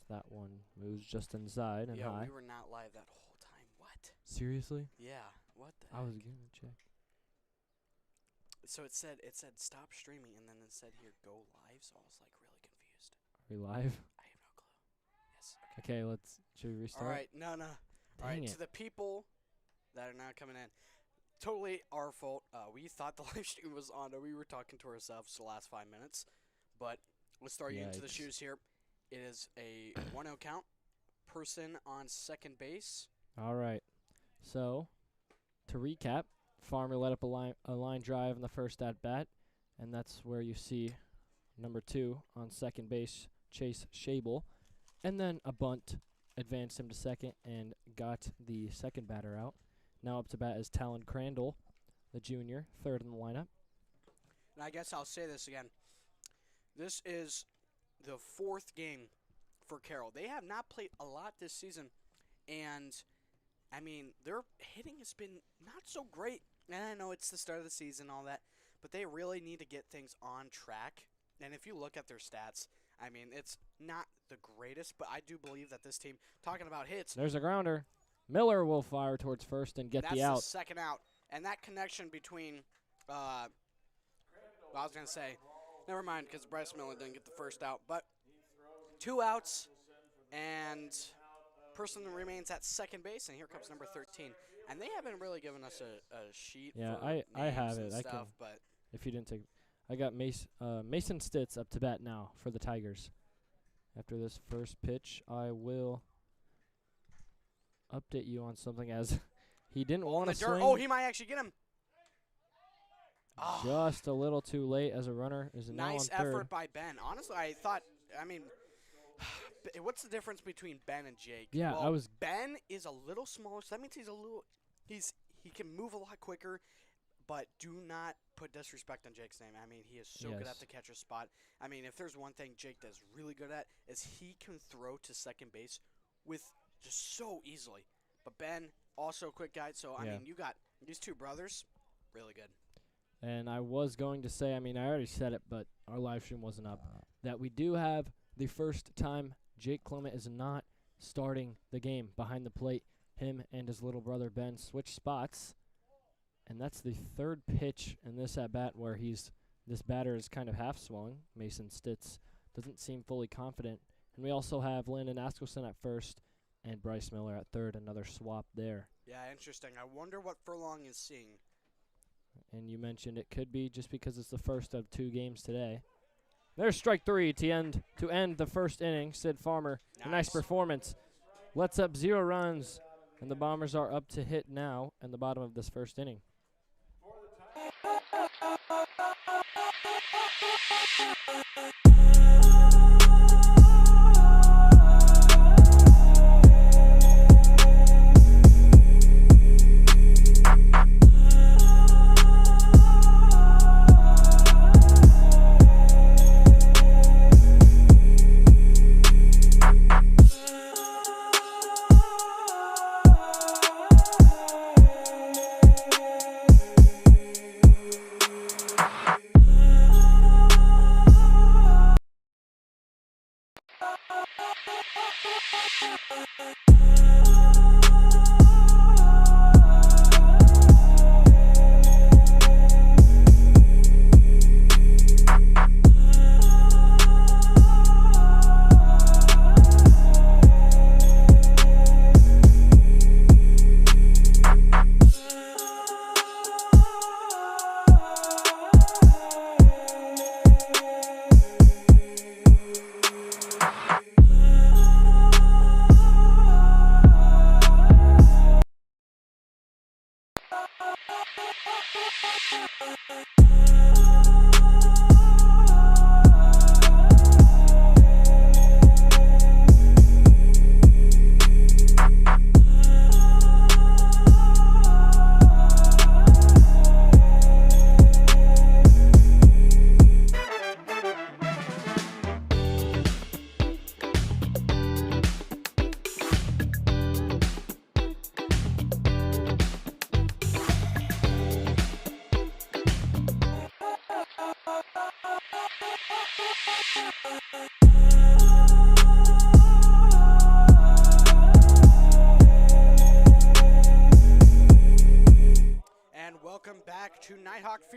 That one moves just inside and Yeah, high. we were not live that whole time. What? Seriously? Yeah. What the I was heck? gonna check. So it said stop streaming, and then it said here go live. So I was like really confused. Are we live? I have no clue. Yes. Okay, should we restart? All right. No. All right. Dang it. To the people that are now coming in, totally our fault. We thought the live stream was on, and we were talking to ourselves the last 5 minutes. But let's start you into the Yikes. shoes here. It is a 1-0 count. Person on second base. All right. So, to recap, Farmer let up a line drive in the first at bat, and that's where you see number 2 on second base, Chase Shable, and then a bunt advanced him to second and got the second batter out. Now up to bat is Talon Crandall, the junior, third in the lineup. And I guess I'll say this again. This is the 4th game for Carroll. They have not played a lot this season, and I mean, their hitting has been not so great. And I know it's the start of the season and all that, but they really need to get things on track. And if you look at their stats, I mean, it's not the greatest, but I do believe that this team, talking about hits, There's a grounder. Miller will fire towards first and get that's the out. the second out. And that connection between, I was going to say, never mind, because Bryce Miller didn't get the first out. But 2 outs, and person remains at second base, and here comes number 13. And they haven't really given us a sheet Yeah, for I names have and it. I stuff, can. but If you didn't take, I got Mason Stitz up to bat now for the Tigers. After this first pitch, I will update you on something as he didn't want to swing. Oh, he might actually get him. Oh, Just a little too late as a runner is now on nice third. effort by Ben. Honestly, I mean, what's the difference between Ben and Jake? Yeah, well, Ben is a little smaller, so that means he can move a lot quicker. But do not put disrespect on Jake's name. I mean, he is so good Yes. at the catcher spot. I mean, if there's one thing Jake does really good at, is he can throw to second base with just so easily. But Ben, also a quick guy. So, I Yeah. mean, you got these two brothers, really good. And I was going to say, I mean, I already said it, but our live stream wasn't up, that we do have the first time Jake Clement is not starting the game behind the plate. Him and his little brother Ben switch spots. And that's the third pitch in this at-bat where this batter is kind of half-swung. Mason Stitz doesn't seem fully confident. And we also have Landon Askelson at first and Bryce Miller at third, another swap there. Yeah, interesting. I wonder what Furlong is seeing. And you mentioned it could be just because it's the first of 2 games today. There's strike 3 to end the first inning. Sid Farmer, a nice performance. Lets up 0 runs, and the Bombers are up to hit now in the bottom of this first inning.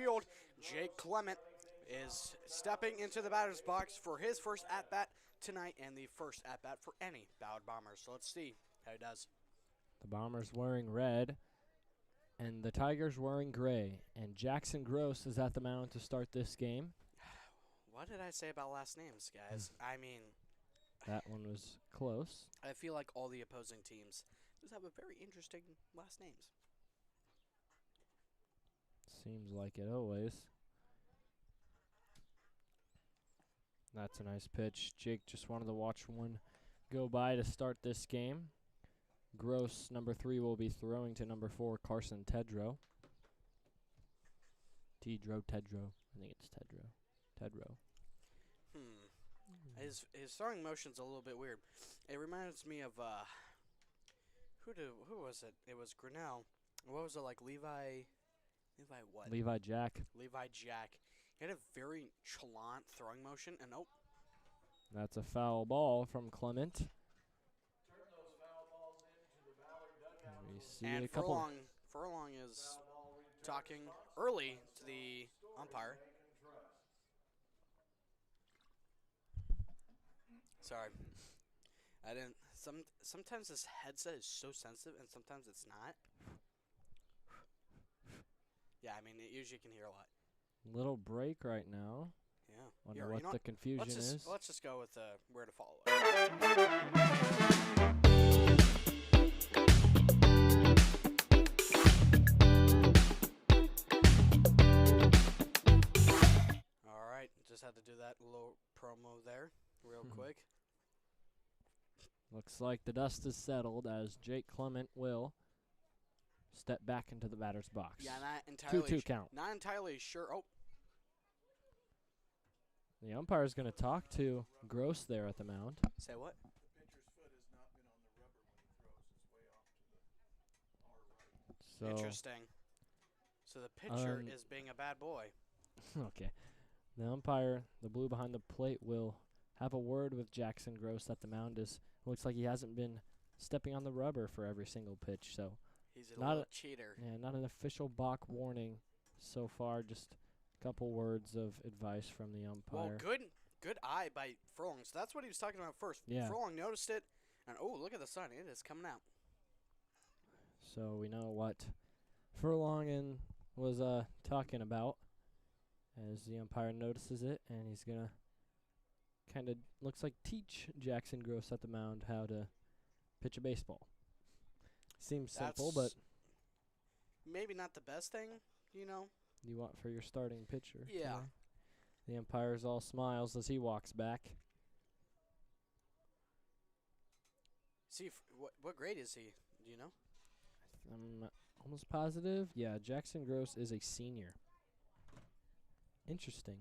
field. Jake Clement is stepping into the batter's box for his first at-bat tonight and the first at-bat for any Ballard Bombers. So let's see how he does. The Bombers wearing red, and the Tigers wearing gray. And Jackson Gross is at the mound to start this game. What did I say about last names, guys? I mean, that one was close. I feel like all the opposing teams just have a very interesting last names. Seems like it always. That's a nice pitch. Jake just wanted to watch one go by to start this game. Gross, number 3, will be throwing to number 4, Carson Tedrow. Tedrow. I think it's Tedrow. His throwing motion's a little bit weird. It reminds me of who was it? It was Grinnell. What was it, like Levi what? Levi Jack. Levi Jack. He had a very chalant throwing motion, and nope. That's a foul ball from Clement. We see And a couple. Furlong is talking early to the umpire. Sorry. I didn't. Sometimes this headset is so sensitive, and sometimes it's not. Yeah, I mean, it usually can hear a lot. Little break right now. Yeah. Wonder Yeah, what the confusion is. Let's just go with where to follow. All right, just had to do that little promo there real quick. Looks like the dust is settled as Jake Clement will step back into the batter's box. Yeah, not entirely. 2-2 count. Not entirely sure. Oh. The umpire is going to talk to Gross there at the mound. Say what? The pitcher's foot has not been on the rubber when he throws. It's way off to the far right. So Interesting. So the pitcher is being a bad boy. okay. The umpire, the blue behind the plate, will have a word with Jackson Gross at the mound. Looks like he hasn't been stepping on the rubber for every single pitch. So he's a little cheater. Yeah, not an official balk warning so far. Just a couple words of advice from the umpire. Well, good eye by Furlong. So that's what he was talking about first. Yeah. Furlong noticed it, and oh, look at the sun. It is coming out. So we know what Furlong was talking about as the umpire notices it, and he's going to kind of, looks like, teach Jackson Gross at the mound how to pitch a baseball. Seems simple, but maybe not the best thing, you want for your starting pitcher. Yeah. Today. The umpire's all smiles as he walks back. See, what grade is he? Do you know? I'm almost positive. Yeah, Jackson Gross is a senior. Interesting.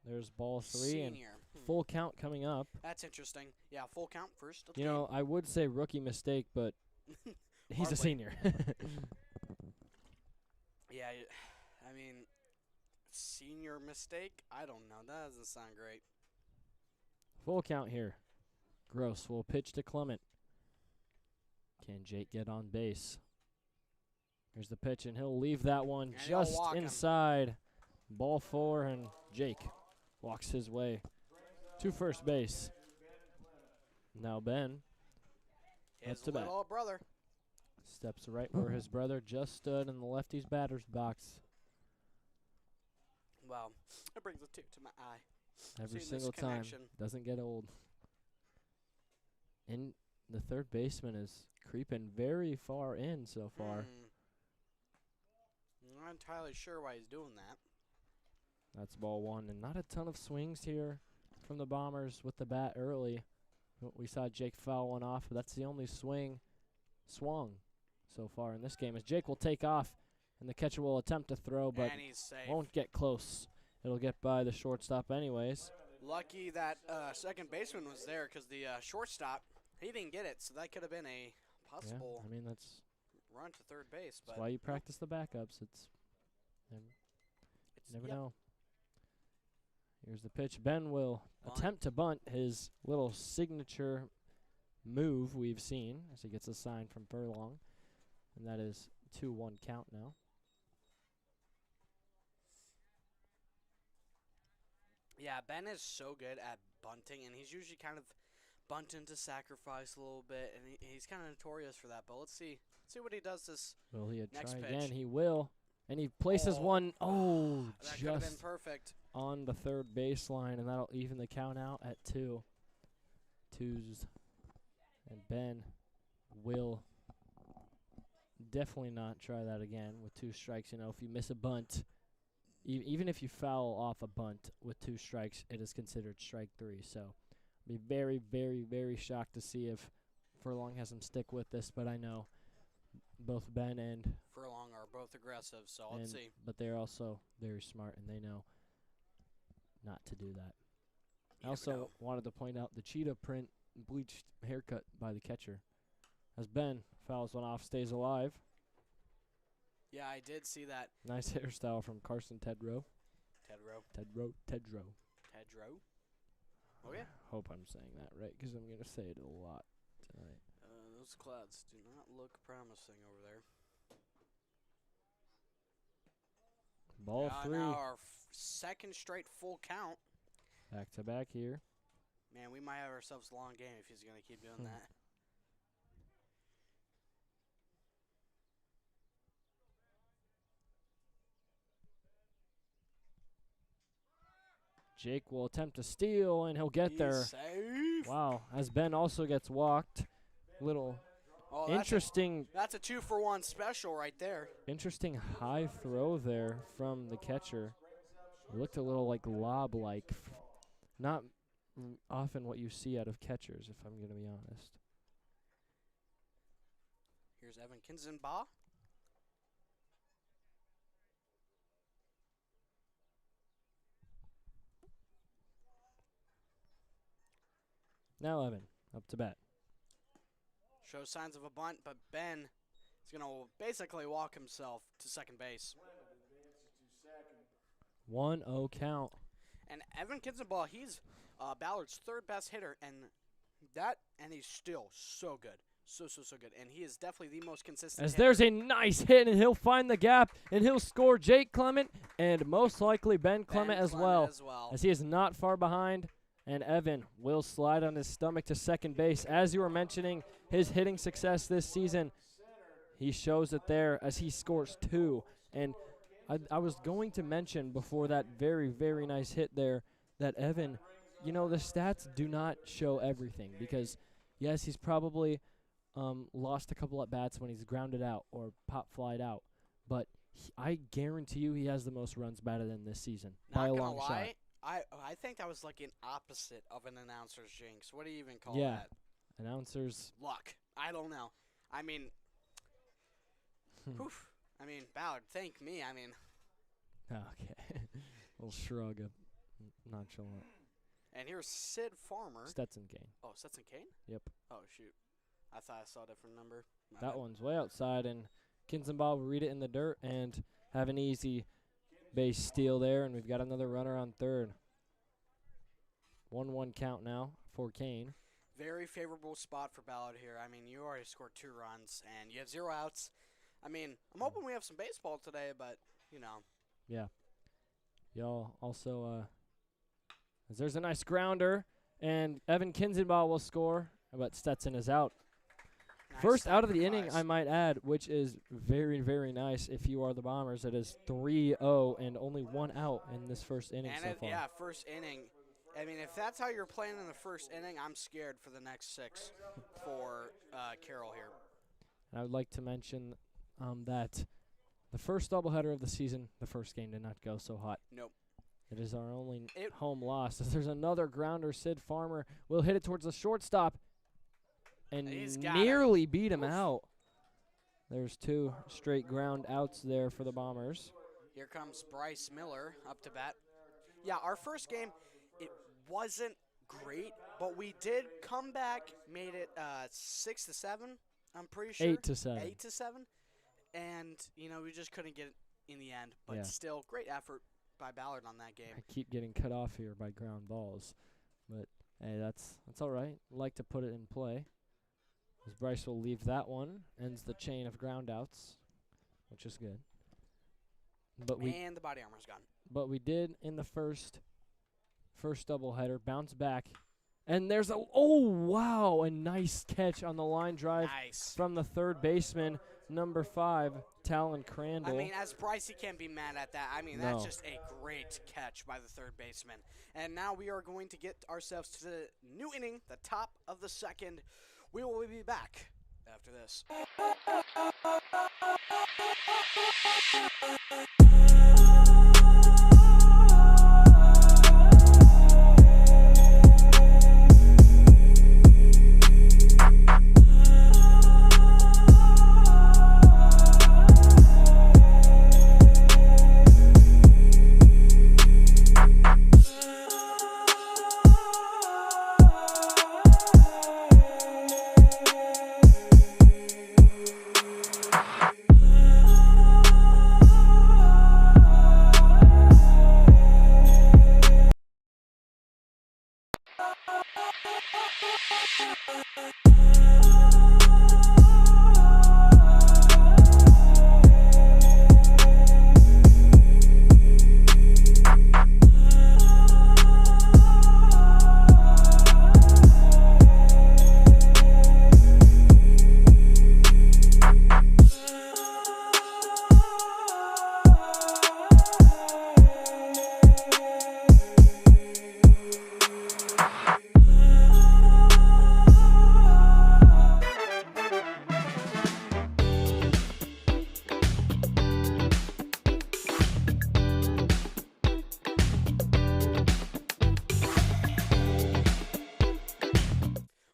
There's ball 3 Senior. and full count coming up. That's interesting. Yeah, full count first. You know, I would say rookie mistake, but he's Hardly. a senior. Yeah, I mean, senior mistake? I don't know. That doesn't sound great. Full count here. Gross will pitch to Clement. Can Jake get on base? Here's the pitch, and he'll leave that one And he'll just walk him. inside. Ball 4, and Jake walks his way to first base. Now Ben, His up to bat. little brother. Steps right where his brother just stood in the lefty's batter's box. Wow, that brings a tear to my eye. Every Seeing this single time. connection. Doesn't get old. And the third baseman is creeping very far in so far. I'm not entirely sure why he's doing that. That's ball 1, and not a ton of swings here from the Bombers with the bat early. We saw Jake foul one off, but that's the only swung so far in this game, as Jake will take off, and the catcher will attempt to throw, but And he's safe. won't get close. It'll get by the shortstop anyways. Lucky that second baseman was there because the shortstop, he didn't get it, so that could have been a possible Yeah, I mean, that's run to third base. But why you practice the backups. it's Never yep. know. Here's the pitch. Ben will Bunt. attempt to bunt, his little signature move we've seen as he gets a sign from Furlong. And that is 2-1 count now. Yeah, Ben is so good at bunting, and he's usually kind of bunting to sacrifice a little bit, and he's kind of notorious for that. But let's see what he does this Will he next try pitch. again? He will. And he places Oh. one. Oh, That could have been just perfect. on the third baseline, and that'll even the count out at 2. Twos. And Ben will definitely not try that again with 2 strikes. You know, if you miss a bunt, even if you foul off a bunt with 2 strikes, it is considered strike 3. So be very, very, very shocked to see if Furlong has him stick with this. But I know both Ben and Furlong are both aggressive, so let's see. but they're also very smart, and they know not to do that. I also wanted to point out the cheetah print bleached haircut by the catcher. As Ben fouls one off, stays alive. Yeah, I did see that. Nice hairstyle from Carson Tedrow. Tedrow. Tedrow. Okay. Hope I'm saying that right, because I'm going to say it a lot tonight. Those clouds do not look promising over there. Ball 3. Now our second straight full count. Back to back here. Man, we might have ourselves a long game if he's going to keep doing that. Jake will attempt to steal, and he'll get there. Safe. Wow, as Ben also gets walked. Little interesting That's a 2-for-1 special right there. interesting high throw there from the catcher. It looked a little like lob-like. Not often what you see out of catchers, if I'm going to be honest. Here's Evan Kinzenbaugh. Now Evan, up to bat. Shows signs of a bunt, but Ben is going to basically walk himself to second base. 1-0 count. And Evan Kinzenbaugh, he's Ballard's third best hitter, and he's still so good. So good. And he is definitely the most consistent As hitter. there's a nice hit, and he'll find the gap, and he'll score Jake Clement, and most likely Ben Clement as well, as he is not far behind. And Evan will slide on his stomach to second base. As you were mentioning, his hitting success this season, he shows it there as he scores 2. And I was going to mention before that very, very nice hit there that Evan, you know, the stats do not show everything because, yes, he's probably lost a couple at bats when he's grounded out or pop flied out. But I guarantee you he has the most runs batted in this season by a long shot. I think that was like an opposite of an announcer's jinx. What do you even call Yeah, that? announcers. Luck. I don't know. I mean, oof. I mean, Ballard, thank me. I mean. Okay. Little shrug of nonchalant. And here's Sid Farmer. Stetson Kane. Oh, Stetson Kane? Yep. Oh, shoot. I thought I saw a different number. My That bad. one's way outside, and Kinzenbaugh will read it in the dirt and have an easy base steal there, and we've got another runner on third. 1-1 count now for Kane. Very favorable spot for Ballard here. I mean, you already scored 2 runs, and you have 0 outs. I mean, I'm hoping we have some baseball today, but, you know. Yeah. Y'all also, as there's a nice grounder, and Evan Kinzenbaugh will score, but Stetson is out. Nice First out of the inning, sacrifice. I might add, which is very, very nice if you are the Bombers. It is 3-0 and only 1 out in this first inning so far. Yeah, first inning. I mean, if that's how you're playing in the first inning, I'm scared for the next 6 for Carroll here. And I would like to mention that the first doubleheader of the season, the first game did not go so hot. Nope. It is our only home loss. As there's another grounder, Sid Farmer will hit it towards the shortstop and nearly beat him out. There's 2 straight ground outs there for the Bombers. Here comes Bryce Miller up to bat. Yeah, our first game, it wasn't great, but we did come back, made it 6-7, I'm pretty sure. 8-7. 8-7. And, you know, we just couldn't get it in the end. But Yeah. still, great effort by Ballard on that game. I keep getting cut off here by ground balls. But, hey, that's all right. Like to put it in play. As Bryce will leave that one. Ends the chain of ground outs, which is good. But And the body armor's gone. But we did in the first first doubleheader, bounce back. And there's a nice catch on the line drive Nice. from the third baseman, number 5, Talon Crandall. I mean, as Bryce, he can't be mad at that. I mean, No. that's just a great catch by the third baseman. And now we are going to get ourselves to the new inning, the top of the second. We will be back after this.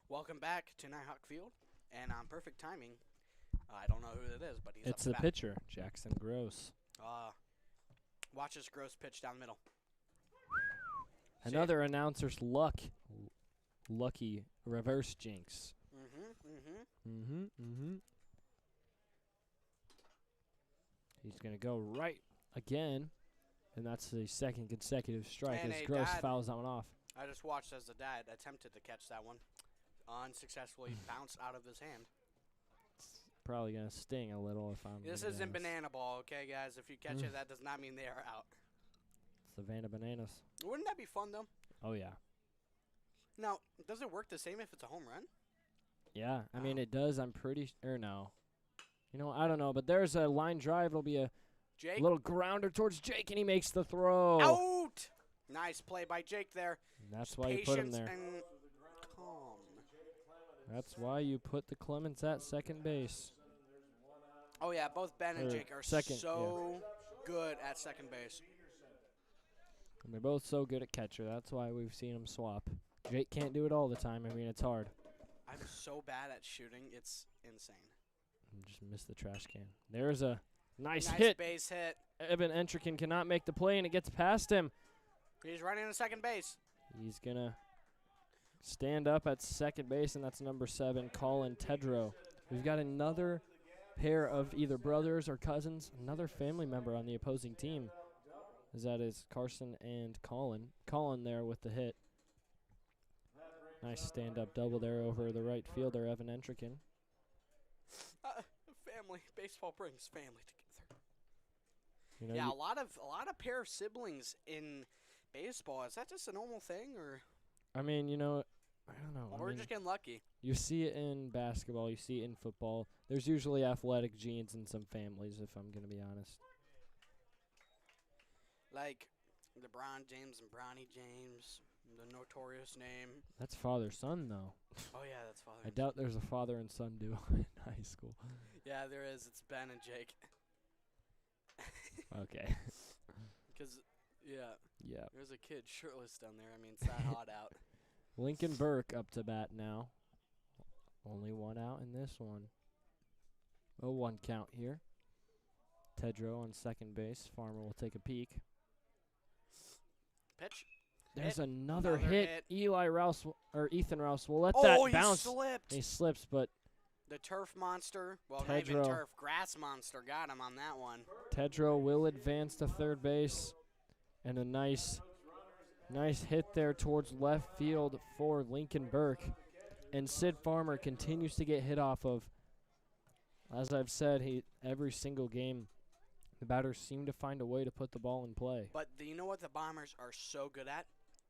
Welcome back to Nighthawk Field, and on perfect timing, I don't know who it is, but he's It's up the to bat. pitcher, Jackson Gross. Watch this Gross pitch down the middle. Another announcer's lucky reverse jinx. He's going to go right again, and that's the second consecutive strike And as a Gross dad. fouls that one off. I just watched as the dad attempted to catch that one. Unsuccessfully bounced out of his hand. Probably going to sting a little if I'm This being isn't honest. banana ball, okay, guys? If you catch it, that does not mean they are out. Savannah Bananas. Wouldn't that be fun, though? Oh, yeah. Now, does it work the same if it's a home run? Yeah, I mean, Oh. it does. I'm pretty or no. You know, I don't know, but there's a line drive. It'll be a Jake? little grounder towards Jake, and he makes the throw. Out! Nice play by Jake there. And that's Just why you put him patience there. and calm. That's why you put the Clements at second base. Oh, yeah, both Ben and Or Jake are second, so good at second base. And they're both so good at catcher. That's why we've seen them swap. Jake can't do it all the time. I mean, it's hard. I'm so bad at shooting. It's insane. Just missed the trash can. There's a nice Nice hit. base hit. Evan Entrican cannot make the play, and it gets past him. He's running to second base. He's going to stand up at second base, and that's number 7, Colin Tedrow. We've got another pair of either brothers or cousins, another family member on the opposing team. That is Carson and Colin. Colin there with the hit. Nice stand-up double there over the right fielder, Evan Entrican. Family. Baseball brings family together. You know, Yeah, a lot of pair of siblings in baseball. Is that just a normal thing, or I mean, you know, I don't know. I we're mean, just getting lucky? you see it in basketball. You see it in football. There's usually athletic genes in some families, if I'm going to be honest. Like LeBron James and Bronny James, the notorious name. That's father-son, though. Oh yeah, that's father. I doubt there's a father and son duo in high school. Yeah, there is. It's Ben and Jake. Okay. Because yeah, Yeah. there's a kid shirtless down there. I mean, it's that hot out. Lincoln Burke up to bat now. Only one out in this one. 0-1 count here. Tedrow on second base. Farmer will take a peek. Pitch. There's Hit. another Another hit. hit. Ethan Rouse will let Oh, that he bounce. slipped. He slips, but The turf monster. Well, not even Tedrow. turf. Grass monster got him on that one. Tedrow will advance to third base. And a nice hit there towards left field for Lincoln Burke. And Sid Farmer continues to get hit off of. As I've said, every single game, the batters seem to find a way to put the ball in play. But you know what the Bombers are so good at?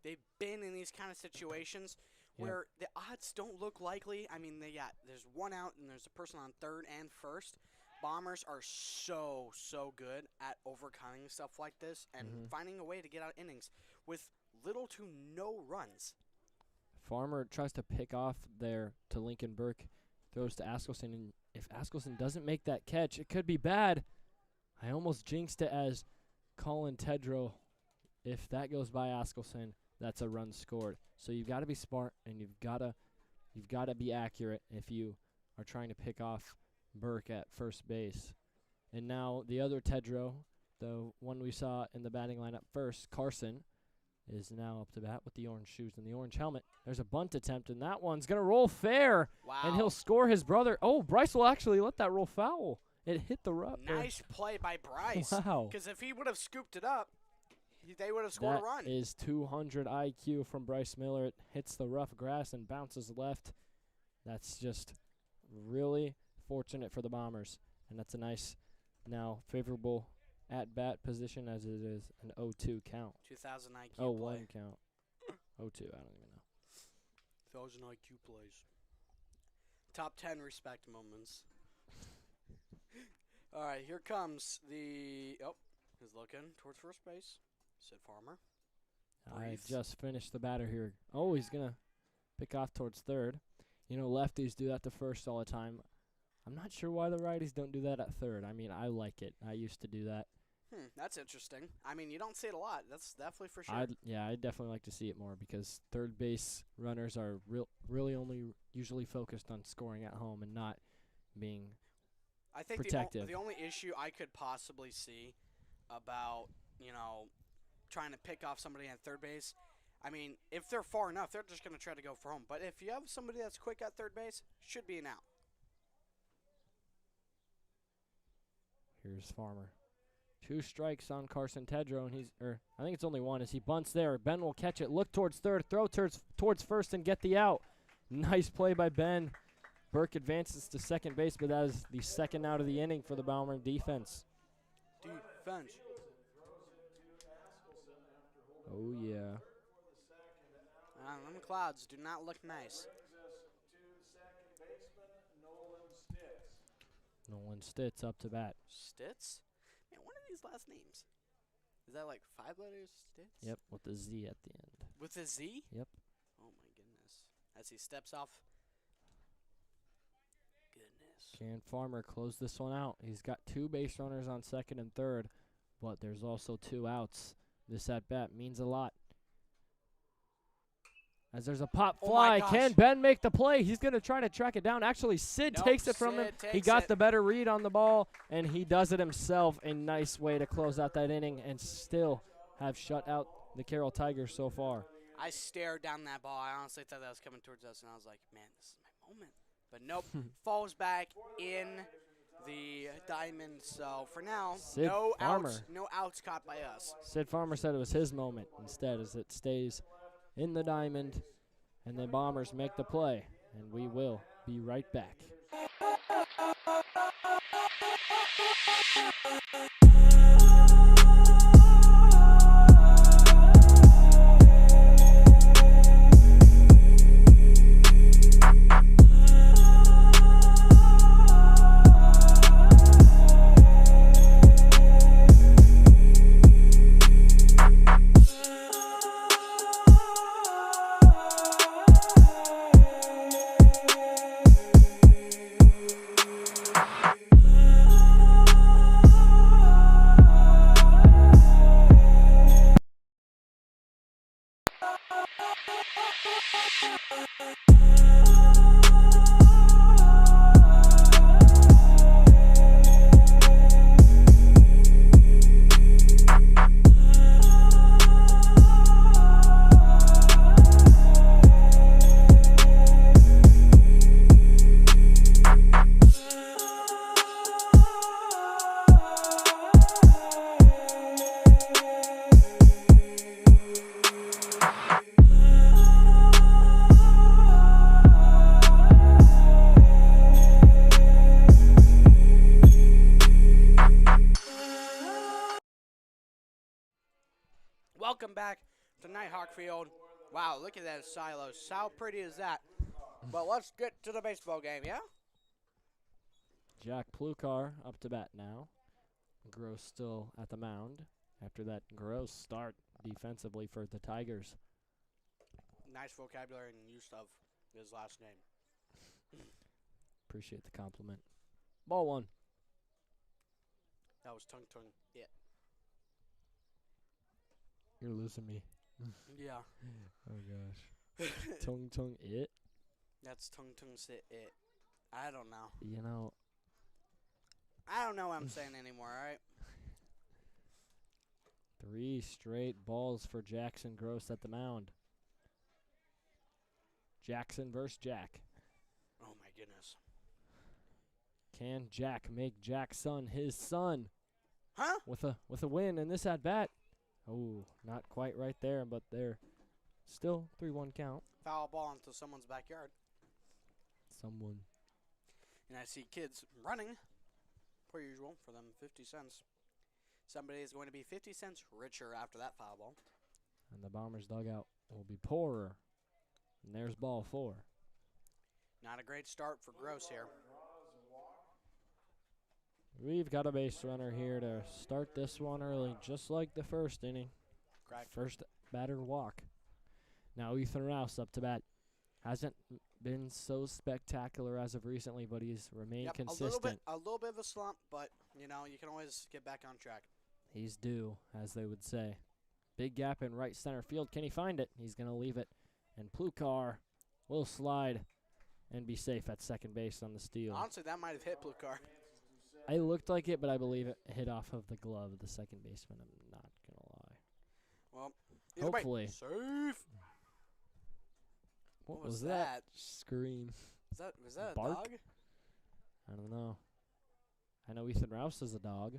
they've been in these kind of situations where the odds don't look likely. I mean, there's one out and there's a person on third and first. Bombers are so good at overcoming stuff like this and finding a way to get out innings with little to no runs. Farmer tries to pick off there to Lincoln Burke, throws to Askelson, and if Askelson doesn't make that catch, it could be bad. I almost jinxed it as Colin Tedrow. If that goes by Askelson, that's a run scored. So you've got to be smart and you've got to be accurate if you are trying to pick off Burke at first base. And now the other Tedrow, the one we saw in the batting lineup first, Carson, is now up to bat with the orange shoes and the orange helmet. There's a bunt attempt, and that one's going to roll fair. Wow. And he'll score his brother. Oh, Bryce will actually let that roll foul. It hit the rough. Nice play by Bryce. Wow. Because if he would have scooped it up, they would have scored a run. That is 200 IQ from Bryce Miller. It hits the rough grass and bounces left. That's just really fortunate for the Bombers. And that's a nice, now favorable at-bat position as it is an 0-2 count. 2,000 IQ Oh, play. 1 count. 0-2, I don't even know. 1,000 IQ plays. Top 10 respect moments. All right, here comes the... Oh, he's looking towards first base. Sid Farmer. I Breathes. just finished the batter here. Oh, he's going to pick off towards third. You know, lefties do that to first all the time. I'm not sure why the righties don't do that at third. I mean, I like it. I used to do that. That's interesting. I mean, you don't see it a lot. That's definitely for sure. I'd definitely like to see it more because third base runners are really only usually focused on scoring at home and not being I think protective. the only issue I could possibly see about, trying to pick off somebody at third base, I mean, if they're far enough, they're just going to try to go for home. But if you have somebody that's quick at third base, should be an out. Here's Farmer. 2 strikes on Carson Tedrow, and I think it's only 1 as he bunts there. Ben will catch it, look towards third, throw towards first, and get the out. Nice play by Ben. Burke advances to second base, but that is the second out of the inning for the Bomber defense. Defense. Oh, yeah. Them clouds do not look nice. Nolan Stitz up to bat. Stitz? Man, what are these last names? Is that like 5 letters, Stitz? Yep, with the Z at the end. With a Z? Yep. Oh, my goodness. As he steps off. Goodness. Can Farmer close this one out? He's got 2 base runners on second and third, but there's also 2 outs. This at-bat means a lot. As there's a pop fly, can Ben make the play? He's going to try to track it down. Actually, Sid takes it from him. He got the better read on the ball, and he does it himself. A nice way to close out that inning and still have shut out the Carroll Tigers so far. I stared down that ball. I honestly thought that was coming towards us, and I was like, man, this is my moment. But nope, falls back in the diamond. So for now, Sid Farmer. No outs caught by us. Sid Farmer said it was his moment instead, as it stays in the diamond, and the Bombers make the play, and we will be right back. Welcome back tonight, Hawkfield. Wow, look at that silos. How pretty is that? But let's get to the baseball game, yeah? Jack Plukar up to bat now. Gross still at the mound after that gross start defensively for the Tigers. Nice vocabulary and use of his last name. Appreciate the compliment. Ball 1. That was tongue. Yeah. You're losing me. Yeah. Oh, gosh. tongue, it? That's tongue, sit, it. I don't know. You know. I don't know what I'm saying anymore, all right? 3 straight balls for Jackson Gross at the mound. Jackson versus Jack. Oh, my goodness. Can Jack make Jackson his son? Huh? With a win in this at-bat. Oh, not quite right there, but they're still 3-1 count. Foul ball into someone's backyard. Someone. And I see kids running, per usual, for them 50 cents. Somebody is going to be 50 cents richer after that foul ball. And the Bombers' dugout will be poorer. And there's ball 4. Not a great start for Gross here. We've got a base runner here to start this one early, just like the first inning. Correct. First batter walk. Now Ethan Rouse up to bat. Hasn't been so spectacular as of recently, but he's remained consistent. A little bit of a slump, but, you know, you can always get back on track. He's due, as they would say. Big gap in right center field. Can he find it? He's going to leave it. And Plukar will slide and be safe at second base on the steal. Honestly, that might have hit Plukar. It looked like it, but I believe it hit off of the glove of the second baseman. I'm not going to lie. Well, hopefully. Safe. What was that? Scream. Was that a Bark? dog? I don't know. I know Ethan Rouse is a dog.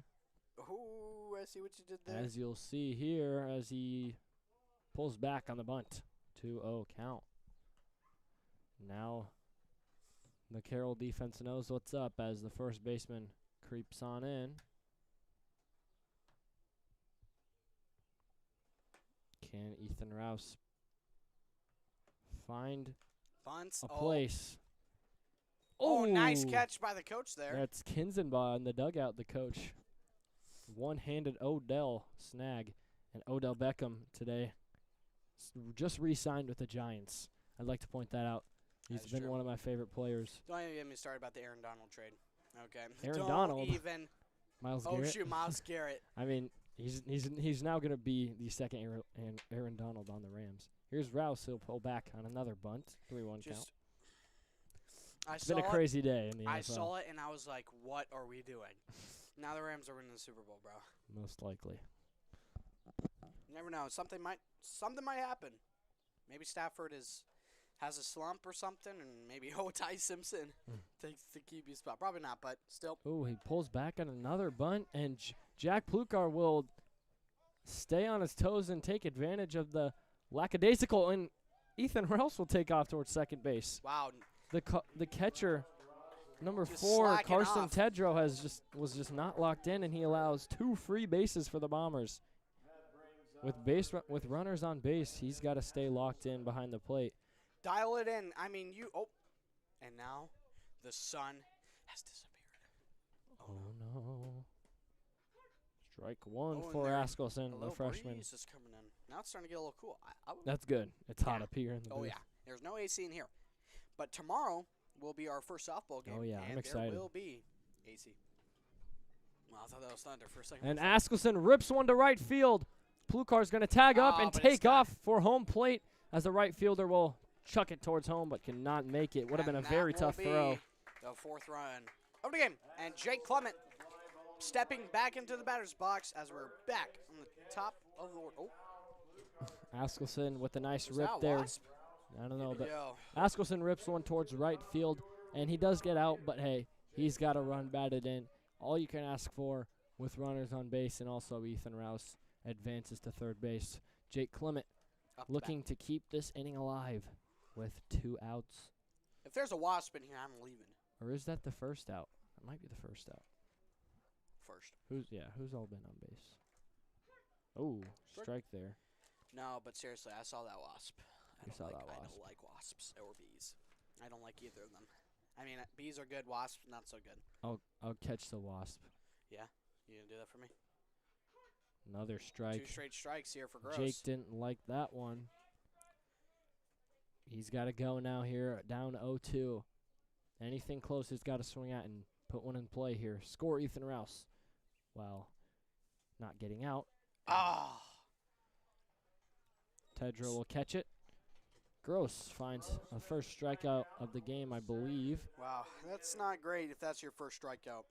Ooh, I see what you did there. As you'll see here, as he pulls back on the bunt. 2-0 count. Now the Carroll defense knows what's up as the first baseman creeps on in. Can Ethan Rouse find a place? Oh, nice catch by the coach there. That's Kinzenbaugh in the dugout, the coach. One-handed Odell snag. And Odell Beckham today just re-signed with the Giants. I'd like to point that out. He's been one of my favorite players. Don't even get me started about the Aaron Donald trade. Okay. Aaron Donald? Even. Miles Garrett? Oh, shoot, Miles Garrett. I mean, he's now going to be the second Aaron Donald on the Rams. Here's Rouse. He'll pull back on another bunt. 3-1 count. It's been a crazy day in the NFL. I saw it, and I was like, what are we doing? Now the Rams are winning the Super Bowl, bro. Most likely. You never know. Something might happen. Maybe Stafford has a slump or something, and maybe Ty Simpson takes the QB spot. Probably not, but still. Oh, he pulls back on another bunt, and Jack Plukar will stay on his toes and take advantage of the lackadaisical, and Ethan Rouse will take off towards second base. Wow. The catcher, number Just 4, Carson off. Tedrow, was just not locked in, and he allows 2 free bases for the Bombers. With runners on base, he's got to stay locked in behind the plate. Dial it in. I mean, and now the sun has disappeared. Oh no. Strike 1 for Askelson, the freshman. Breeze is coming in. Now it's starting to get a little cool. That's good. It's hot up here in the booth. Oh, yeah. There's no AC in here. But tomorrow will be our first softball game. Oh, yeah. I'm excited. There will be AC. Well, I thought that was thunder for a second. And Askelson rips one to right field. Plukar's going to tag up and take off for home plate as the right fielder will chuck it towards home but cannot make it. Would have been a very tough throw. The 4th run of the game. And Jake Clement stepping back into the batter's box as we're back on the top of the order. Askelson with a nice rip there. Wasp? I don't know, but Askelson rips one towards right field, and he does get out, but hey, he's got a run batted in. All you can ask for with runners on base, and also Ethan Rouse advances to third base. Jake Clement looking to keep this inning alive with 2 outs. If there's a wasp in here, I'm leaving. Or is that the first out? It might be the first out. First. Who's all been on base? Oh, strike there. No, but seriously, I saw that wasp. You saw that I wasp. don't like wasps or bees. I don't like either of them. I mean, bees are good, wasps not so good. I'll catch the wasp. Yeah, you gonna do that for me? Another strike. 2 straight strikes here for Gross. Jake didn't like that one. He's got to go now here, down 0-2. Anything close he's got to swing at and put one in play here. Score Ethan Rouse. Well, not getting out. Ah. Tedra will catch it. Gross finds a first strikeout of the game, I believe. Wow, that's not great if that's your first strikeout.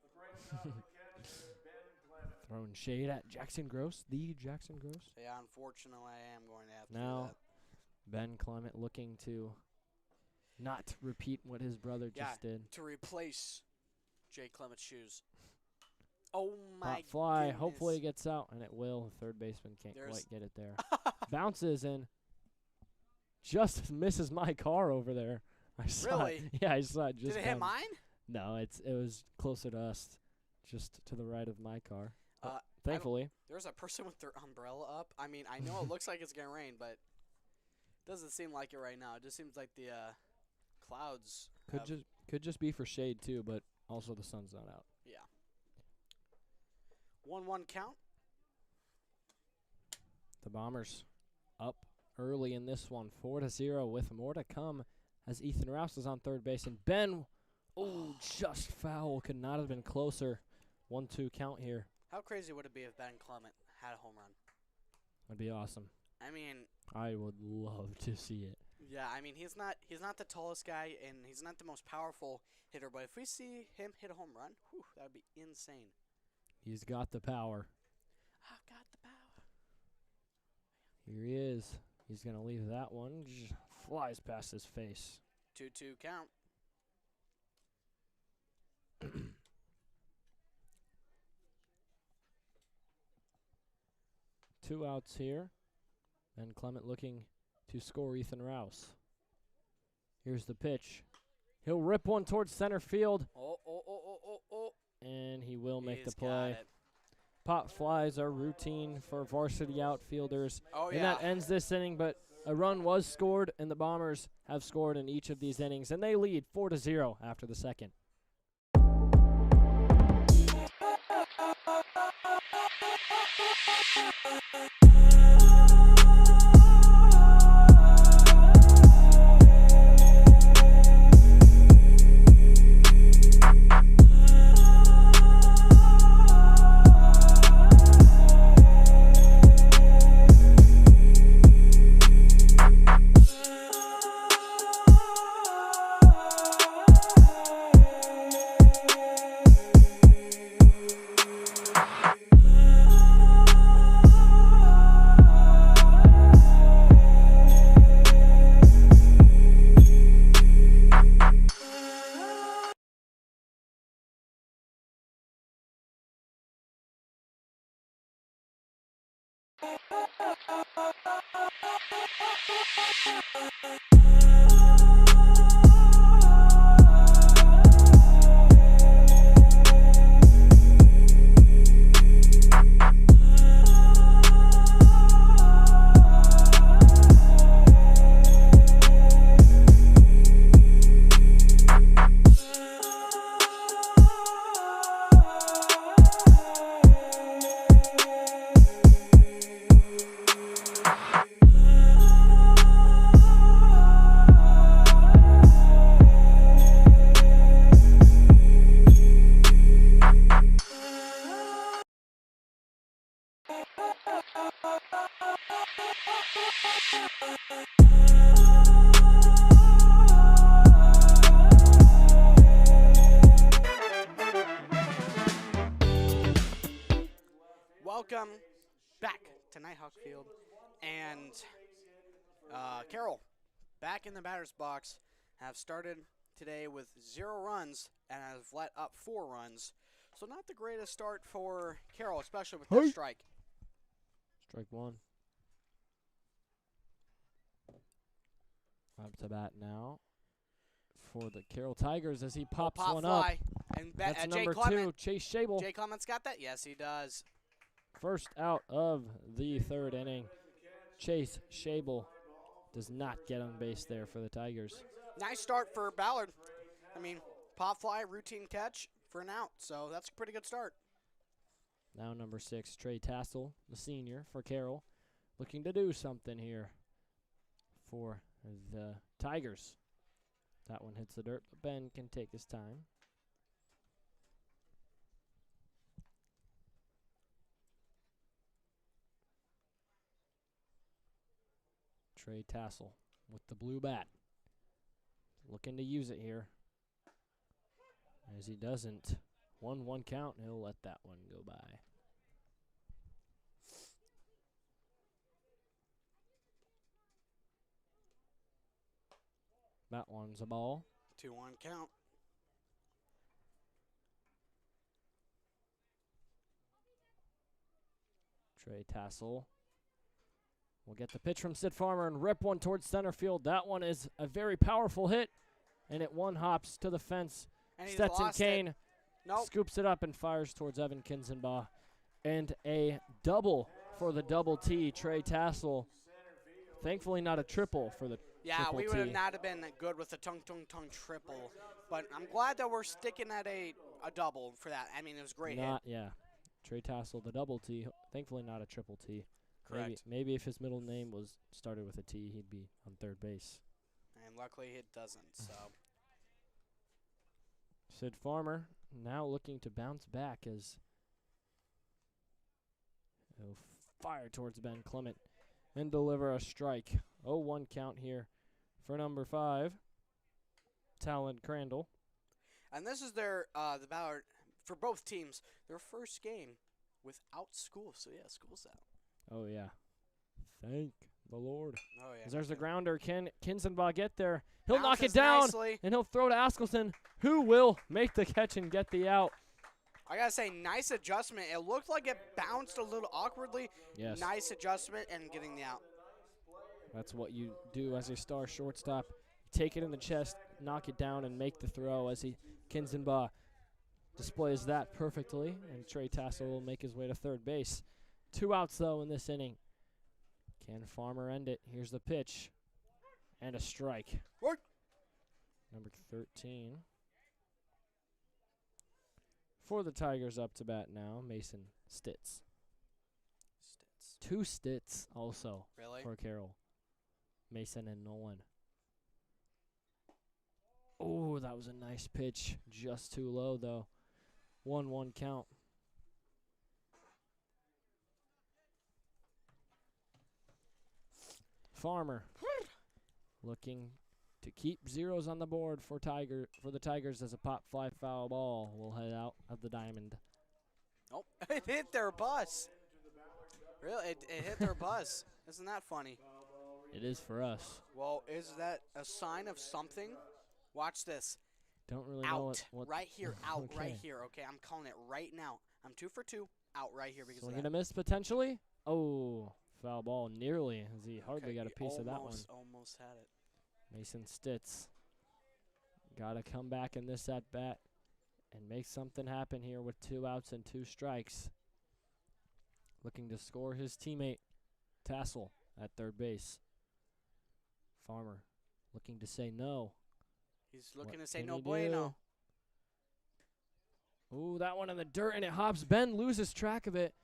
Throwing shade at Jackson Gross, the Jackson Gross. Yeah, unfortunately, I am going to have to Now, do that. Ben Clement looking to not repeat what his brother just did. To replace Jay Clement's shoes. Oh, my Pop fly. goodness. Hopefully it gets out, and it will. Third baseman can't There's- quite get it there. Bounces and just misses my car over there. I saw Really? it. Yeah, I saw it just Did it hit bounce. mine? No, it was closer to us, just to the right of my car. But Uh, thankfully. There's a person with their umbrella up. I mean, I know it looks like it's going to rain, but it doesn't seem like it right now. It just seems like the clouds Could just be for shade too, but also the sun's not out. Yeah. 1-1 count. The Bombers up early in this one, 4-0, with more to come as Ethan Rouse is on third base. And Ben, just foul. Could not have been closer. 1-2 count here. How crazy would it be if Ben Clement had a home run? That'd be awesome. I mean, I would love to see it. yeah, I mean he's not the tallest guy and he's not the most powerful hitter, but if we see him hit a home run, that would be insane. He's got the power. I've got the power. Here he is. He's going to leave that one. Just flies past his face. 2-2 count. Two outs here. Ben Clement looking to score Ethan Rouse. Here's the pitch. He'll rip one towards center field, Oh. and he will make He's the play. got it. Pop flies are routine for varsity outfielders. Oh, And yeah. that ends this inning, but a run was scored, and the Bombers have scored in each of these innings, and they lead 4-0 after the second. Welcome back to Nighthawk Field, and Carroll, back in the batter's box, have started today with 0 runs and have let up 4 runs. So not the greatest start for Carroll, especially with that Hey. strike. Strike one. Up to bat now for the Carroll Tigers as he pops Pop one fly. up. And That's Jay number Clement. 2, Chase Shable. Jay Clement's got that? Yes, he does. First out of the third inning. Chase Shable does not get on base there for the Tigers. Nice start for Ballard. I mean, pop fly, routine catch for an out, so that's a pretty good start. Now number 6, Trey Tassel, the senior for Carroll, looking to do something here for the Tigers. That one hits the dirt, but Ben can take his time. Trey Tassel with the blue bat. Looking to use it here. As he doesn't. 1-1 count, and he'll let that one go by. That one's a ball. 2-1 count. Trey Tassel will get the pitch from Sid Farmer and rip one towards center field. That one is a very powerful hit, and it one hops to the fence. And he's Stetson lost Kane it. Nope. scoops it up and fires towards Evan Kinzenbaugh. And a double for the double T, Trey Tassel. Thankfully not a triple for the Yeah, triple we would have T. not have been good with the tongue triple. But I'm glad that we're sticking at a double for that. I mean, it was a great hit. Yeah. Trey Tassel, the double T. Thankfully not a triple T. Correct. Maybe if his middle name was started with a T, he'd be on third base. And luckily it doesn't, so. Sid Farmer now looking to bounce back as he'll fire towards Ben Clement and deliver a strike. 0-1 count here for number 5, Talon Crandall. And this is their, the Ballard, for both teams, their first game without school. So, yeah, school's out. Oh, yeah. Thank the Lord. Oh, yeah. As there's a grounder. Can Kinzenbaugh get there? He'll knock it Bounces down, nicely. and he'll throw to Askelson, who will make the catch and get the out. I got to say, nice adjustment. It looked like it bounced a little awkwardly. Yes. Nice adjustment and getting the out. That's what you do as a star shortstop. Take it in the chest, knock it down, and make the throw as Kinzenbaugh displays that perfectly. And Trey Tassel will make his way to third base. 2 outs, though, in this inning. Can Farmer end it? Here's the pitch. And a strike. Right. Number 13. For the Tigers up to bat now, Mason Stitz. 2 Stitz also Really? for Carroll. Mason and Nolan. Oh, that was a nice pitch. Just too low, though. 1-1 count. Farmer looking to keep zeros on the board for the Tigers as a pop fly foul ball will head out of the diamond. Oh, it hit their bus. Really? It hit their bus. Isn't that funny? It is for us. Well, is that a sign of something? Watch this. Don't really know Out. what Right here. Out. Okay. Right here. Okay, I'm calling it right now. I'm 2 for 2. Out right here because Swing of and that. a miss potentially. Oh, foul ball nearly as he hardly got a piece of that one. Almost had it. Mason Stitz got to come back in this at-bat and make something happen here with 2 outs and 2 strikes. Looking to score his teammate, Tassel, at third base. Farmer looking to say no. He's looking What to say can no he bueno. Ooh, that one in the dirt, and it hops. Ben loses track of it,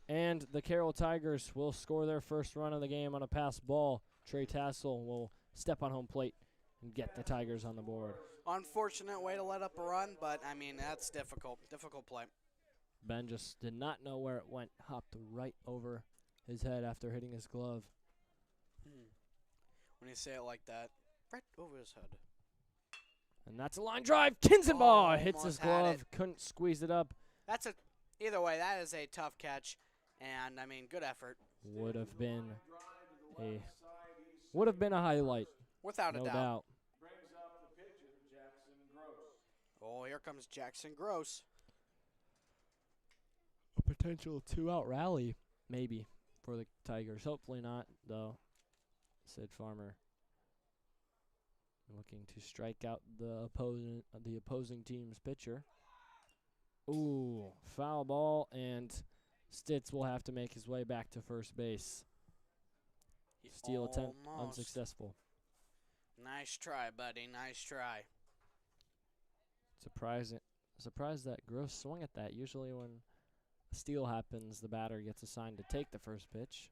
and the Carroll Tigers will score their first run of the game on a pass ball. Trey Tassel will step on home plate and get the Tigers on the board. Unfortunate way to let up a run, but, I mean, that's difficult. Difficult play. Ben just did not know where it went. Hopped right over his head after hitting his glove. When you say it like that, right over his head. And that's a line drive. Kinzenbaugh hits his Almost had glove. it. Couldn't squeeze it up. That's a either way. That is a tough catch, and I mean, good effort, Would have been a highlight, without no a doubt. doubt. Brings up the pitcher, Jackson Gross. Oh, here comes Jackson Gross. A potential 2-out rally, maybe, for the Tigers. Hopefully not, though. Sid Farmer looking to strike out the opposing team's pitcher. Ooh, foul ball, and Stitz will have to make his way back to first base. Steal attempt Almost. unsuccessful. Nice try, buddy. Nice try. Surprised that Gross swung at that. Usually when a steal happens, the batter gets assigned to take the first pitch.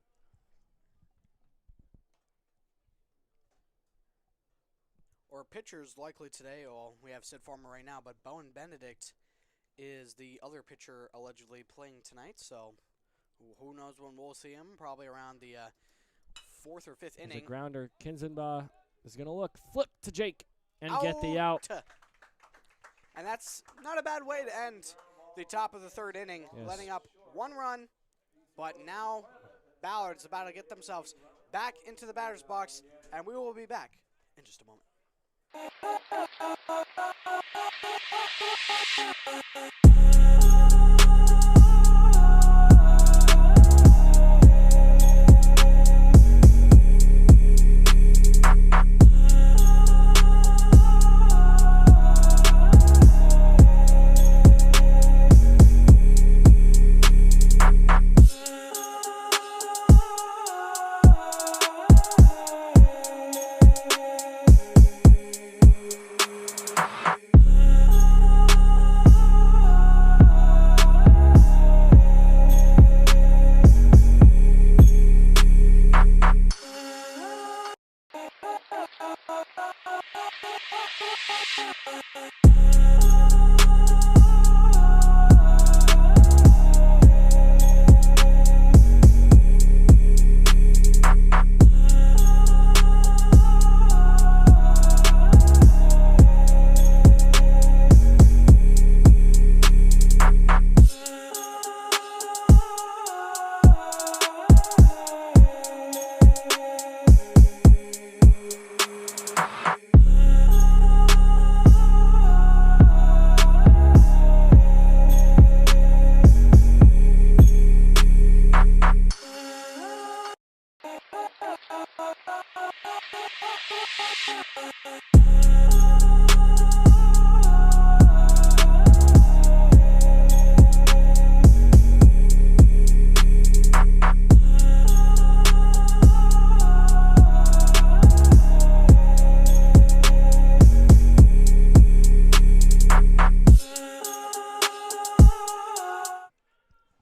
Or pitchers likely today. Well, we have Sid Farmer right now, but Bowen Benedict is the other pitcher allegedly playing tonight. So who knows when we'll see him? Probably around the fourth or fifth There's inning. a grounder. Kinzenbaugh is going to look. Flip to Jake and get the out. And that's not a bad way to end the top of the third inning, Yes. letting up 1 run. But now Ballard's about to get themselves back into the batter's box, and we will be back in just a moment.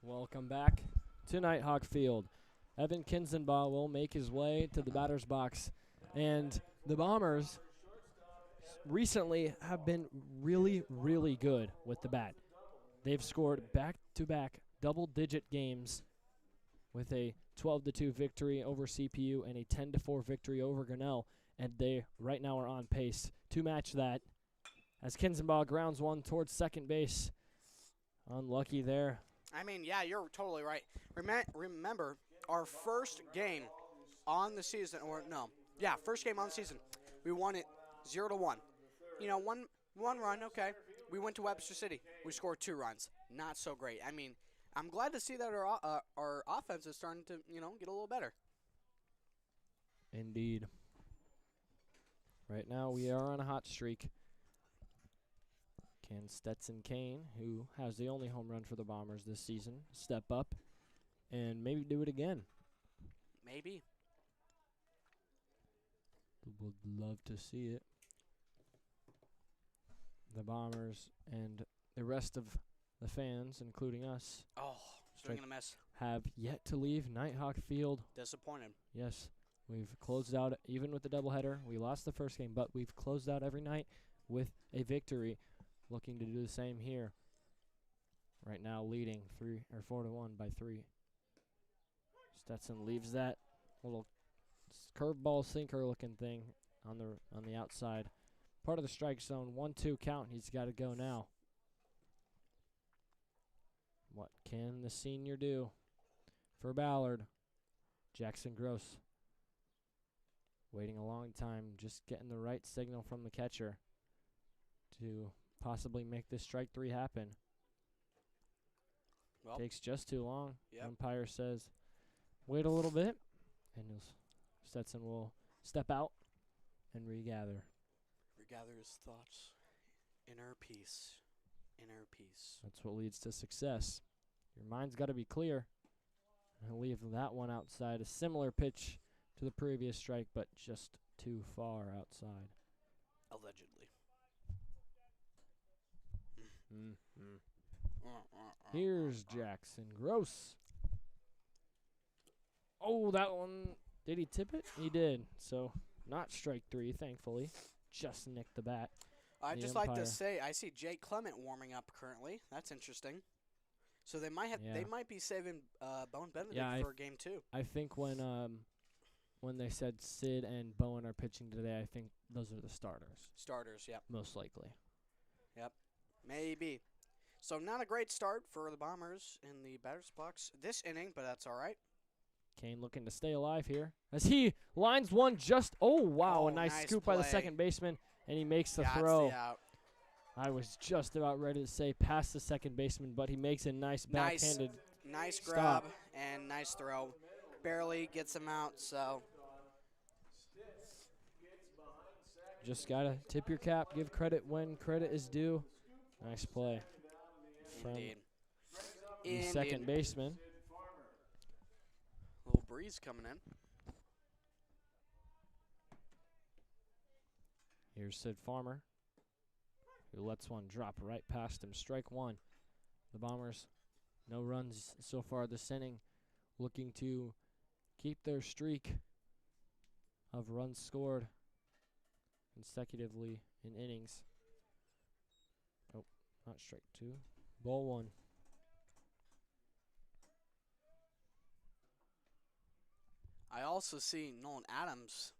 Welcome back to Nighthawk Field. Evan Kinzenbaugh will make his way to the batter's box. And the Bombers recently have been really, really good with the bat. They've scored back-to-back double-digit games with a 12-2 victory over CPU and a 10-4 victory over Grinnell. And they right now are on pace to match that as Kinzenbaugh grounds one towards second base. Unlucky there. I mean, yeah, you're totally right. Remember, our first game on the season, first game on the season, we won it 0-1. You know, one run, okay. We went to Webster City. We scored 2 runs. Not so great. I mean, I'm glad to see that our offense is starting to, get a little better. Indeed. Right now we are on a hot streak. Can Stetson Kane, who has the only home run for the Bombers this season, step up and maybe do it again? Maybe. Would love to see it. The Bombers and the rest of the fans, including us, Swinging a mess. have yet to leave Nighthawk Field. Disappointed. Yes, we've closed out, even with the doubleheader. We lost the first game, but we've closed out every night with a victory. Looking to do the same here. Right now leading 4-1 by 3. Stetson leaves that little curveball sinker looking thing on the outside. Part of the strike zone. 1-2 count. He's got to go now. What can the senior do for Ballard? Jackson Gross waiting a long time, just getting the right signal from the catcher to possibly make this strike 3 happen. Well, Takes just too long. Yep. Umpire says, wait a little bit, and Stetson will step out and regather. Regather his thoughts. Inner peace. Inner peace. That's what leads to success. Your mind's got to be clear. And he'll leave that one outside. A similar pitch to the previous strike, but just too far outside. Allegedly. Here's Jackson Gross. Oh, that one. Did he tip it? He did. So, not strike 3, thankfully. Just nicked the bat. I'd The just like umpire. to say I see Jake Clement warming up currently. That's interesting. So they might have Yeah. they might be saving Bowen Benedict Yeah, for game 2. I think when they said Sid and Bowen are pitching today, I think those are the starters, Starters, yep. most likely. Maybe. So not a great start for the Bombers in the batter's box this inning, but that's all right. Kane looking to stay alive here as he lines one just. Oh, wow. A nice scoop by the play. second baseman, and he makes the Got's throw. the out. I was just about ready to say past the second baseman, but he makes a nice backhanded. Nice stop. grab and nice throw. Barely gets him out, so Just got to tip your cap, give credit when credit is due. Nice play from indeed. the second baseman. Little breeze coming in. Here's Sid Farmer, who lets one drop right past him. Strike 1. The Bombers, no runs so far this inning, looking to keep their streak of runs scored consecutively in innings. Oh, not strike 2. Ball 1. I also see Nolan Adams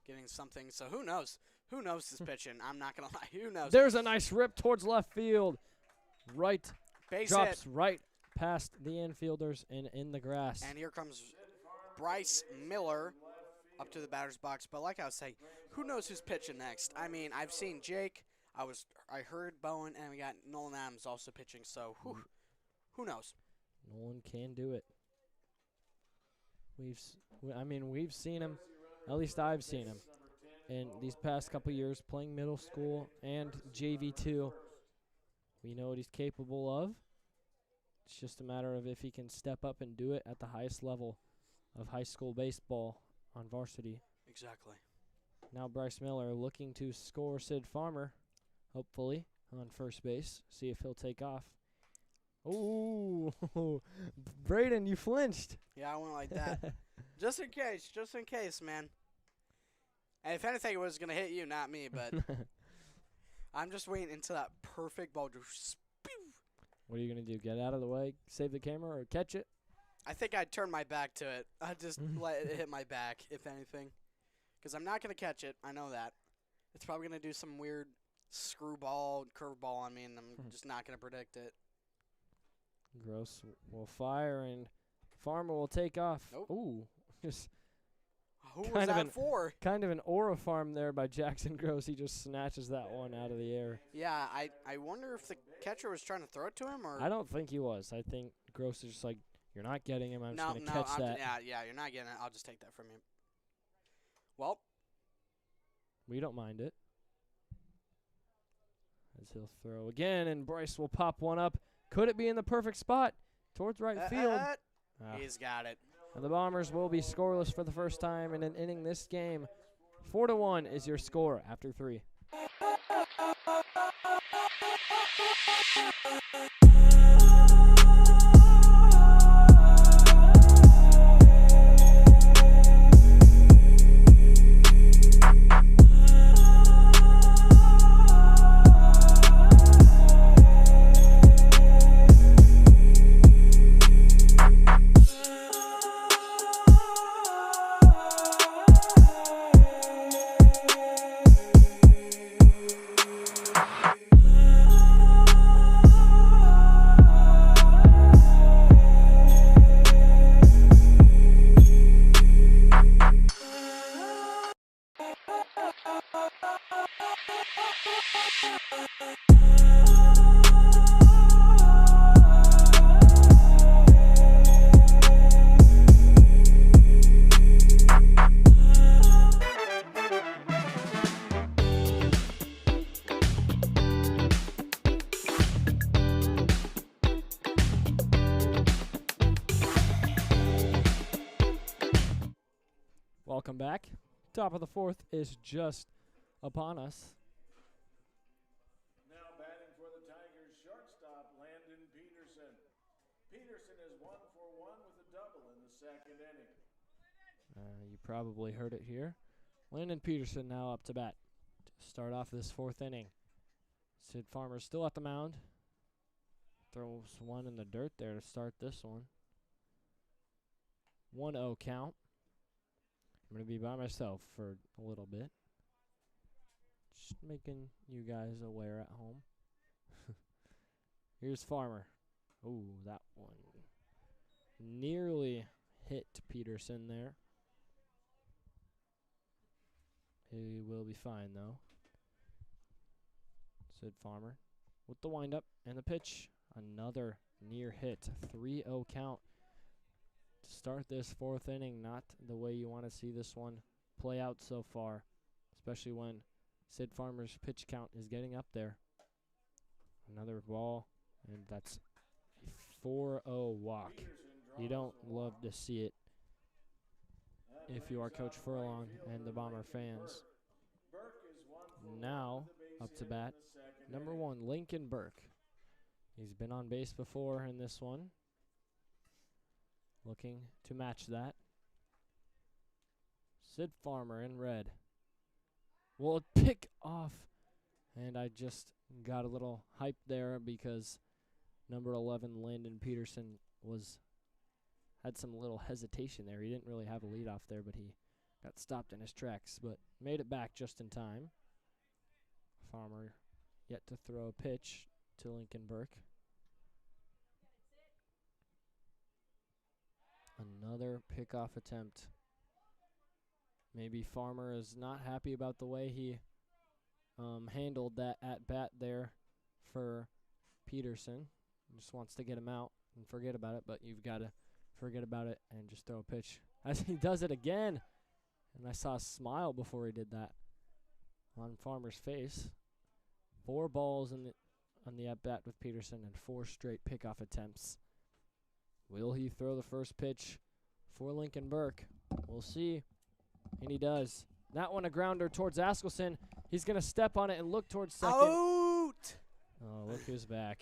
getting something, so who knows? Who knows this pitching? I'm not going to lie. Who knows? There's a nice rip towards left field. Right, Base drops hit. right past the infielders and in the grass. And here comes Bryce Miller up to the batter's box. But like I was saying, who knows who's pitching next? I mean, I've seen Jake. I heard Bowen, and we got Nolan Adams also pitching. So who knows? Nolan can do it. We've seen him. At least I've seen him in these past couple years playing middle school and JV2. We know what he's capable of. It's just a matter of if he can step up and do it at the highest level of high school baseball on varsity. Exactly. Now Bryce Miller looking to score Sid Farmer, hopefully, on first base. See if he'll take off. Ooh, Braden, you flinched. Yeah, I went like that. Just in case, man. And if anything, it was going to hit you, not me, but I'm just waiting until that perfect ball just What are you going to do, get out of the way, save the camera, or catch it? I think I'd turn my back to it. I'd just let it hit my back, if anything. Because I'm not going to catch it. I know that. It's probably going to do some weird screwball, curveball on me, and I'm just not going to predict it. Gross will fire, and Farmer will take off. Nope. Ooh, just Who Kind was of that for? kind of an aura farm there by Jackson Gross. He just snatches that one out of the air. Yeah, I wonder if the catcher was trying to throw it to him, or I don't think he was. I think Gross is just like, you're not getting him. I'm just no, going to catch that. yeah, you're not getting it. I'll just take that from you. Well, We don't mind it. As he'll throw again, and Bryce will pop one up. Could it be in the perfect spot towards right field? Ah. he's got it. And the Bombers will be scoreless for the first time in an inning this game. 4-1 is your score after 3. welcome back. Top of the fourth is just upon us. Now batting for the Tigers, shortstop Landon Peterson. Peterson is 1 for 1 with a double in the second inning. You probably heard it here. Landon Peterson now up to bat to start off this fourth inning. Sid Farmer still at the mound. Throws one in the dirt there to start this one. 1-0 count. I'm going to be by myself for a little bit. Just making you guys aware at home. Here's Farmer. Ooh, that one nearly hit Peterson there. He will be fine, though. Sid Farmer with the windup and the pitch. Another near hit. 3-0 count to start this fourth inning. Not the way you want to see this one play out so far, especially when Sid Farmer's pitch count is getting up there. Another ball, and that's a 4-0 walk. You don't love to see it if you are Coach Furlong and the Bomber fans. Now, up to bat, number 1, Lincoln Burke. He's been on base before in this one. Looking to match that. Sid Farmer in red will pick off. And I just got a little hype there because number 11, Landon Peterson, had some little hesitation there. He didn't really have a leadoff there, but he got stopped in his tracks, but made it back just in time. Farmer yet to throw a pitch to Lincoln Burke. Another pickoff attempt. Maybe Farmer is not happy about the way he handled that at-bat there for Peterson. He just wants to get him out and forget about it, but you've got to forget about it and just throw a pitch. As he does it again, and I saw a smile before he did that on Farmer's face. 4 balls on the at-bat with Peterson and 4 straight pickoff attempts. Will he throw the first pitch for Lincoln Burke? We'll see. And he does. That one a grounder towards Askelson. He's going to step on it and look towards second. Out! Oh, look who's back.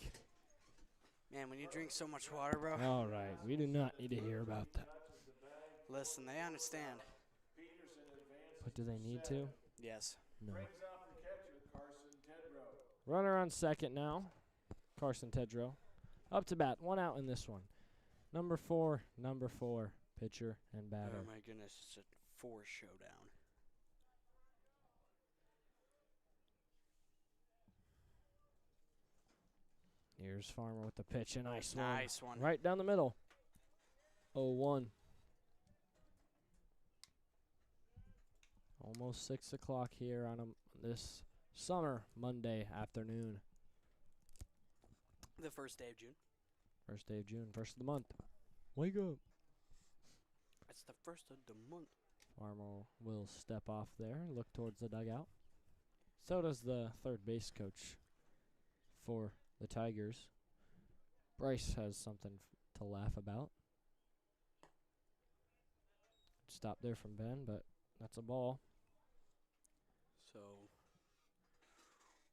Man, when you drink so much water, bro. All right. We do not need to hear about that. Listen, they understand. But do they need to? Yes. No. Runner on second now. Carson Tedrow. Up to bat. 1 out in this one. Number 4, pitcher and batter. Oh, my goodness. It's a 4 showdown. Here's Farmer with the pitch. A nice one. Nice one. Right down the middle. 0-1. Almost 6 o'clock here on this summer Monday afternoon. The first day of June. First day of June. First of the month. Wake up. It's the first of the month. Farmer will step off there, look towards the dugout. So does the third base coach for the Tigers. Bryce has something to laugh about. Stop there from Ben, but that's a ball. So,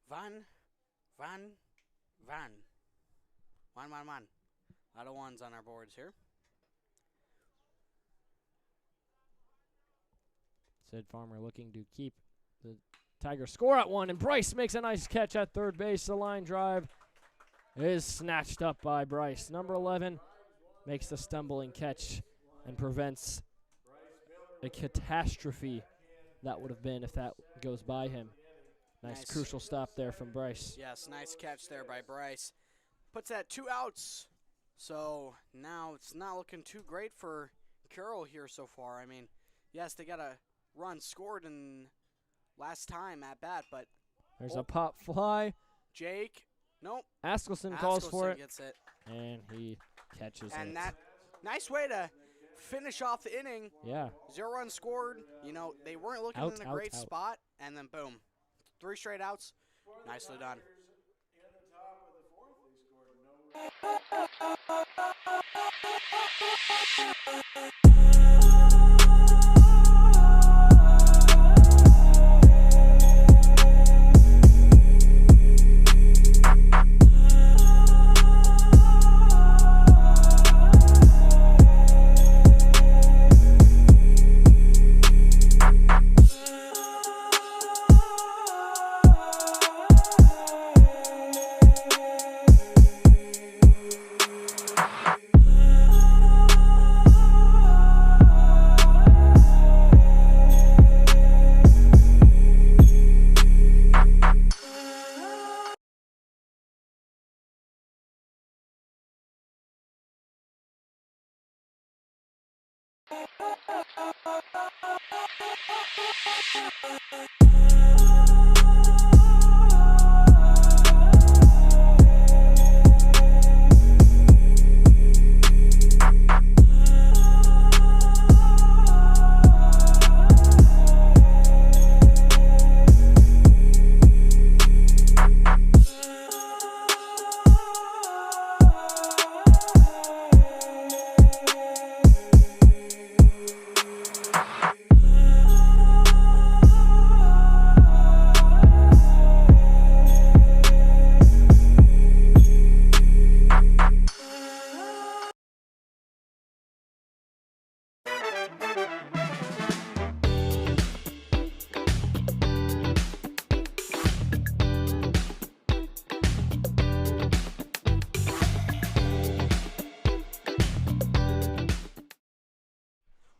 Van. 1. A lot of ones on our boards here. Sid Farmer looking to keep the Tigers score at 1, and Bryce makes a nice catch at third base. The line drive is snatched up by Bryce. Number 11 makes the stumbling catch and prevents a catastrophe that would have been if that goes by him. Nice crucial stop there from Bryce. Yes, nice catch there by Bryce. Puts that 2 outs. So now it's not looking too great for Carroll here so far. I mean, yes, they got a run scored in last time at bat, but there's a pop fly. Jake, nope. Askelson calls for it, gets it, and he catches it. And that nice way to finish off the inning. Yeah. 0 runs scored. You know, they weren't looking in a great spot, and then boom, 3 straight outs. Nicely done.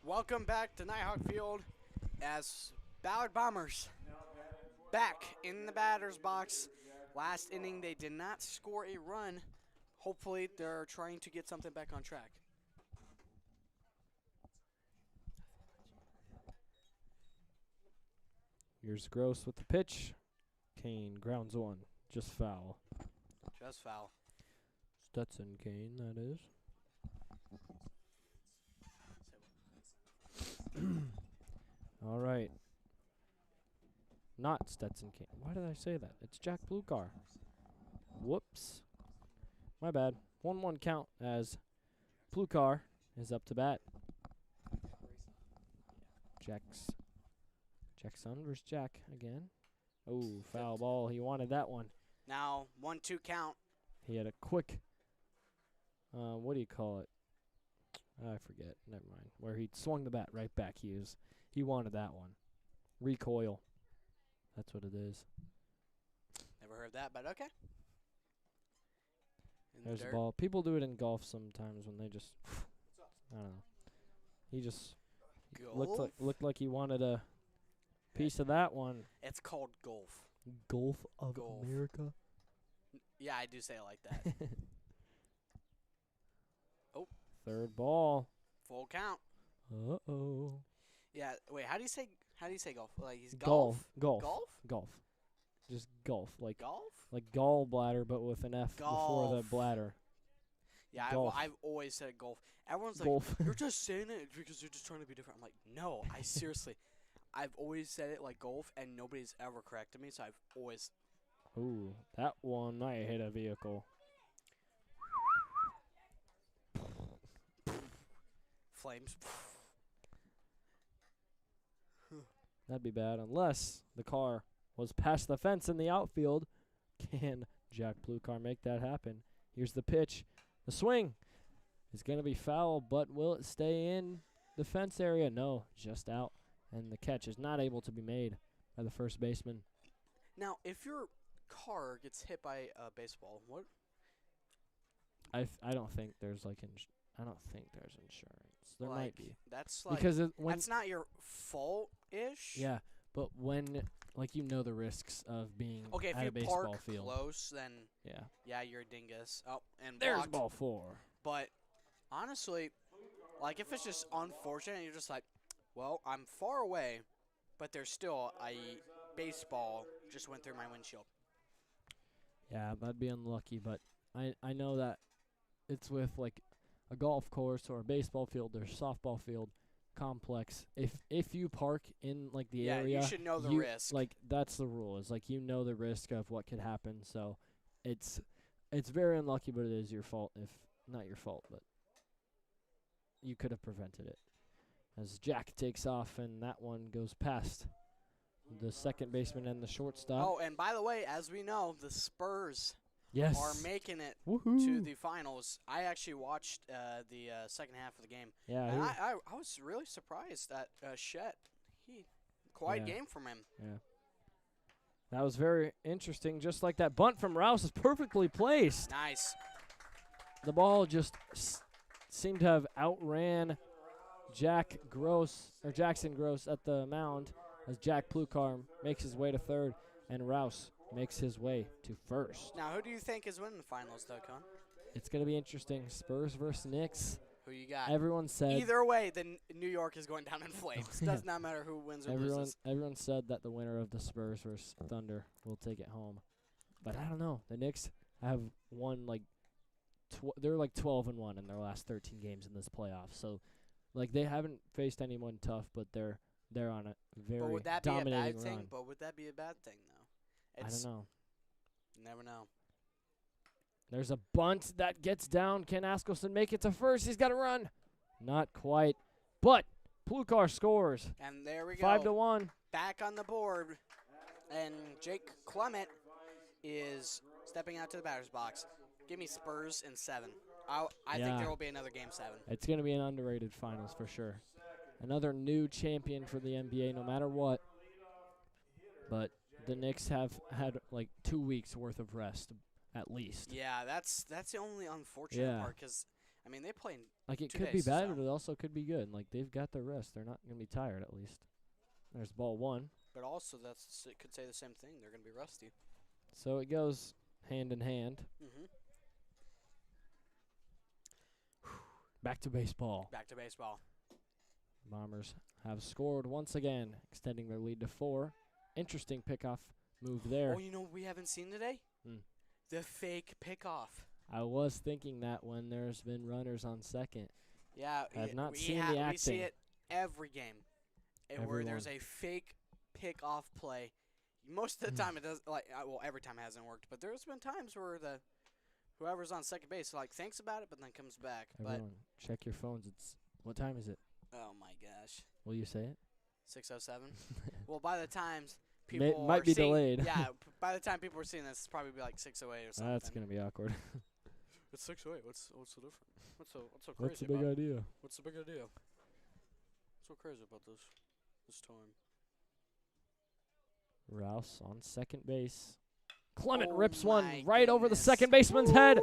Welcome back to Nighthawk Field as Ballard Bombers back in the batter's box. Last inning, they did not score a run. Hopefully, they're trying to get something back on track. Here's Gross with the pitch. Kane grounds one. Just foul. Just foul. Stetson Kane, that is. All right. Not Stetson Kane. Why did I say that? It's Jack Bluecar. Whoops. My bad. 1-1 count as Bluecar is up to bat. Jack's son versus Jack again. Oh, foul ball. He wanted that one. Now, 1-2 count. He had a quick, what do you call it? I forget. Never mind. Where he swung the bat right back. He wanted that one. Recoil. That's what it is. Never heard that, but okay. There's the ball. People do it in golf sometimes when they just, I don't know. He just looked like he wanted a piece of that one. It's called golf. Golf of America. Yeah, I do say it like that. Oh. Third ball. Full count. Uh-oh. Yeah, wait, how do you say golf? Like he's Golf. Golf? Just golf. Like Golf? Like gallbladder, but with an F before the bladder. Yeah, I've always said golf. Everyone's golf. like, you're just saying it because you're just trying to be different. I'm like, no, I seriously, I've always said it like golf, and nobody's ever corrected me, so I've always. Ooh, that one might hit a vehicle. Flames. That'd be bad unless the car was past the fence in the outfield. Can Jack Bluecar make that happen? Here's the pitch. The swing is going to be foul, but will it stay in the fence area? No, just out. And the catch is not able to be made by the first baseman. Now, if your car gets hit by a baseball, what? I don't think there's I don't think there's insurance. There might be. That's like because that's not your fault-ish. Yeah, but when the risks of being okay, at a baseball park field. Close, then yeah, you're a dingus. Oh, and there's blocked. ball 4. But honestly, like if it's just unfortunate, you're just like, well, I'm far away, but there's still a baseball just went through my windshield. Yeah, that'd be unlucky, but I know that it's with like a golf course or a baseball field or softball field complex. If you park in like the area, you should know the risk. Like that's the rule. Is like the risk of what could happen. So it's very unlucky, but it is your fault. If not your fault, but you could have prevented it. As Jack takes off, and that one goes past the second baseman and the shortstop. Oh, and by the way, as we know, the Spurs are making it Woohoo. to the finals. I actually watched the second half of the game. Yeah, and I was really surprised that Shet, quiet game from him. Yeah. That was very interesting. Just like that bunt from Rouse is perfectly placed. Nice. The ball just seemed to have outran Jackson Gross at the mound as Jack Bluecar makes his way to third and Rouse makes his way to first. Now, who do you think is winning the finals, though, Con? It's going to be interesting. Spurs versus Knicks. Who you got? Everyone said Either way, New York is going down in flames. Does not matter who wins or loses. everyone said that the winner of the Spurs versus Thunder will take it home. But I don't know. The Knicks have won they're like 12-1 in their last 13 games in this playoff. So like they haven't faced anyone tough, but they're on a very But would that be a dominating bad run. thing? But would that be a bad thing though? I don't know. You never know. There's a bunt that gets down. Can Askelson make it to first? He's got to run. Not quite. But Plukar scores. And there we go. 5-1. Back on the board. And Jake Clement is stepping out to the batter's box. Give me Spurs in 7. I think there will be another game 7. It's going to be an underrated finals for sure. Another new champion for the NBA no matter what. But the Knicks have had like 2 weeks worth of rest at least. Yeah, that's the only unfortunate part because, I mean, they play in Like it 2 could days, be bad, so. but it also could be good. Like they've got their rest. They're not going to be tired at least. There's ball 1. But also it could say the same thing. They're going to be rusty. So it goes hand in hand. Mm-hmm. Back to baseball. Back to baseball. Bombers have scored once again, extending their lead to 4. Interesting pickoff move there. Oh, you know what we haven't seen today? The fake pickoff. I was thinking that when there's been runners on second. Yeah, I've not we seen the acting. We see it every game, where there's Everyone. a fake pick-off play. Most of the time it does. Every time it hasn't worked, but there's been times where whoever's on second base thinks about it, but then comes back. Everyone, check your phones. What time is it? But oh my gosh, Will you say it? 6:07. Well, by the times people Might are be seeing, delayed. Yeah, by the time people are seeing this, it's probably be like 6:08 or something. That's gonna be awkward. It's 6:08. What's the difference? What's so crazy What's the big about? idea? What's the big idea? What's so crazy about this time? Rouse on second base. Clement Oh rips one my right over the goodness. second baseman's head.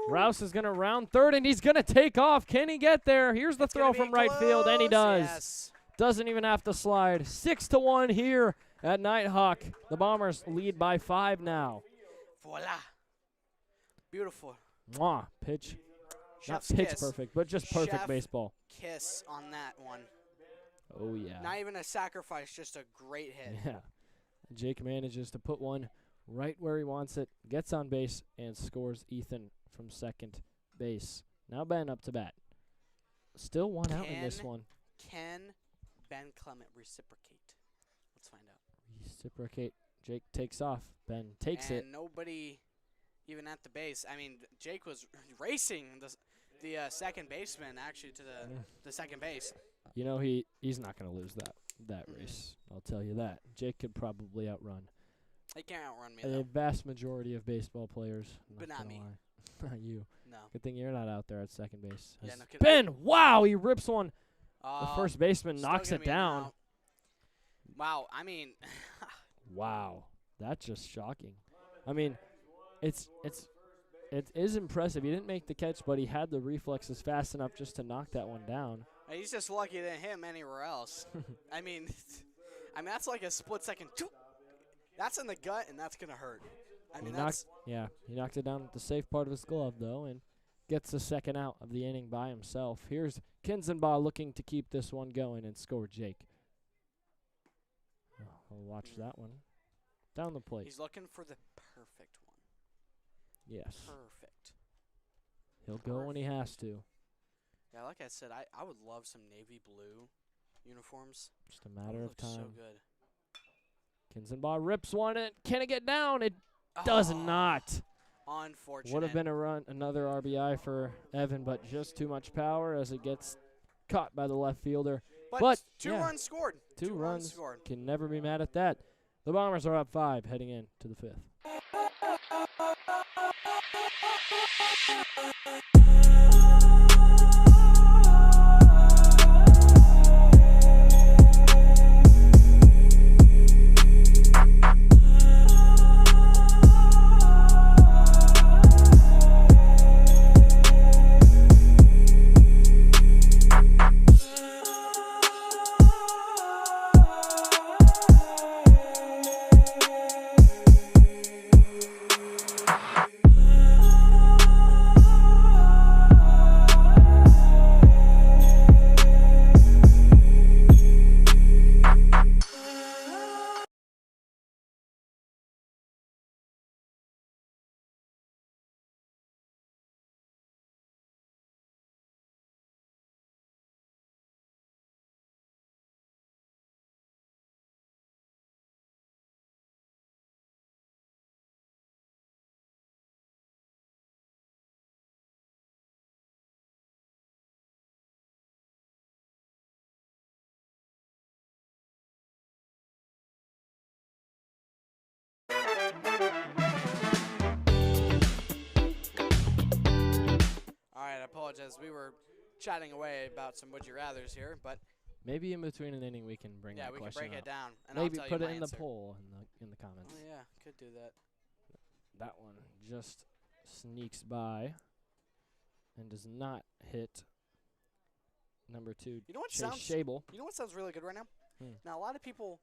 Rouse is going to round third, and he's going to take off. Can he get there? Here's the It's throw gonna be from right field, and he close, does. Yes. Doesn't even have to slide. 6-1 here at Nighthawk. The Bombers lead by 5 now. Voila. Beautiful. Mwah. Pitch. Chef's Not pitch kiss. perfect, but just perfect Chef baseball. Kiss on that one. Oh, yeah. Not even a sacrifice, just a great hit. Yeah. Jake manages to put one right where he wants it, gets on base, and scores Ethan from second base. Now Ben up to bat. Still one out in this one. Can Ben Clement reciprocate? Let's find out. Reciprocate. Jake takes off. Ben takes it. And nobody even at the base. I mean, Jake was racing the second baseman actually to the second base. You know, he's not going to lose that race. I'll tell you that. Jake could probably outrun He can't outrun me, a though. vast majority of baseball players. But not gonna me. lie. Not you. No. Good thing you're not out there at second base. Yeah, As no kidding. Ben, wow, he rips one. The Oh, first baseman still knocks gonna it be an down. out. Wow, I mean, Wow, that's just shocking. I mean, it is impressive. He didn't make the catch, but he had the reflexes fast enough just to knock that one down. he's just lucky to hit him anywhere else. I mean, that's like a split second. That's in the gut, and that's gonna hurt. I mean, He knocked it down with the safe part of his glove though, and gets the second out of the inning by himself. Here's Kinzenbaugh looking to keep this one going and score Jake. I'll watch that one. Down the plate. he's looking for the perfect one. Yes. Perfect. He'll go when he has to. Yeah, like I said, I would love some navy blue uniforms. Just a matter of Looks so time. good. Kinzenbaugh rips one. Can it get down? It does not. Unfortunate. Would have been another RBI for Evan, but just too much power as it gets caught by the left fielder. But two yeah, runs scored. Two runs scored. can never be mad at that. The Bombers are up 5 heading into the 5th. as we were chatting away about some would you rathers here, but Maybe in between an inning we can bring yeah, that we can question break it up. down, and Maybe I'll tell put you it my in answer. the poll in the comments. Oh, yeah, could do that. That one just sneaks by and does not hit number 2, You know what Chase sounds? Shable. You know what sounds really good right now? Hmm. Now a lot of people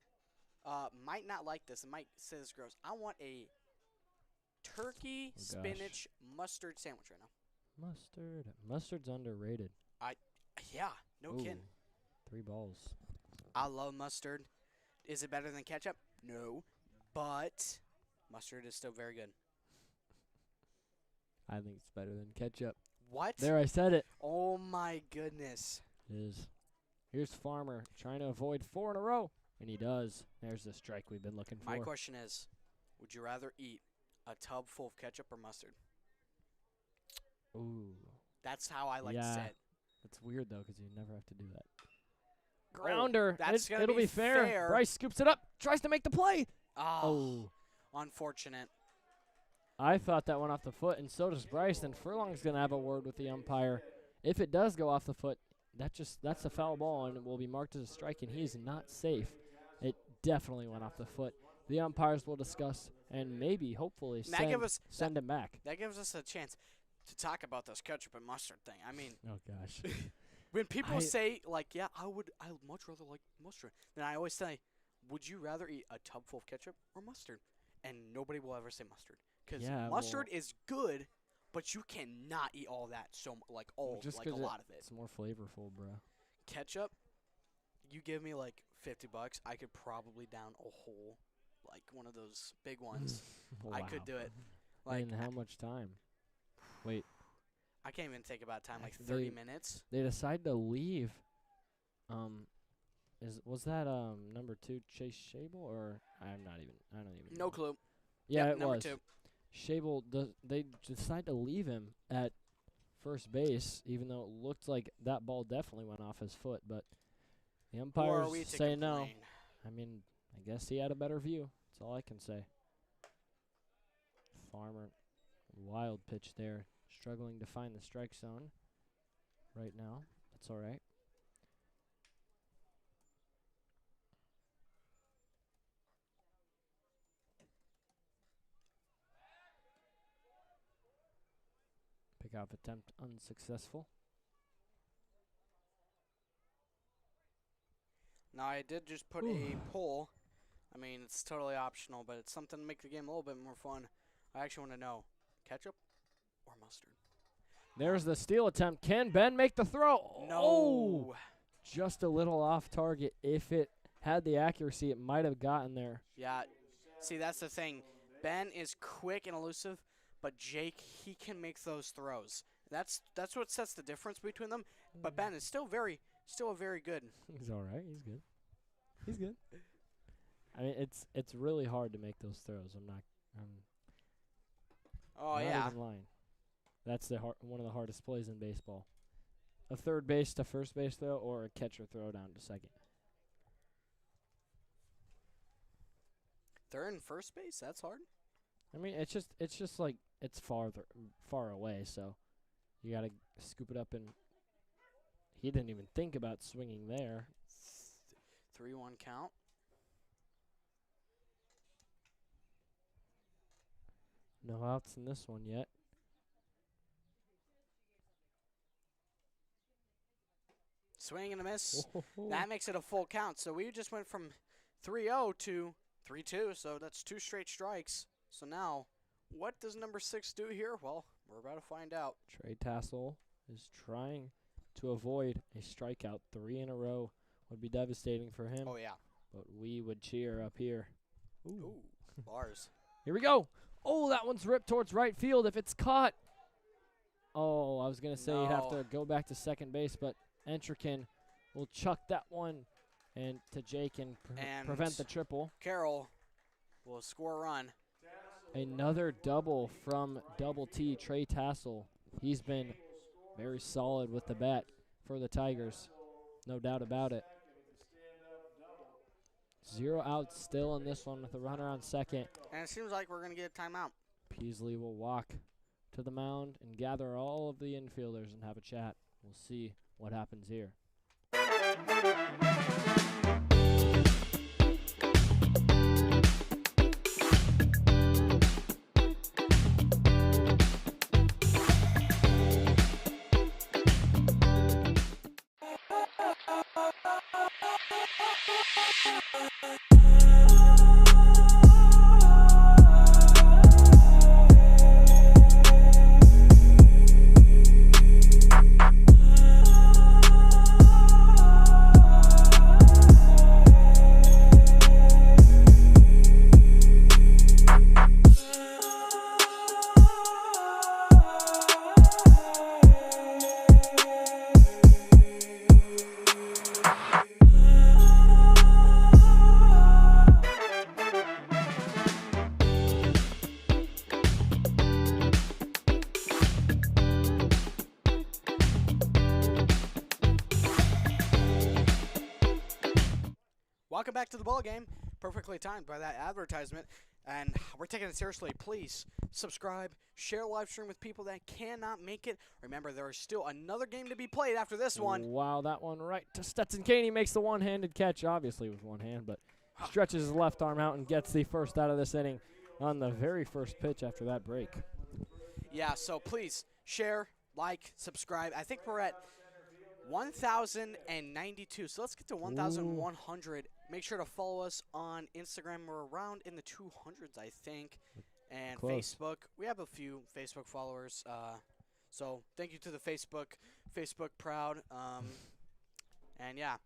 might not like this and might say this is gross. I want a turkey gosh. spinach mustard sandwich right now. Mustard's underrated. Yeah, no Ooh, kidding. 3 balls. I love mustard. Is it better than ketchup? No, but mustard is still very good. I think it's better than ketchup. What? There, I said it. Oh my goodness. It is. Here's Farmer trying to avoid 4 in a row, and he does. There's the strike we've been looking for. My question is, would you rather eat a tub full of ketchup or mustard? Ooh. That's how I like to say it. That's weird, though, because you never have to do that. Oh, Grounder. that's gonna it'll be fair. Bryce scoops it up, tries to make the play. Oh, unfortunate. I thought that went off the foot, and so does Bryce. And Furlong's going to have a word with the umpire. If it does go off the foot, that's a foul ball, and it will be marked as a strike, and he is not safe. It definitely went off the foot. The umpires will discuss and maybe, hopefully, send him back. That gives us a chance to talk about this ketchup and mustard thing. I mean, Oh, gosh. when people say, like, yeah, I would much rather like mustard, then I always say, would you rather eat a tub full of ketchup or mustard? And nobody will ever say mustard. Because mustard is good, but you cannot eat all that, a lot of it. It's more flavorful, bro. Ketchup, you give me, like, $50, I could probably down a whole, like, one of those big ones. Wow. I could do it. Like, in how much time? Wait. I can't even think about time, like Actually, 30 minutes. They decide to leave. Was that number 2 Chase Shable, or I don't even No know. clue. Yeah, Yep, it number was. 2. Shable they decide to leave him at first base, even though it looked like that ball definitely went off his foot, but the Who umpires are we to say no. complain? I mean, I guess he had a better view. That's all I can say. Farmer, wild pitch there, struggling to find the strike zone right now. That's all right. Pick-off attempt unsuccessful. Now, I did just put a poll. I mean, it's totally optional, but it's something to make the game a little bit more fun. I actually want to know, ketchup or mustard? There's the steal attempt. Can Ben make the throw? No. Oh, just a little off target. If it had the accuracy, it might have gotten there. Yeah. See, that's the thing. Ben is quick and elusive, but Jake, he can make those throws. That's what sets the difference between them. But Ben is still very good. He's all right. He's good. He's good. I mean, it's really hard to make those throws. I'm not even lying. That's one of the hardest plays in baseball. A third base to first base throw, or a catcher throw down to second. Third and first base, that's hard. I mean, it's just like it's far away, so you gotta scoop it up, and he didn't even think about swinging there. 3-1 count. No outs in this one yet. Swing and a miss. Oh. That makes it a full count. So we just went from 3-0 to 3-2, so that's 2 straight strikes. So now, what does number 6 do here? Well, we're about to find out. Trey Tassel is trying to avoid a strikeout. 3 in a row would be devastating for him. Oh, yeah. But we would cheer up here. Ooh, bars. Here we go. Oh, that one's ripped towards right field if it's caught. Oh, I was going to say you'd have to go back to second base, but Entrican will chuck that one and to Jake and prevent the triple. Carroll will score a run. Another double from Double T, Trey Tassel. He's been very solid with the bat for the Tigers. No doubt about it. 0 outs still in this one with a runner on second. And it seems like we're going to get a timeout. Peasley will walk to the mound and gather all of the infielders and have a chat. We'll see what happens here. Welcome back to the ball game. Perfectly timed by that advertisement. And we're taking it seriously. Please subscribe, share live stream with people that cannot make it. Remember, there is still another game to be played after this one. Wow, that one right to Stetson Kane. He makes the one-handed catch, obviously with one hand, but stretches his left arm out and gets the first out of this inning on the very first pitch after that break. Yeah, so please share, like, subscribe. I think we're at 1,092. So let's get to 1,100. Make sure to follow us on Instagram. We're around in the 200s, I think. And Close. Facebook. We have a few Facebook followers. So thank you to the Facebook proud. And yeah.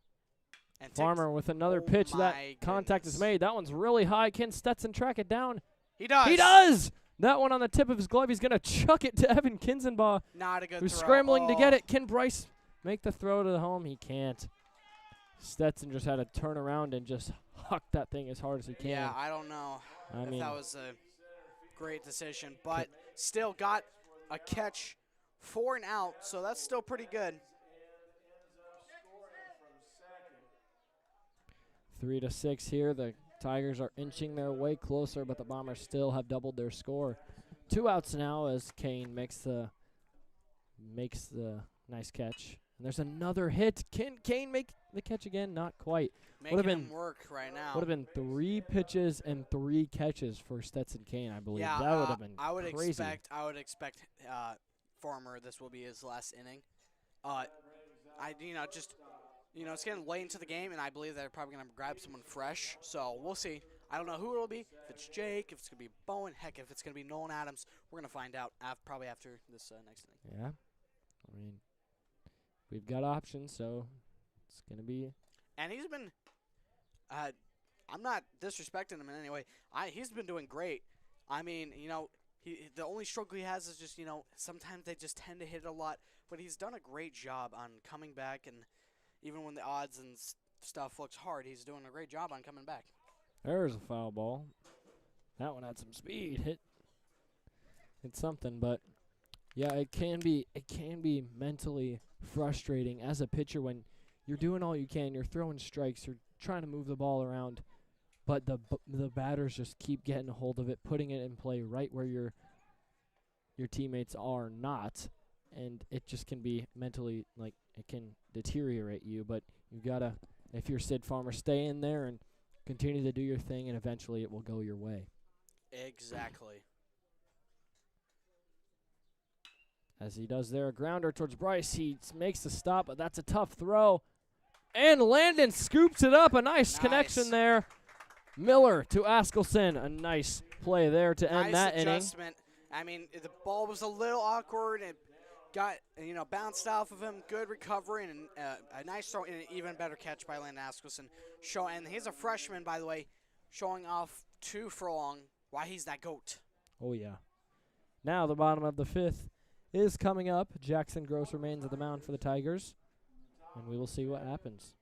And Farmer with another pitch. That contact is made. That one's really high. Can Stetson track it down? He does. He does! That one on the tip of his glove. He's going to chuck it to Evan Kinzenbaugh, Not a good who's throw. scrambling to get it. Can Bryce make the throw to the home? He can't. Stetson just had to turn around and just huck that thing as hard as he can. Yeah, I don't know if mean, that was a great decision. But still got a catch for an out, so that's still pretty good. 3-6 here. The Tigers are inching their way closer, but the Bombers still have doubled their score. 2 outs now as Kane makes the nice catch. And there's another hit. Can Kane make the catch again? Not quite. Making him work right now. Would have been 3 pitches and 3 catches for Stetson Kane, I believe. Yeah, that would have been I would crazy. expect Farmer, this will be his last inning. It's getting late into the game, and I believe they're probably going to grab someone fresh. So we'll see. I don't know who it'll be. If it's Jake, if it's going to be Bowen, heck, if it's going to be Nolan Adams, we're going to find out probably after this next inning. Yeah. I mean, we've got options, so it's going to be. And he's been I'm not disrespecting him in any way. He's been doing great. I mean, the only struggle he has is just, sometimes they just tend to hit it a lot. But he's done a great job on coming back, and even when the odds and stuff looks hard, he's doing a great job on coming back. There's a foul ball. That one had some speed. Hit something, but yeah, it can be mentally frustrating as a pitcher when you're doing all you can. You're throwing strikes. You're trying to move the ball around, but the batters just keep getting a hold of it, putting it in play right where your teammates are not, and it just can be mentally, like, it can deteriorate you. But you gotta, if you're Sid Farmer, stay in there and continue to do your thing, and eventually it will go your way. Exactly. As he does there, a grounder towards Bryce. He makes the stop, but that's a tough throw. And Landon scoops it up. A nice connection there. Miller to Askelson. A nice play there to end that inning. Nice adjustment. I mean, the ball was a little awkward and got, bounced off of him. Good recovery and a nice throw and an even better catch by Landon Askelson. And he's a freshman, by the way, showing off to Furlong why he's that GOAT. Oh, yeah. Now the bottom of the 5th is coming up. Jackson Gross remains at the mound for the Tigers, and we will see what happens.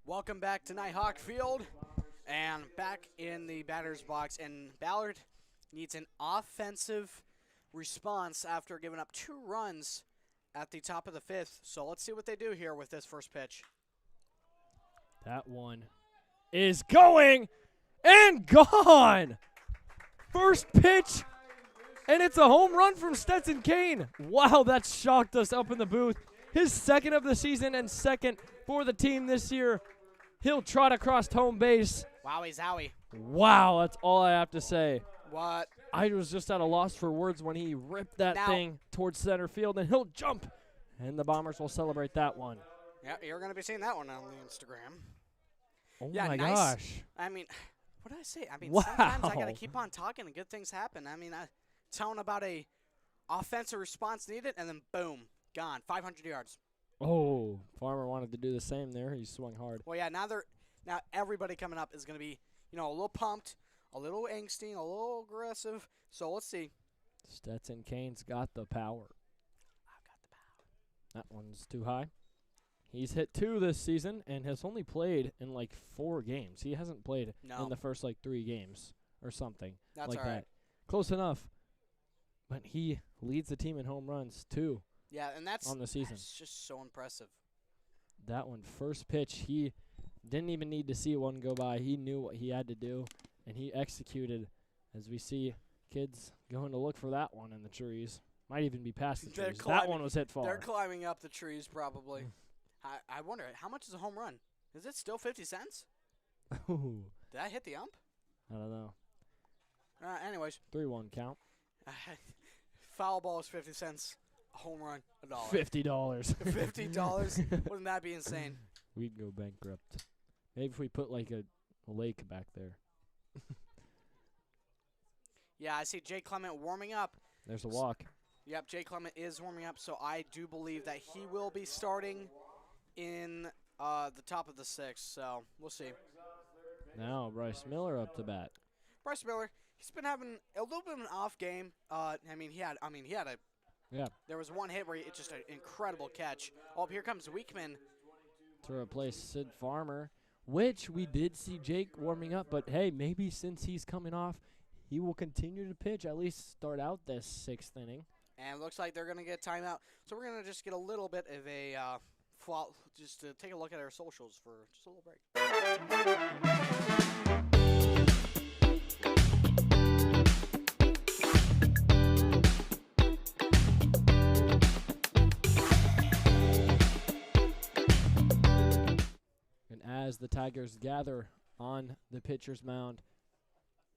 Welcome back to Nighthawk Field, and back in the batter's box, and Ballard needs an offensive response after giving up 2 runs at the top of the 5th. So let's see what they do here with this first pitch. That one is going and gone. First pitch, and it's a home run from Stetson Kane. Wow, that shocked us up in the booth. His second of the season and second for the team this year. He'll trot across home base. Wowie zowie. Wow, that's all I have to say. What? I was just at a loss for words when he ripped that thing towards center field, and he'll jump. And the Bombers will celebrate that one. Yeah, you're going to be seeing that one on the Instagram. Oh, Yeah, my nice. gosh. I mean, what did I say? I mean, Wow. sometimes I got to keep on talking and good things happen. I mean, telling about a offensive response needed, and then boom, gone. 500 yards. Oh, Farmer wanted to do the same there. He swung hard. Well, yeah, now everybody coming up is going to be, a little pumped, a little angsty, a little aggressive. So let's see. Stetson Kane's got the power. I've got the power. That one's too high. He's hit 2 this season and has only played in like 4 games. He hasn't played No. in the first like 3 games or something That's like all right. that. Close enough. But he leads the team in home runs too Yeah, and that's on the season. just so impressive. That one, first pitch, he didn't even need to see one go by. He knew what he had to do, and he executed. As we see kids going to look for that one in the trees. Might even be past the They're trees. That climbing- one was hit far. They're climbing up the trees probably. I wonder, how much is a home run? Is it still 50 cents? Ooh, Did I hit the ump? I don't know. Anyways, 3-1 count. foul ball is 50 cents. A home run, $1. $50. $50? Wouldn't that be insane? We'd go bankrupt. Maybe if we put like a lake back there. Yeah, I see Jay Clement warming up. There's a walk. Yep, Jay Clement is warming up, so I do believe that he will be starting in the top of the 6th. So we'll see. Now Bryce Miller up to bat. Bryce Miller, he's been having a little bit of an off game. Yeah. There was one hit where it's just an incredible catch. Oh, here comes Weekman. To replace Sid Farmer, which we did see Jake warming up, but hey, maybe since he's coming off, he will continue to pitch, at least start out this 6th inning. And it looks like they're going to get timeout. So we're going to just get a little bit of a just to take a look at our socials for just a little break. And as the Tigers gather on the pitcher's mound,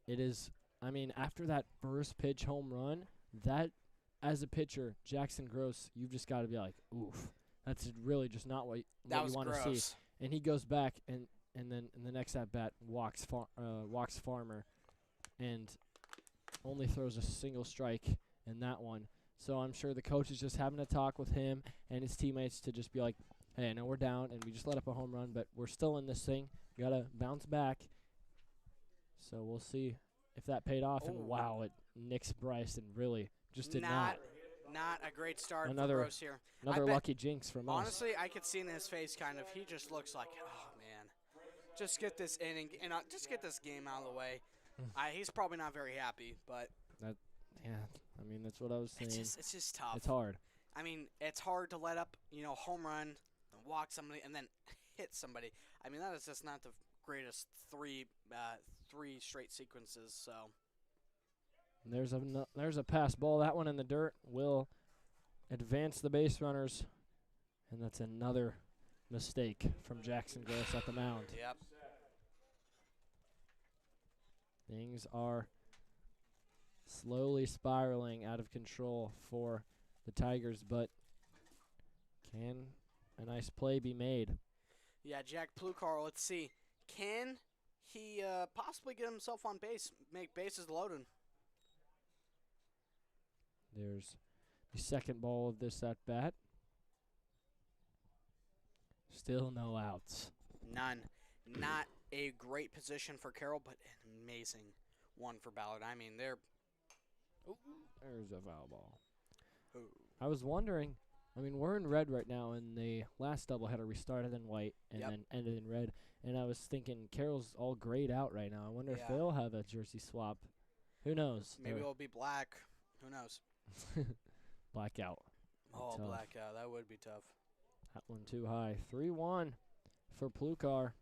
it is, after that first pitch home run, that, as a pitcher, Jackson Gross, you've just got to be like, oof. That's really just not what you want to see. And he goes back, and then in the next at-bat walks Farmer and only throws a single strike in that one. So I'm sure the coach is just having a talk with him and his teammates to just be like, hey, I know we're down, and we just let up a home run, but we're still in this thing. Got to bounce back. So we'll see if that paid off. And, wow, it nicks Bryce and really just did not. Not a great start for Gross here. Another lucky jinx from us. Honestly, I could see in his face kind of, he just looks like, oh, man, just get this inning, and just get this game out of the way. He's probably not very happy, but. That's what I was saying. It's just tough. It's hard. It's hard to let up, home run, walk somebody, and then hit somebody. That is just not the greatest three straight sequences. So there's a pass ball. That one in the dirt will advance the base runners, and that's another mistake from Jackson Gross at the mound. Yep. Things are slowly spiraling out of control for the Tigers, but can a nice play be made? Yeah, Jack Plukar, let's see. Can he possibly get himself on base, make bases loaded. There's the second ball of this at bat. Still no outs. None. Not a great position for Carroll, but an amazing one for Ballard. I mean, they're. There's a foul ball. Ooh. I was wondering, I mean, we're in red right now, and the last doubleheader we started in white and Yep. then ended in red. And I was thinking Carroll's all grayed out right now. I wonder if Yeah. they'll have a jersey swap. Who knows? Maybe They're it'll be black. Who knows? blackout. Oh, Tough. blackout. That would be tough. That one too high. 3-1 for Plukar.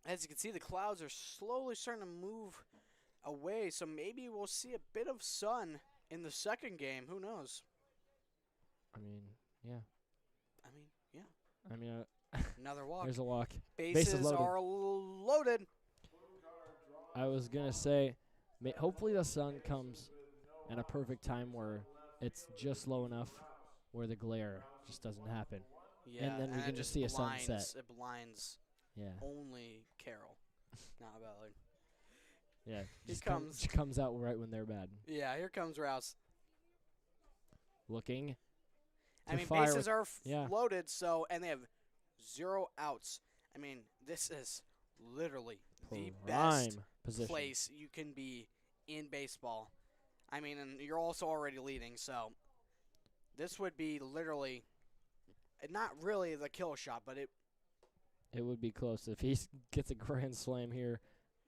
As you can see, the clouds are slowly starting to move away, so maybe we'll see a bit of sun in the second game. Who knows? I mean, yeah. I mean, yeah. I mean, Another walk. there's a walk. Bases loaded. are loaded. I was going to say, hopefully the sun comes at a perfect time where it's just low enough where the glare just doesn't happen. Yeah, then we it can just see a blinds, sunset. It blinds Yeah. only Carroll, not Ballard. Yeah. He Just comes. comes out right when they're bad. Yeah, here comes Rouse. Looking. I to mean, fire bases with- are yeah. loaded, and they have 0 outs. I mean, this is literally the best Prime position. place you can be in baseball. I mean, and you're also already leading, so this would be literally not really the kill shot, but it It would be close. If he gets a grand slam here,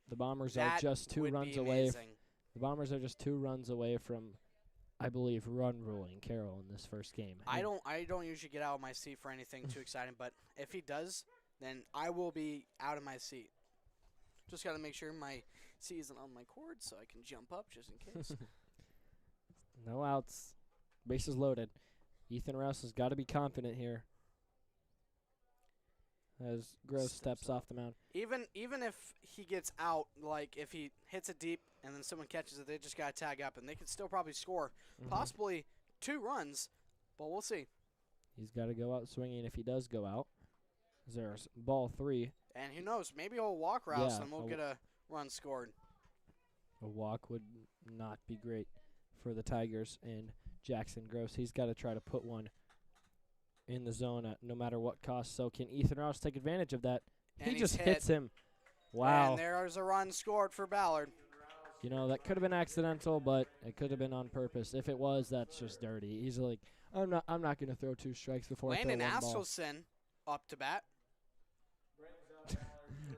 the Bombers are that just 2 would runs be away. amazing. The Bombers are just 2 runs away from, I believe, run ruling Carroll in this first game. I don't usually get out of my seat for anything too exciting, but if he does, then I will be out of my seat. Just got to make sure my seat isn't on my cord so I can jump up just in case. No outs. Bases loaded. Ethan Rouse has got to be confident here. As Gross steps off the mound. Even if he gets out, like if he hits it deep and then someone catches it, they just got to tag up, and they could still probably score possibly 2 runs, but we'll see. He's got to go out swinging if he does go out. There's ball 3. And who knows, maybe he'll walk Rouse Yeah, and we'll get a run scored. A walk would not be great for the Tigers and Jackson Gross. He's got to try to put one in the zone at no matter what cost. So can Ethan Rouse take advantage of that? And He he's just hit. hits him. Wow. And there's a run scored for Ballard. You know, that could have been accidental, but it could have been on purpose. If it was, that's just dirty. He's like, I'm not going to throw 2 strikes before Landon I throw one Askelson up to bat.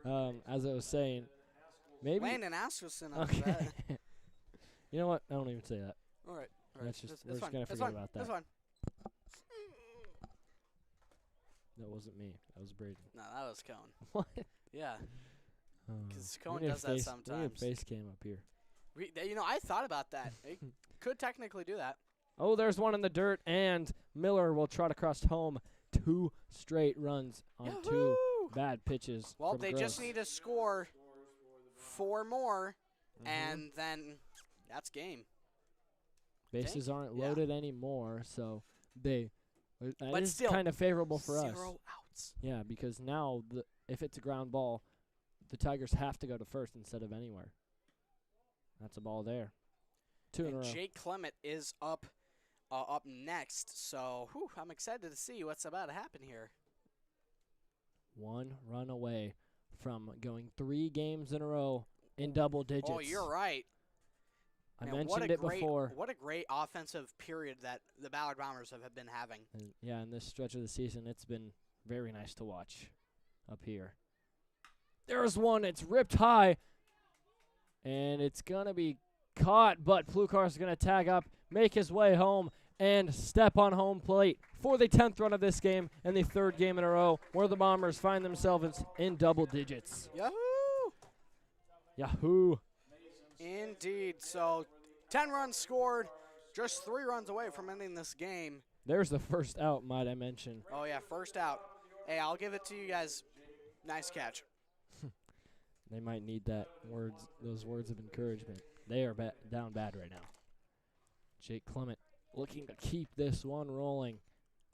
ball. As I was saying, maybe. Landon Askelson up to Okay. bat. You know what? I don't even say that. All right. That's just That's we're just fine. gonna That's forget fine. about That's that. fine. That wasn't me. That was Braden. No, that was Cone. What? Yeah. Oh. 'Cause We Cohen need a does that We need a sometimes. face cam up here. I thought about that. They could technically do that. Oh, there's one in the dirt, and Miller will trot across home. 2 straight runs on 2 Yahoo! bad pitches. Well, from they just Gross. need to score 4 more, Mhm. and then that's game. Bases aren't Yeah. loaded anymore, so that But is still, kind of favorable for us. 0 outs. Yeah, because now if it's a ground ball, the Tigers have to go to first instead of anywhere. That's a ball there. 2 in a And row. Jake Clement is up next, so I'm excited to see what's about to happen here. 1 run away from going 3 games in a row in double digits. Oh, you're right. I Man, what mentioned a it great, before. What a great offensive period that the Ballard Bombers have been having. And yeah, in this stretch of the season, it's been very nice to watch up here. There's one. It's ripped high, and it's going to be caught, but Plukar's going to tag up, make his way home, and step on home plate for the 10th run of this game and the 3rd game in a row where the Bombers find themselves in double digits. Yahoo! Yahoo! Indeed. So 10 runs scored, just 3 runs away from ending this game. There's the first out, might I mention. Oh, yeah, first out. Hey, I'll give it to you guys. Nice catch. They might need those words of encouragement. They are down bad right now. Jake Clement looking to keep this one rolling.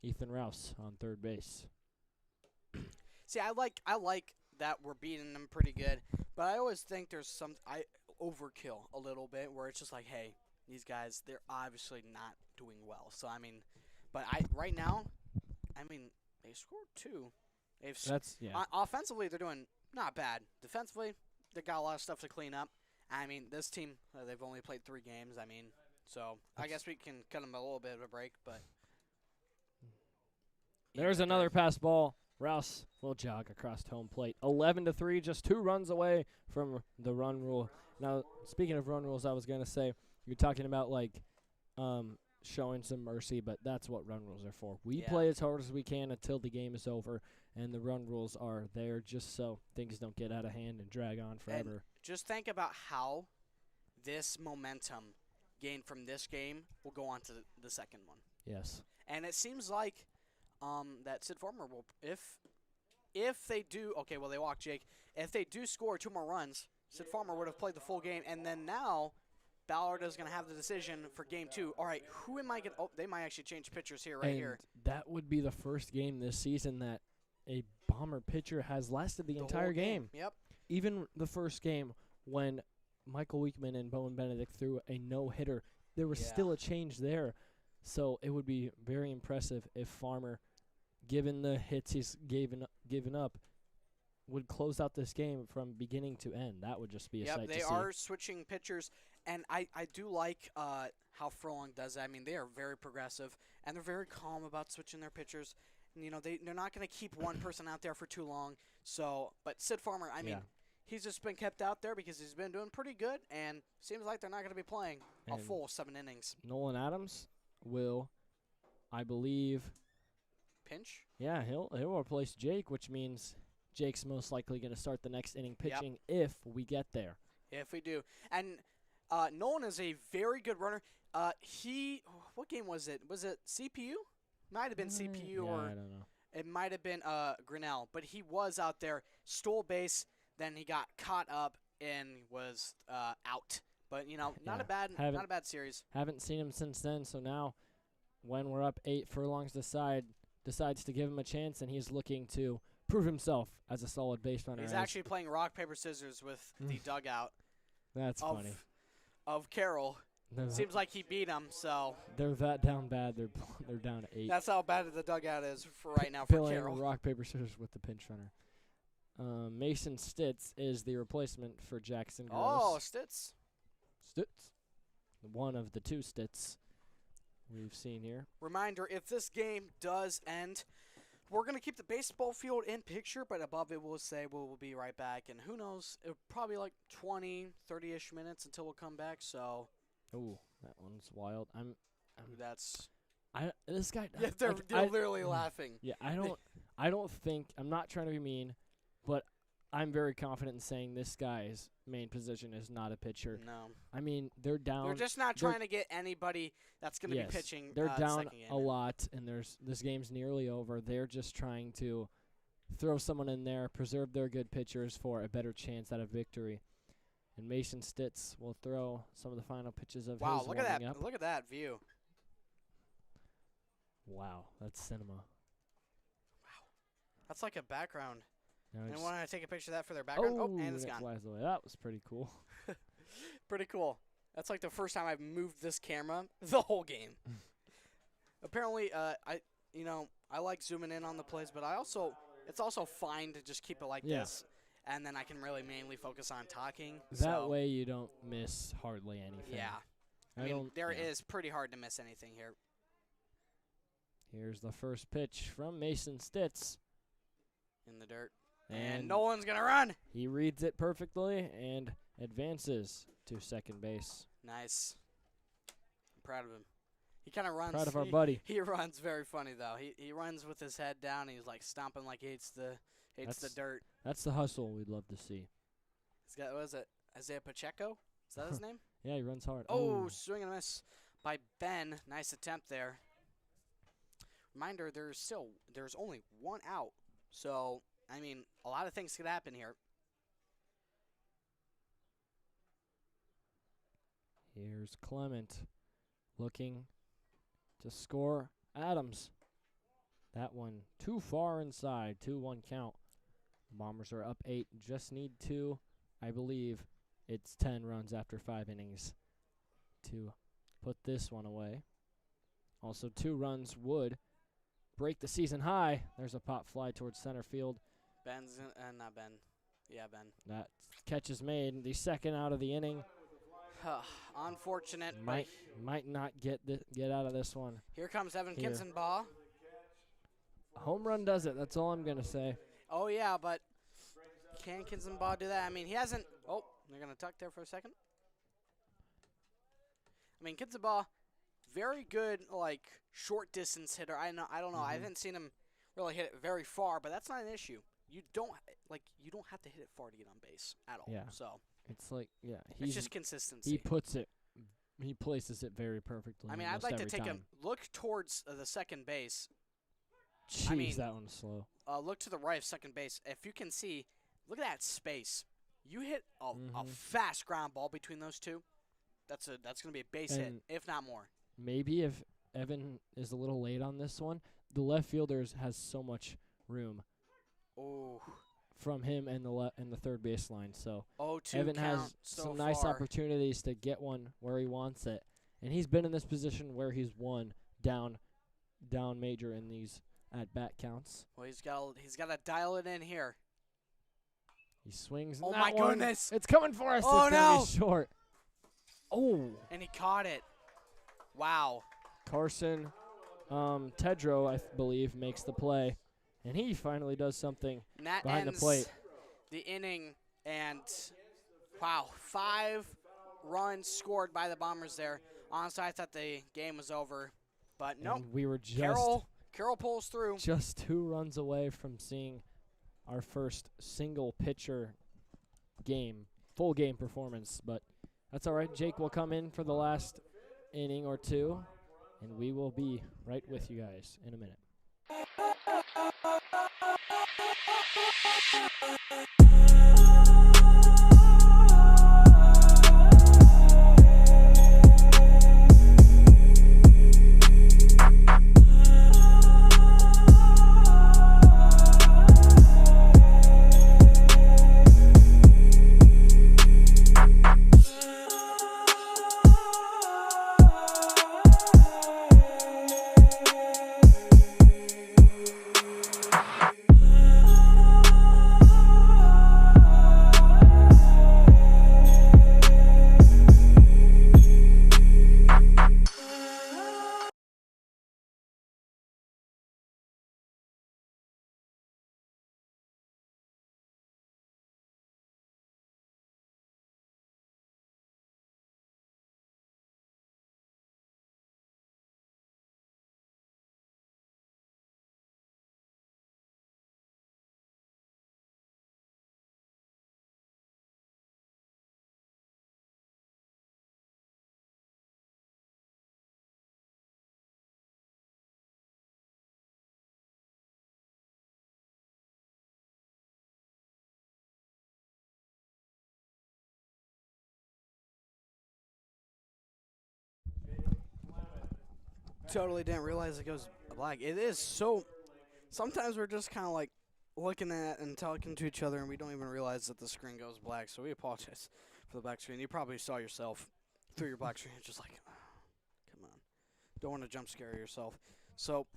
Ethan Rouse on third base. See, I like that we're beating them pretty good. But I always think there's some overkill a little bit where it's just like, hey, these guys, they're obviously not doing well. So I mean, but right now, I mean, they scored 2. Offensively, they're doing not bad. Defensively, they got a lot of stuff to clean up. I mean, this team, they've only played 3 games. I mean, so I guess we can cut them a little bit of a break, but. There's another pass ball. Rouse will jog across home plate. 11-3, just 2 runs away from the run rule. Now, speaking of run rules, I was going to say, you're talking about, like, showing some mercy, but that's what run rules are for. We play as hard as we can until the game is over, and the run rules are there just so things don't get out of hand and drag on forever. And just think about how this momentum gained from this game will go on to the second one. Yes. And it seems like that Sid Farmer will, if they do, okay, well, they walk Jake. If they do score 2 more runs, Sid Farmer would have played the full game, and then now Ballard is going to have the decision for game 2. All right, who am I going to – oh, they might actually change pitchers here here. That would be the first game this season that a Bomber pitcher has lasted the entire game. Yep. Even the first game when Michael Weekman and Bowen Benedict threw a no-hitter, there was still a change there. So it would be very impressive if Farmer, given the hits he's given up, would close out this game from beginning to end. That would just be a sight to see. They are switching pitchers, and I do like how Furlong does that. I mean, they are very progressive, and they're very calm about switching their pitchers. And, you know, they're not going to keep one person out there for too long. So, but Sid Farmer, I mean, he's just been kept out there because he's been doing pretty good, and seems like they're not going to be playing a full 7 innings. Nolan Adams will, I believe, pinch? Yeah, he'll replace Jake, which means Jake's most likely going to start the next inning pitching if we get there. If we do. And Nolan is a very good runner. What game was it? Was it CPU? Might have been CPU or I don't know. It might have been Grinnell, but he was out there, stole base, then he got caught up and was out. But you know, not a bad series. Haven't seen him since then. So now, when we're up 8, Furlong's decides to give him a chance, and he's looking to prove himself as a solid base runner. He's actually playing rock paper scissors with the dugout. That's funny. Of Carroll. Seems like he beat him, so they're that down bad. They're down to 8. That's how bad the dugout is for right now for Carroll. Rock paper scissors with the pinch runner. Mason Stitz is the replacement for Jackson Gross. Oh, Stitz. One of the 2 Stitz we've seen here. Reminder: if this game does end, we're going to keep the baseball field in picture, but above it we'll say we'll be right back. And who knows, it'll probably like 20, 30-ish minutes until we'll come back. So. Ooh, that one's wild. This guy. Yeah, they're literally laughing. Yeah, I don't think. I'm not trying to be mean, but I'm very confident in saying this guy's main position is not a pitcher. No. I mean, they're down. They're just not trying to get anybody that's going to be pitching. They're down a game. lot, and this game's nearly over. They're just trying to throw someone in there, preserve their good pitchers for a better chance at a victory. And Mason Stitz will throw some of the final pitches of his warming up. Wow, look at that view. Wow, that's cinema. Wow. That's like a background. No, and want to take a picture of that for their background? Oh, and it's gone. Flies away. That was pretty cool. Pretty cool. That's like the first time I've moved this camera the whole game. Apparently, I like zooming in on the plays, but it's also fine to just keep it like this. And then I can really mainly focus on talking. That way you don't miss hardly anything. Yeah. I mean, there is pretty hard to miss anything here. Here's the first pitch from Mason Stitz. In the dirt. And Nolan's going to run. He reads it perfectly and advances to second base. Nice. I'm proud of him. He kind of runs. Proud of our buddy. He runs very funny, though. He runs with his head down. And he's like stomping like he hates the dirt. That's the hustle we'd love to see. He's got, what is it, Isaiah Pacheco? Is that his name? Yeah, he runs hard. Oh, swing and a miss by Ben. Nice attempt there. Reminder, there's only 1 out. So, I mean, a lot of things could happen here. Here's Clement looking to score Adams. That one too far inside, 2-1 count. Bombers are up 8. Just need to, I believe, it's 10 runs after 5 innings to put this one away. Also, 2 runs would break the season high. There's a pop fly towards center field. Ben's not Ben. Yeah, Ben. That catch is made. The second out of the inning. Unfortunate. Might not get out of this one. Here comes Evan Here. Kinzenbaugh. Home run does it. That's all I'm going to say. Oh, yeah, but can Kinzenbaugh do that? I mean, he hasn't. Oh, they're going to tuck there for a second. I mean, Kinzenbaugh, very good, like, short distance hitter. I don't know. I haven't seen him really hit it very far, but that's not an issue. You don't have to hit it far to get on base at all. Yeah. So it's like, it's just consistency. He places it very perfectly. I mean, I'd like to take a look towards the second base. Jeez, that one's slow. Look to the right of second base. If you can see, look at that space. You hit a fast ground ball between those two. That's going to be a base hit, if not more. Maybe if Evan is a little late on this one, the left fielder has so much room. Oh. From him and the third baseline. So 0-2 Evan has so some nice far. opportunities to get one where he wants it. And he's been in this position where he's won down major in these at-bat counts. Well, he's got to dial it in here. He swings. Oh, that my one. goodness. It's coming for us. Oh, it's gonna no. be short. Oh. And he caught it. Wow. Carson Tedrow, I believe, makes the play. And he finally does something And that behind ends the plate. the inning. And, wow, 5 runs scored by the Bombers there. Honestly, I thought the game was over. But, nope. And we were just Carroll pulls through. Just 2 runs away from seeing our first single pitcher game, full game performance. But that's all right. Jake will come in for the last inning or 2, and we will be right with you guys in a minute. Totally didn't realize it goes black. It is so. Sometimes we're just kind of like looking at and talking to each other, and we don't even realize that the screen goes black. So we apologize for the black screen. You probably saw yourself through your black screen, just like, oh, come on, don't want to jump scare yourself. So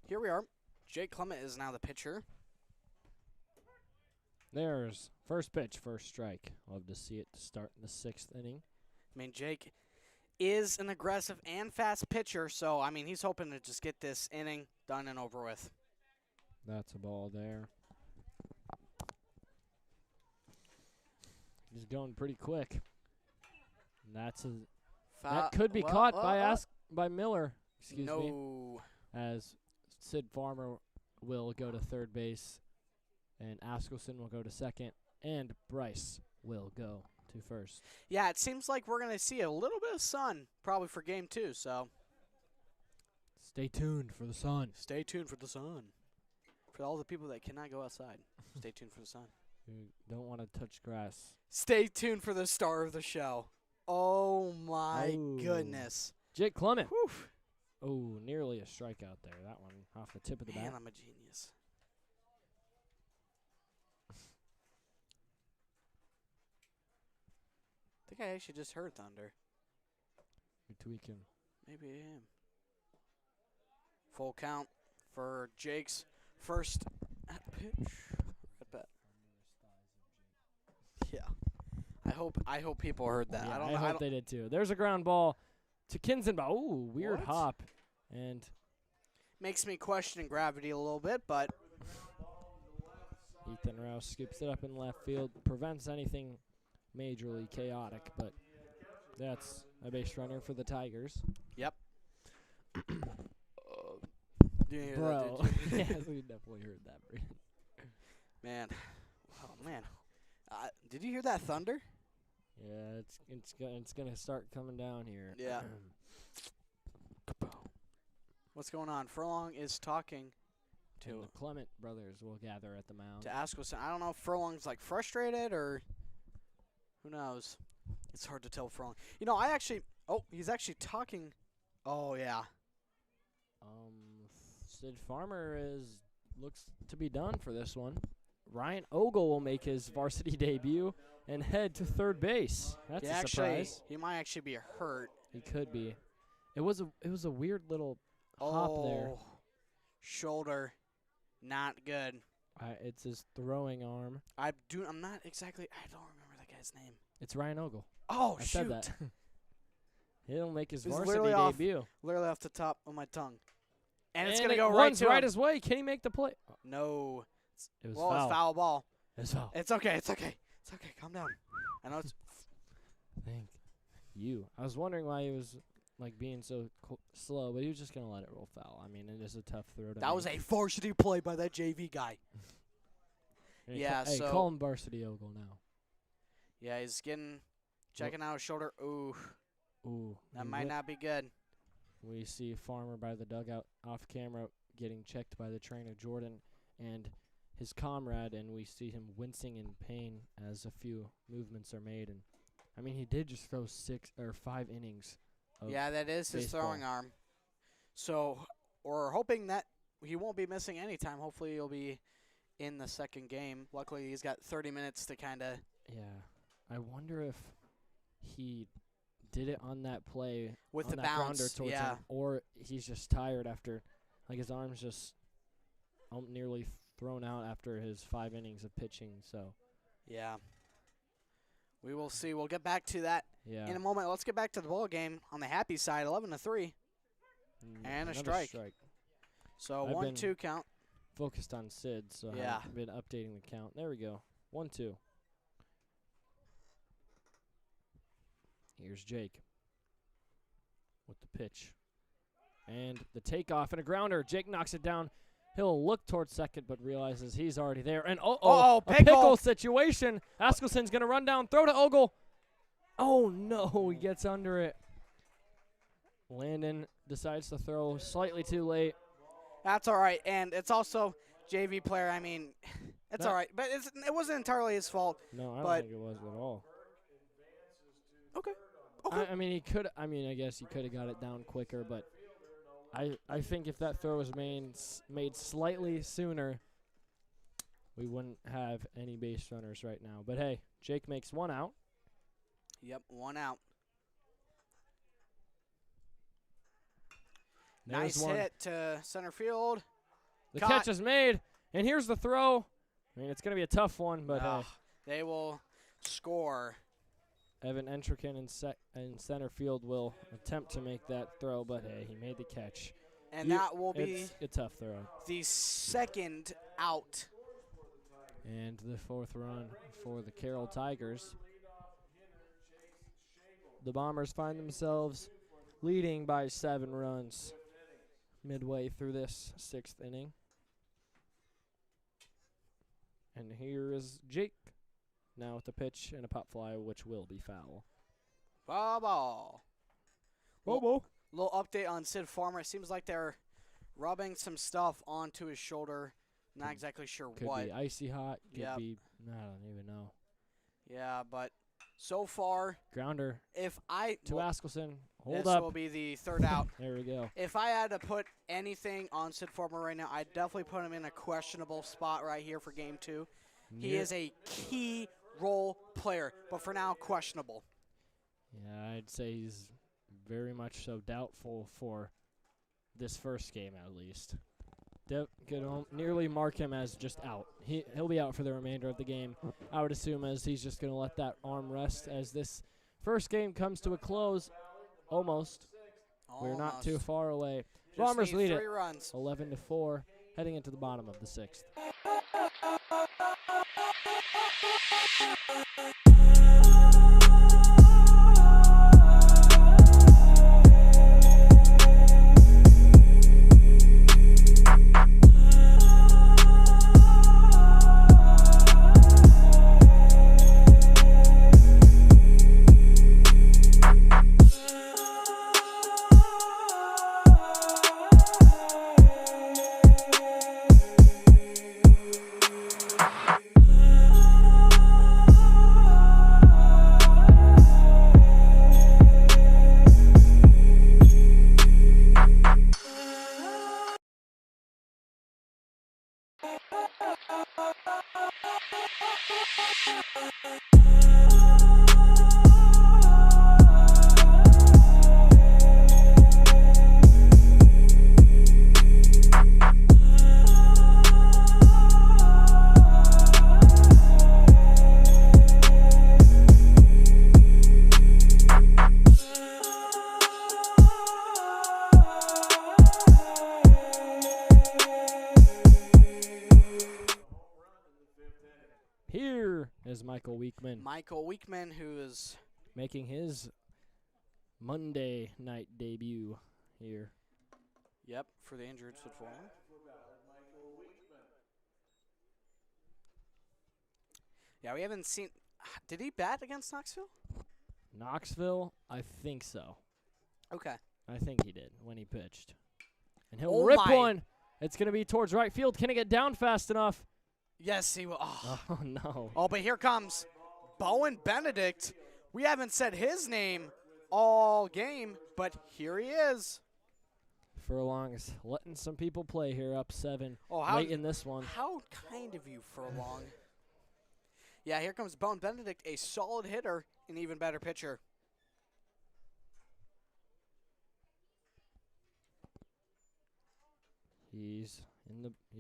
here we are. Jake Clement is now the pitcher. There's first pitch, first strike. Love to see it to start in the 6th inning. I mean, Jake is an aggressive and fast pitcher, so, I mean, he's hoping to just get this inning done and over with. That's a ball there. He's going pretty quick. And that could be caught by Miller. Excuse me. As Sid Farmer will go to third base, and Askelson will go to second, and Bryce will go to first. Yeah, it seems like we're going to see a little bit of sun probably for game 2, so. Stay tuned for the sun. Stay tuned for the sun. For all the people that cannot go outside, stay tuned for the sun. You don't want to touch grass. Stay tuned for the star of the show. Oh, my goodness. Jake Clement. Whew. Oh, nearly a strikeout there. That one off the tip of the bat. Man, I'm a genius. think I actually just heard thunder. You're tweaking. Maybe I am. Full count for Jake's first at pitch. At bat. Yeah. I hope people heard that. Yeah, I don't I know. hope they did too. There's a ground ball to Kinzenbaugh. Ooh, weird What? hop. And Makes me question gravity a little bit, but Ethan Rouse scoops it up in left field. Prevents anything majorly chaotic, but that's a base runner for the Tigers. yep. You hear that, Bro. did you? Yes, we definitely heard that, Brandon. Man. Oh, man. Did you hear that thunder? Yeah, it's gonna start coming down here. Yeah. What's going on? Furlong is talking And to the Clement brothers will gather at the mound. Askelson. I don't know if Furlong's like frustrated or who knows. It's hard to tell Furlong. You know, he's actually talking. Oh yeah. Sid Farmer looks to be done for this one. Ryan Ogle will make his varsity debut and head to third base. That's a surprise. He might actually be hurt. He could be. It was a weird little hop there. Shoulder, not good. It's his throwing arm. I'm not exactly. I don't remember that guy's name. It's Ryan Ogle. Oh I shoot! said that. He'll make his It was varsity literally debut. Literally off the top of my tongue. And it's And gonna it go right runs to right him. his way. Can he make the play? No. It was Well, foul. it's foul ball. It's foul. It's okay. It's okay. It's okay. Calm down. I know it's. Thank you. I was wondering why he was like being so slow, but he was just gonna let it roll foul. I mean, it is a tough throw to That was make. a varsity play by that JV guy. Yeah, Hey, so- call him varsity Ogle now. Yeah, he's checking out his shoulder. Ooh, Ooh, that we might not be good. We see Farmer by the dugout off camera getting checked by the trainer Jordan and his comrade, and we see him wincing in pain as a few movements are made. And I mean, he did just throw 5 innings. Yeah, that is his baseball. throwing arm. So we're hoping that he won't be missing any time. Hopefully he'll be in the second game. Luckily, he's got 30 minutes to kind of. Yeah, I wonder if he did it on that play With on the that bounce, grounder towards yeah. him, or he's just tired after, like his arm's just nearly thrown out after his 5 innings of pitching. So Yeah. We will see. We'll get back to that yeah, in a moment. Let's get back to the ball game on the happy side, 11-3. And a another strike. So I've 1-2 count. Focused on Sid, so Yeah. I've been updating the count. There we go. 1-2. Here's Jake with the pitch. And the takeoff and a grounder. Jake knocks it down. He'll look towards second, but realizes he's already there. And a pickle situation. Askelson's going to run down, throw to Ogle. Oh, no, he gets under it. Landon decides to throw slightly too late. That's all right. And it's also JV player. I mean, it's all right. But it wasn't entirely his fault. No, I don't But- think it was at all. Okay. Okay. I mean, he could. I mean, I guess he could have got it down quicker, but I think if that throw was made slightly sooner, we wouldn't have any base runners right now. But hey, Jake makes 1 out. Yep, 1 out. There's Nice one. hit to center field. The Caught. catch is made, and here's the throw. I mean, it's gonna be a tough one, but Ugh, they will score. Evan Entrican in center field will attempt to make that throw, but hey, he made the catch. And that will be It's a tough throw. the second out. And the 4th run for the Carroll Tigers. The Bombers find themselves leading by 7 runs midway through this 6th inning. And here is Jake now with the pitch and a pop fly, which will be foul. Foul ball. Bobo. Little update on Sid Farmer. It seems like they're rubbing some stuff onto his shoulder. Not exactly sure Could what. be icy hot. Could Yep. be, I don't even know. Yeah, but so far, Grounder if to Askelson. Hold this up. will be the third out. There we go. If I had to put anything on Sid Farmer right now, I'd definitely put him in a questionable spot right here for Game 2. He is a key role player, but for now, questionable. Yeah, I'd say he's very much so doubtful for this first game at least. Could nearly mark him as just out. He'll be out for the remainder of the game, I would assume, as he's just going to let that arm rest as this first game comes to a close. Almost. We're not too far away. Just Bombers need lead 3 it runs. 11-4, heading into the bottom of the 6th. Here is Michael Weekman Michael Weekman, who is making his Monday night debut here. Yep, for the injured football. Yeah, we haven't seen. Did he bat against Knoxville? Knoxville, I think so. Okay. I think he did when he pitched. And he'll Oh rip my. one. It's going to be towards right field. Can it get down fast enough? Yes, he will. Oh. Oh, no. Oh, but here comes Bowen Benedict. We haven't said his name all game, but here he is. Furlong's letting some people play here up 7 Oh, how late in this one. How kind of you, Furlong. Yeah, here comes Bowen Benedict, a solid hitter, an even better pitcher. He's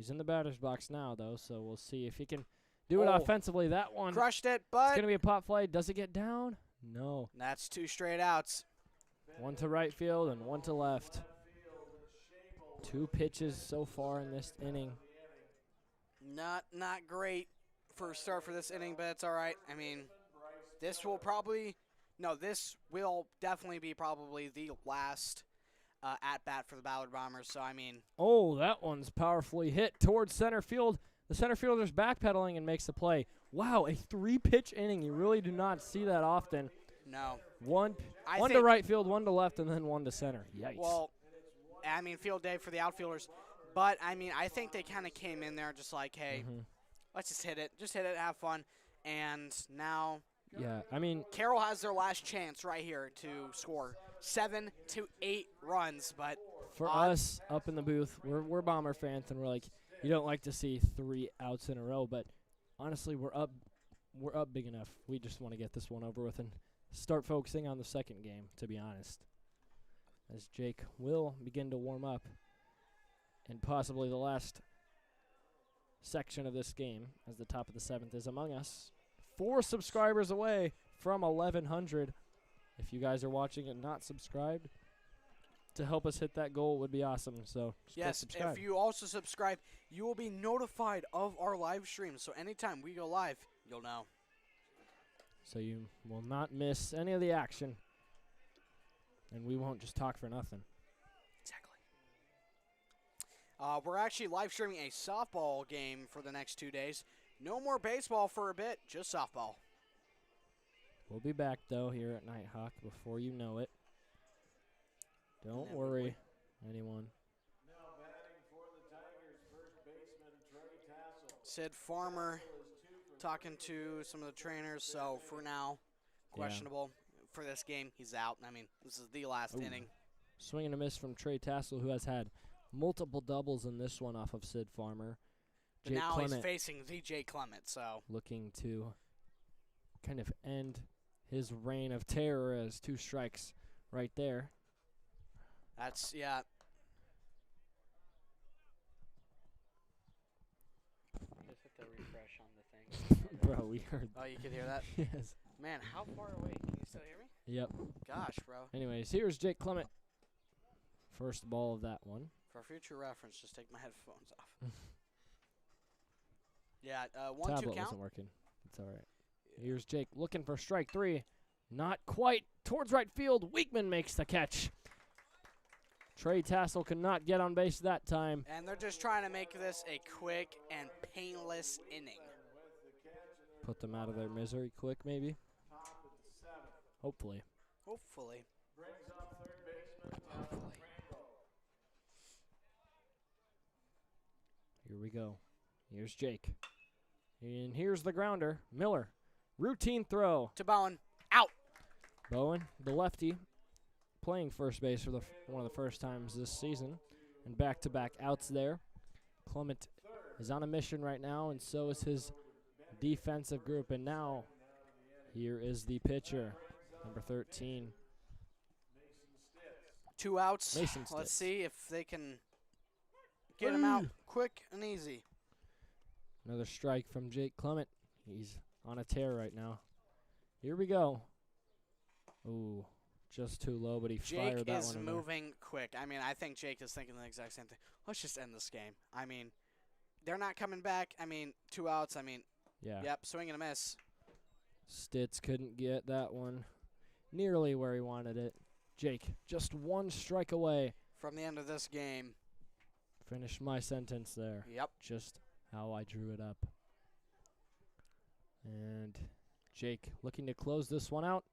in the batter's box now, though, so we'll see if he can do it Oh. offensively. That one, Crushed it, it's but going to be a pop fly. Does it get down? No. that's 2 straight outs. One to right field and one to left. 2 pitches so far in this inning. Not great for a start for this inning, but it's all right. I mean, this will definitely be probably the last at-bat for the Ballard Bombers. So, I mean, Oh, that one's powerfully hit towards center field. The center fielder's backpedaling and makes the play. Wow, a 3-pitch inning. You really do not see that often. no. One I to think- right field, one to left, and then one to center. Yikes. Well, I mean, field day for the outfielders. But, I mean, I think they kind of came in there just like, hey, let's just hit it. Just hit it, have fun. And now Yeah, I mean, Carroll has their last chance right here to score 7 to 8 runs. But for us up in the booth, we're Bomber fans, and we're like, you don't like to see 3 outs in a row, but honestly, we're up big enough. We just want to get this one over with and start focusing on the second game, to be honest. As Jake will begin to warm up, and possibly the last section of this game, as the top of the 7th is among us. 4 subscribers away from 1,100. If you guys are watching and not subscribed, to help us hit that goal would be awesome. So just click yes, subscribe. if you also subscribe, you will be notified of our live stream. So anytime we go live, you'll know. So you will not miss any of the action, and we won't just talk for nothing. Exactly. We're actually live streaming a softball game for the next 2 days. No more baseball for a bit, just softball. We'll be back, though, here at Nighthawk before you know it. Don't Inevitably. worry, anyone. Now batting for the Tigers, first baseman Trey Tassel. Sid Farmer talking to some of the trainers, so for now, questionable for this game. He's out. I mean, this is the last Ooh. inning. Swing and a miss from Trey Tassel, who has had multiple doubles in this one off of Sid Farmer. But Jake now Clement he's facing the Jay Clement, so looking to kind of end his reign of terror as 2 strikes right there. That's, yeah. Just hit the refresh on the thing. Bro, we heard. Oh, you could hear that? Yes. Man, how far away? Can you still hear me? Yep. Gosh, bro. Anyways, here's Jake Clement. First ball of that one. For future reference, just take my headphones off. Yeah, 1-2 Tablet count. wasn't working. It's all right. Here's Jake looking for strike 3. Not quite. Towards right field. Weekman makes the catch. Trey Tassel could not get on base that time. And they're just trying to make this a quick and painless inning. Put them out of their misery quick, maybe. Hopefully. Hopefully. Here we go. Here's Jake. And here's the grounder. Miller. Routine throw. To Bowen. Out. Bowen, the lefty, playing first base for one of the first times this season. And back-to-back outs there. Clement is on a mission right now, and so is his defensive group. And now, here is the pitcher, number 13. 2 outs. Mason Let's Stitz. see if they can get him out quick and easy. Another strike from Jake Clement. He's on a tear right now. Here we go. Ooh, just too low, but he fired that one. Jake is in there. moving quick. I mean, I think Jake is thinking the exact same thing. Let's just end this game. I mean, they're not coming back. I mean, 2 outs. I mean, Yeah. yep, swing and a miss. Stitz couldn't get that one nearly where he wanted it. Jake, just 1 strike away. From the end of this game. Finish my sentence there. Yep. Just how I drew it up. And Jake looking to close this one out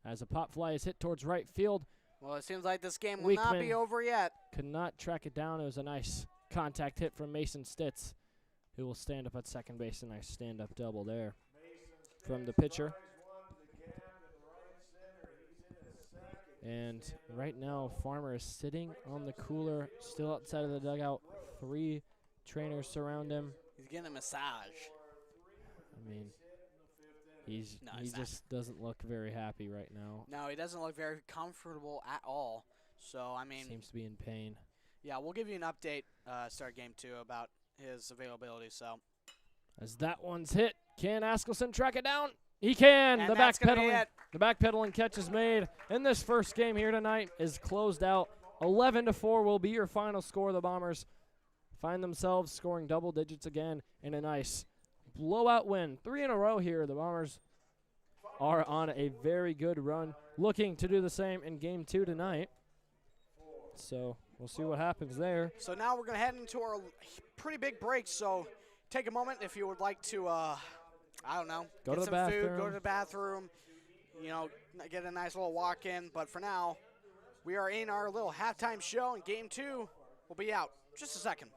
as a pop fly is hit towards right field. Well, it seems like this game will not be Weekman over yet. could not track it down. It was a nice contact hit from Mason Stitz, who will stand up at second base. A nice stand-up double there from the pitcher. And right now, Farmer is sitting on the cooler, still outside of the dugout. 3 trainers surround him. He's getting a massage. I mean, he he's not. just doesn't look very happy right now. No, he doesn't look very comfortable at all. So, I mean, Seems to be in pain. yeah, we'll give you an update start game 2 about his availability. So, As that one's hit, can Askelson track it down? He can. and The that's gonna be backpedaling. it. The backpedaling catch is made, and this first game here tonight is closed out. 11-4 will be your final score. The Bombers find themselves scoring double digits again in a nice blowout win. 3 in a row here. The Bombers are on a very good run, looking to do the same in Game 2 tonight. So we'll see what happens there. So now we're going to head into our pretty big break. So take a moment if you would like to, I don't know, Go get to the some food, go bathroom. to the bathroom, you know, get a nice little walk in. But for now, we are in our little halftime show, and Game 2 will be out just a second.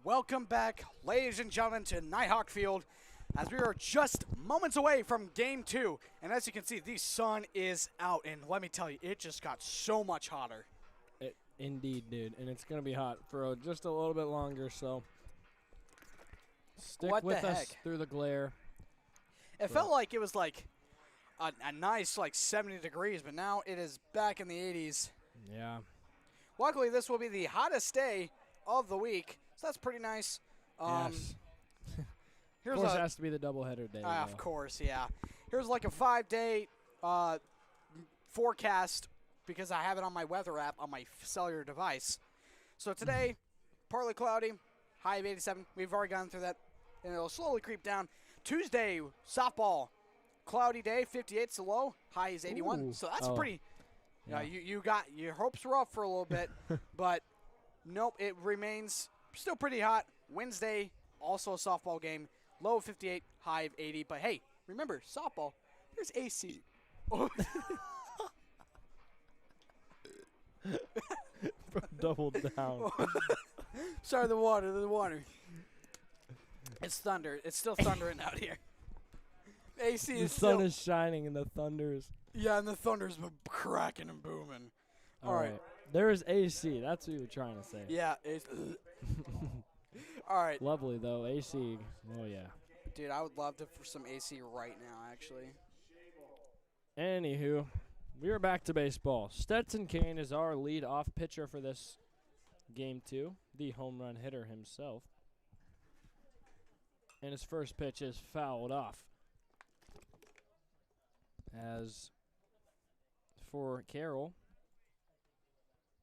Welcome back, ladies and gentlemen, to Nighthawk Field, as we are just moments away from Game 2. And as you can see, the sun is out, and let me tell you, it just got so much hotter. Indeed, dude. And it's going to be hot for just a little bit longer, so stick What with the us heck? through the glare. It felt like it was like a nice 70 degrees, but now it is back in the 80s. Yeah. Luckily, this will be the hottest day of the week, so that's pretty nice. Yes. Here's Of course, a, it has to be the doubleheader day. of though. course, yeah. Here's like a 5-day forecast because I have it on my weather app on my cellular device. So today, partly cloudy, high of 87. We've already gone through that, and it'll slowly creep down. Tuesday, softball, cloudy day, 58's the low, high is 81. Ooh. So that's Oh. pretty. Yeah. You got your hopes were up for a little bit, but nope, it remains still pretty hot. Wednesday, also a softball game, low of 58, high of 80. But hey, remember softball. There's AC. Double down. Sorry, the water. It's thunder. It's still thundering out here. AC The is sun still. is shining and the thunders. Yeah, and the thunder's been cracking and booming. All right. There is AC. That's what you were trying to say. Yeah. It's all right, Lovely, though. AC. Oh, yeah. dude. I would love for some AC right now, actually. Anywho, we are back to baseball. Stetson Kane is our lead-off pitcher for this Game 2, the home run hitter himself. And his first pitch is fouled off. As for Carroll,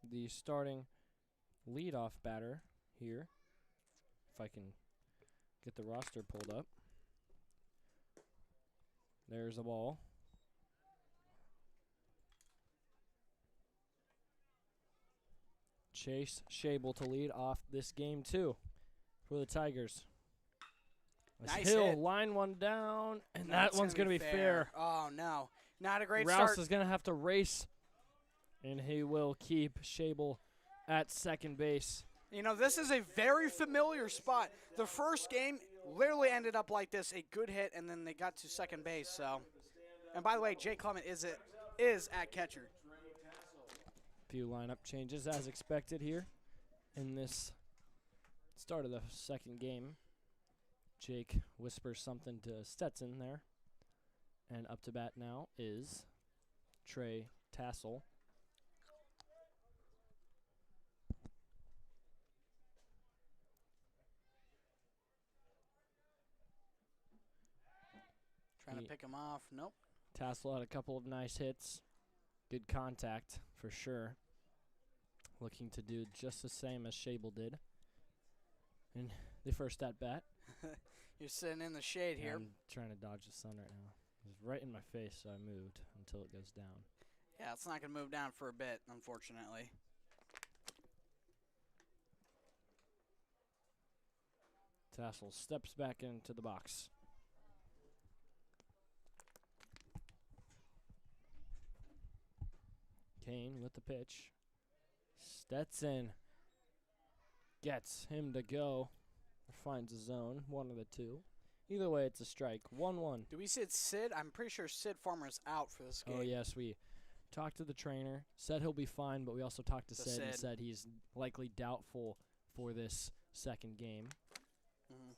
the starting leadoff batter here, if I can get the roster pulled up. There's a ball. Chase Shable to lead off this game 2 for the Tigers. As Nice Hill hit. line one down, and No, that it's one's going to be fair. Oh no, not a great Rouse start. is going to have to race, and he will keep Shable at second base. You know, this is a very familiar spot. The first game literally ended up like this: a good hit, and then they got to second base. So, and by the way, Jay Clement is at catcher. Few lineup changes as expected here in this start of the second game. Jake whispers something to Stetson there. And up to bat now is Trey Tassel. Trying to pick him off. Nope. Tassel had a couple of nice hits. Good contact for sure. Looking to do just the same as Shable did in the first at bat. You're sitting in the shade here. I'm trying to dodge the sun right now. It was right in my face, so I moved until it goes down. Yeah, it's not going to move down for a bit, unfortunately. Tassel steps back into the box. Kane with the pitch. Stetson gets him to go. Finds a zone, one of the two. Either way, it's a strike. 1-1. Do we sit Sid? I'm pretty sure Sid Farmer's out for this game. Oh, yes, we talked to the trainer. Said he'll be fine, but we also talked to Sid and Sid. said he's likely doubtful for this second game. Mhm.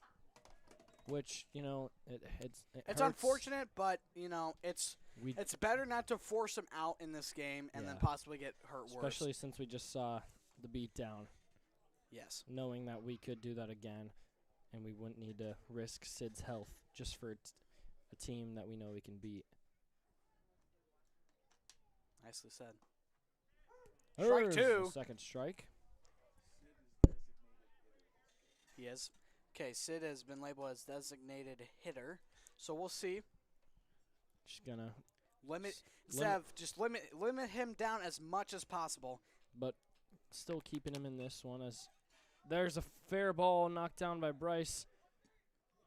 Which, you know, it It's hurts. unfortunate, but, you know, it's We better not to force him out in this game and then Yeah. possibly get hurt worse. Especially since we just saw the beatdown, Yes. knowing that we could do that again, and we wouldn't need to risk Sid's health just for a team that we know we can beat. Nicely said. Strike There's two. the second strike. He is. Okay, Sid has been labeled as designated hitter. So we'll see. Just gonna, Limit limit- limit him down as much as possible. but still keeping him in this one as there's a fair ball knocked down by Bryce.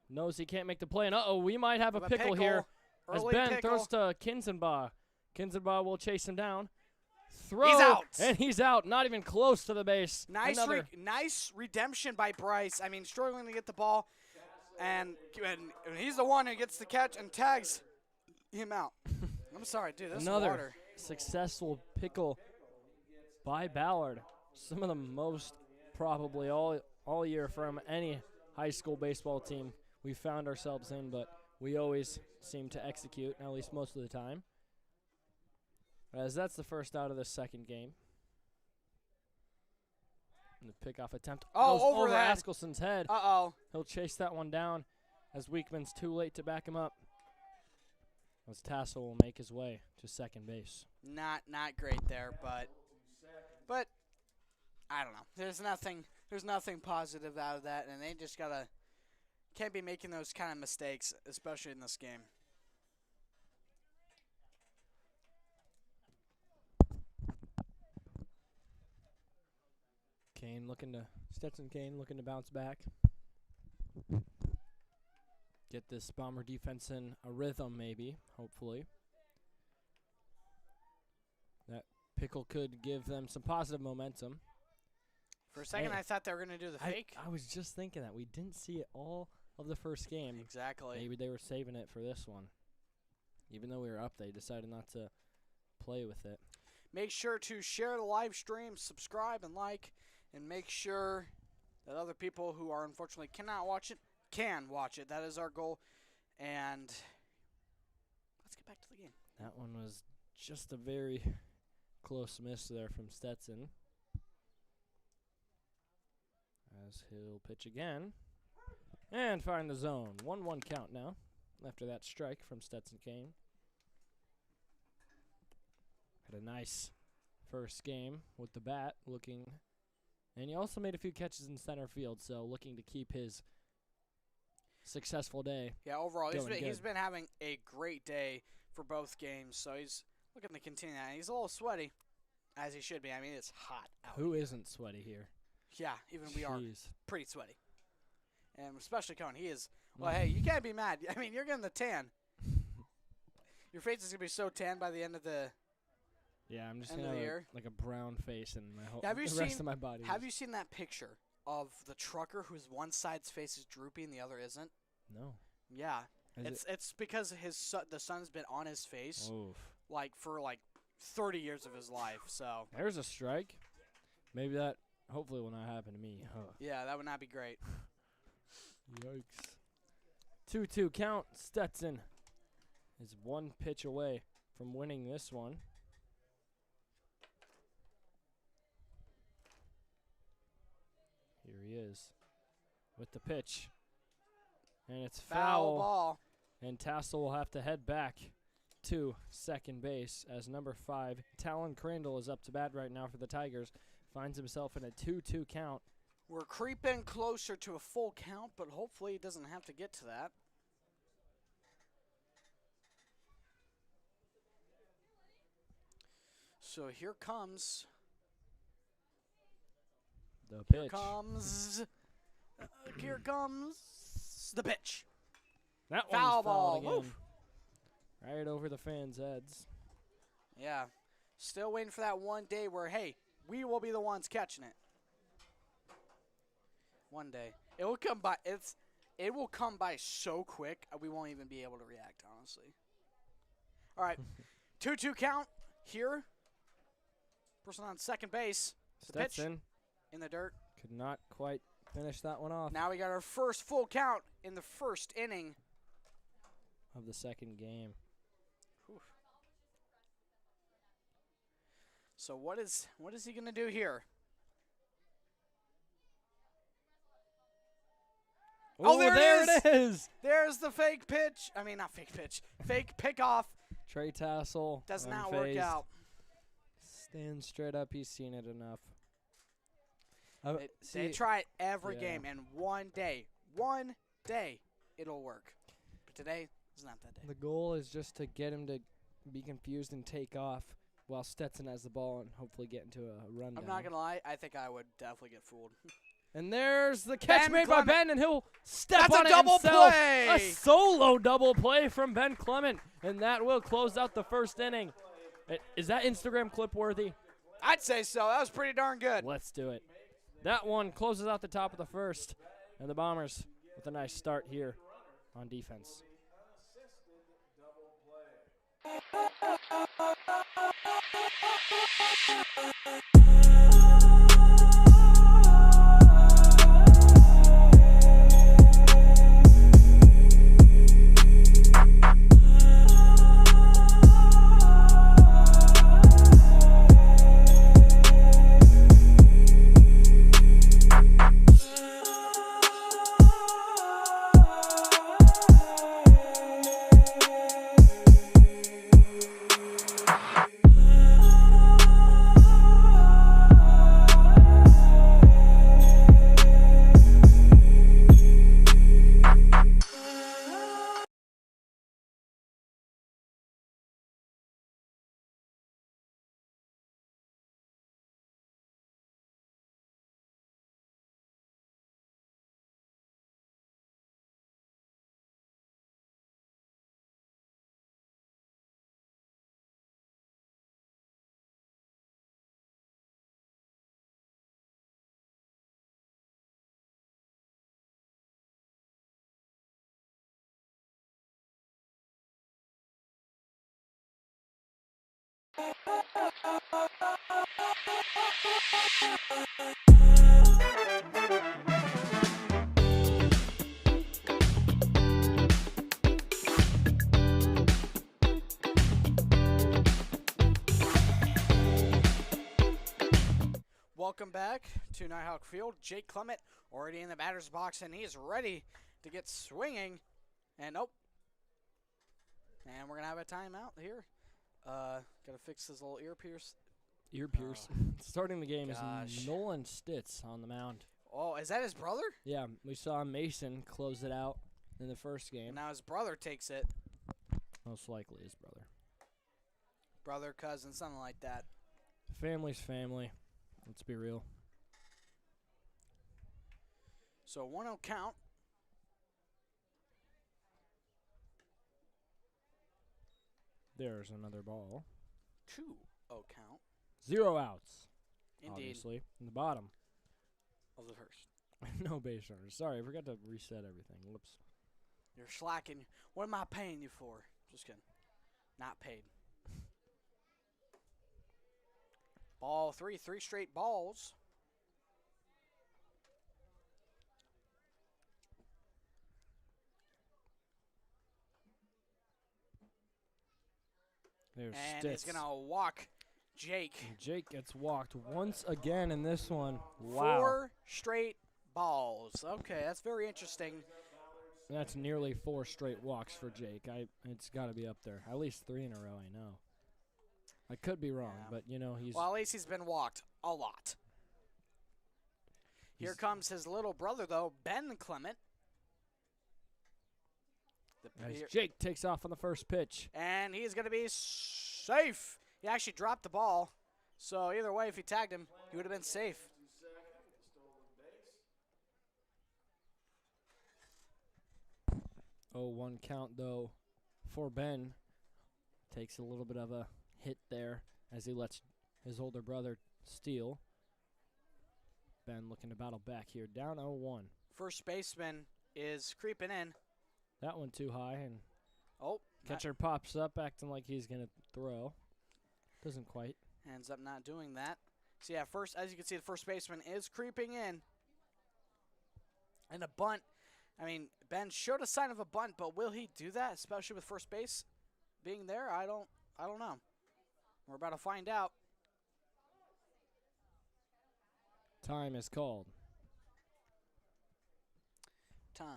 Knows he can't make the play, and we might have a Have pickle here. As Early Ben pickle. throws to Kinzenbaugh. Kinzenbaugh will chase him down. Throw. He's out. And he's out. Not even close to the base. Nice redemption by Bryce. I mean, struggling to get the ball. And he's the one who gets the catch and tags him out. I'm sorry, dude. This Another water. successful pickle by Ballard. Some of the most probably all year from any high school baseball team we found ourselves in, but we always seem to execute, at least most of the time. As that's the first out of the second game. And the pickoff attempt goes over Askelson's head. Uh-oh. He'll chase that one down as Weekman's too late to back him up. As Tassel will make his way to second base. Not great there, but I don't know. There's nothing positive out of that, and they just can't be making those kind of mistakes, especially in this game. Stetson Kane looking to bounce back. Get this Bomber defense in a rhythm, maybe, hopefully. That pickle could give them some positive momentum. For a second, I thought they were going to do the fake. I was just thinking that. We didn't see it all of the first game. Exactly. Maybe they were saving it for this one. Even though we were up, they decided not to play with it. Make sure to share the live stream, subscribe, and like, and make sure that other people who are unfortunately cannot watch it can watch it. That is our goal. And let's get back to the game. That one was just a very close miss there from Stetson. As he'll pitch again. And find the zone. 1-1 count now after that strike from Stetson Kane. Had a nice first game with the bat looking. And he also made a few catches in center field, so looking to keep his successful day. Yeah, overall, he's good. been having a great day for both games, so he's looking to continue that. He's a little sweaty, as he should be. I mean, it's hot out. Who isn't sweaty here? Yeah, even we are Jeez. pretty sweaty. And especially Cone, he is. Well, hey, you can't be mad. I mean, you're getting the tan. Your face is going to be so tan by the end of the Yeah, I'm just end going of to the have year. like a brown face and my whole Have you the rest seen- of my body. Have you seen that picture of the trucker whose one side's face is droopy and the other isn't? No. Yeah. Is It's because the sun's been on his face Oof. for 30 years of his life. So, There's a strike. Maybe that hopefully will not happen to me. Huh. yeah, that would not be great. Yikes. 2-2 count. Stetson is one pitch away from winning this one. Here he is with the pitch. And it's Foul ball. And Tassel will have to head back to second base as number 5, Talon Crandall, is up to bat right now for the Tigers. Finds himself in a 2-2 count. We're creeping closer to a full count, but hopefully he doesn't have to get to that. So here comes The pitch. here comes the pitch. That Foul one's ball. fouled again. Woof. Right over the fans' heads. Yeah. Still waiting for that one day where, hey, we will be the ones catching it. One day. It will come by. It will come by so quick, we won't even be able to react, honestly. All right. 2-2 count here. Person on second base. The pitch Stetson in the dirt. could not quite finish that one off Now we got our first full count in the first inning. of the second game. So what is he going to do here? Oh, there it is. There's the fake pitch. I mean, not fake pitch. Fake pickoff. Trey Tassel. Does not work unfazed. out. Stands straight up. He's seen it enough. They try it every Yeah. game, and one day, it'll work. But today is not that day. The goal is just to get him to be confused and take off while Stetson has the ball and hopefully get into a rundown. I'm not going to lie. I think I would definitely get fooled. And there's the catch Ben made Clement. by Ben, and he'll step That's on a it double himself. play. A solo double play from Ben Clement, and that will close out the first inning. Is that Instagram clip worthy? I'd say so. That was pretty darn good. Let's do it. That one closes out the top of the first, and the Bombers with a nice start here on defense. Welcome back to Nighthawk Field. Jake Clement already in the batter's box, and he is ready to get swinging. And nope. And we're going to have a timeout here. Got to fix this little ear pierce. Ear pierce. Starting the game gosh. is Nolan Stitz on the mound. Oh, is that his brother? Yeah, we saw Mason close it out in the first game. Now his brother takes it. Most likely his brother. Brother, cousin, something like that. Family's family. Let's be real. So 1-0 count. There's another ball. 2-0 count. 0 outs. Indeed. Obviously. In the bottom. Of the first. No base runners. Sorry, I forgot to reset everything. Whoops. You're slacking. What am I paying you for? Just kidding. Not paid. Ball 3, 3 straight balls. There's And Stitz. he's going to walk Jake. Jake gets walked once again in this one. Wow. 4 straight balls. Okay, that's very interesting. That's nearly 4 straight walks for Jake. It's got to be up there. At least 3 in a row, I know. I could be wrong, Yeah. but, you know, he's... Well, at least he's been walked a lot. Here comes his little brother, though, Ben Clement. As Jake takes off on the first pitch. And he's going to be safe. He actually dropped the ball. So either way, if he tagged him, he would have been safe. 0-1 count, though, for Ben. Takes a little bit of a hit there as he lets his older brother steal. Ben looking to battle back here. Down 0-1. First baseman is creeping in. That one too high, and Oh, catcher pops up acting like he's going to throw. Doesn't quite. ends up not doing that. So yeah, first, as you can see, the first baseman is creeping in. And a bunt. I mean, Ben showed a sign of a bunt, but will he do that, especially with first base being there? I don't know. We're about to find out. Time is called. Time.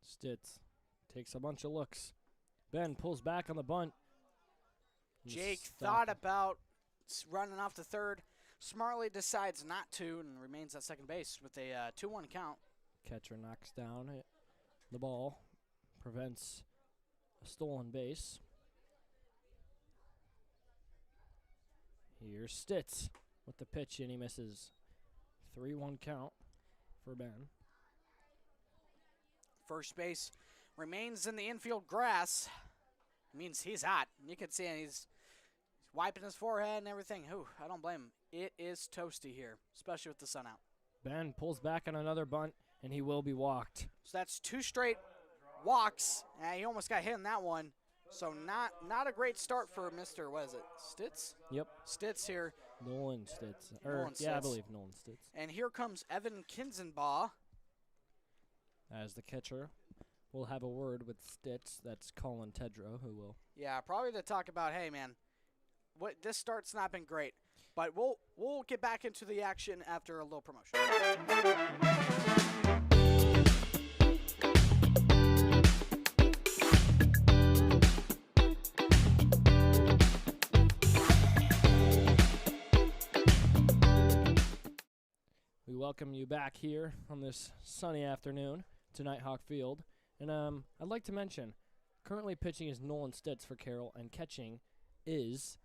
Stitz takes a bunch of looks. Ben pulls back on the bunt. Jake thought about running off the third. Smartly decides not to and remains at second base with a 2-1 count. Catcher knocks down the ball. Prevents a stolen base. Here's Stitz. with the pitch, and he misses. 3-1 count for Ben. First base remains in the infield grass. Means he's hot. You can see him. He's wiping his forehead and everything. Ooh, I don't blame him. It is toasty here, especially with the sun out. Ben pulls back on another bunt, and he will be walked. So that's 2 straight walks. He almost got hit in that one. So not a great start for Mr. What is it? Stitz? Yep. Stitz here. Nolan Stitz. Nolan Yeah, I Stitz. believe Nolan Stitz. And here comes Evan Kinzenbaugh. As the catcher, we'll have a word with Stitz. That's Colin Tedrow, who will. Yeah, probably to talk about, hey, man, this start's not been great. But we'll get back into the action after a little promotion. We welcome you back here on this sunny afternoon to Nighthawk Field. And I'd like to mention, currently pitching is Nolan Stitz for Carroll, and catching is,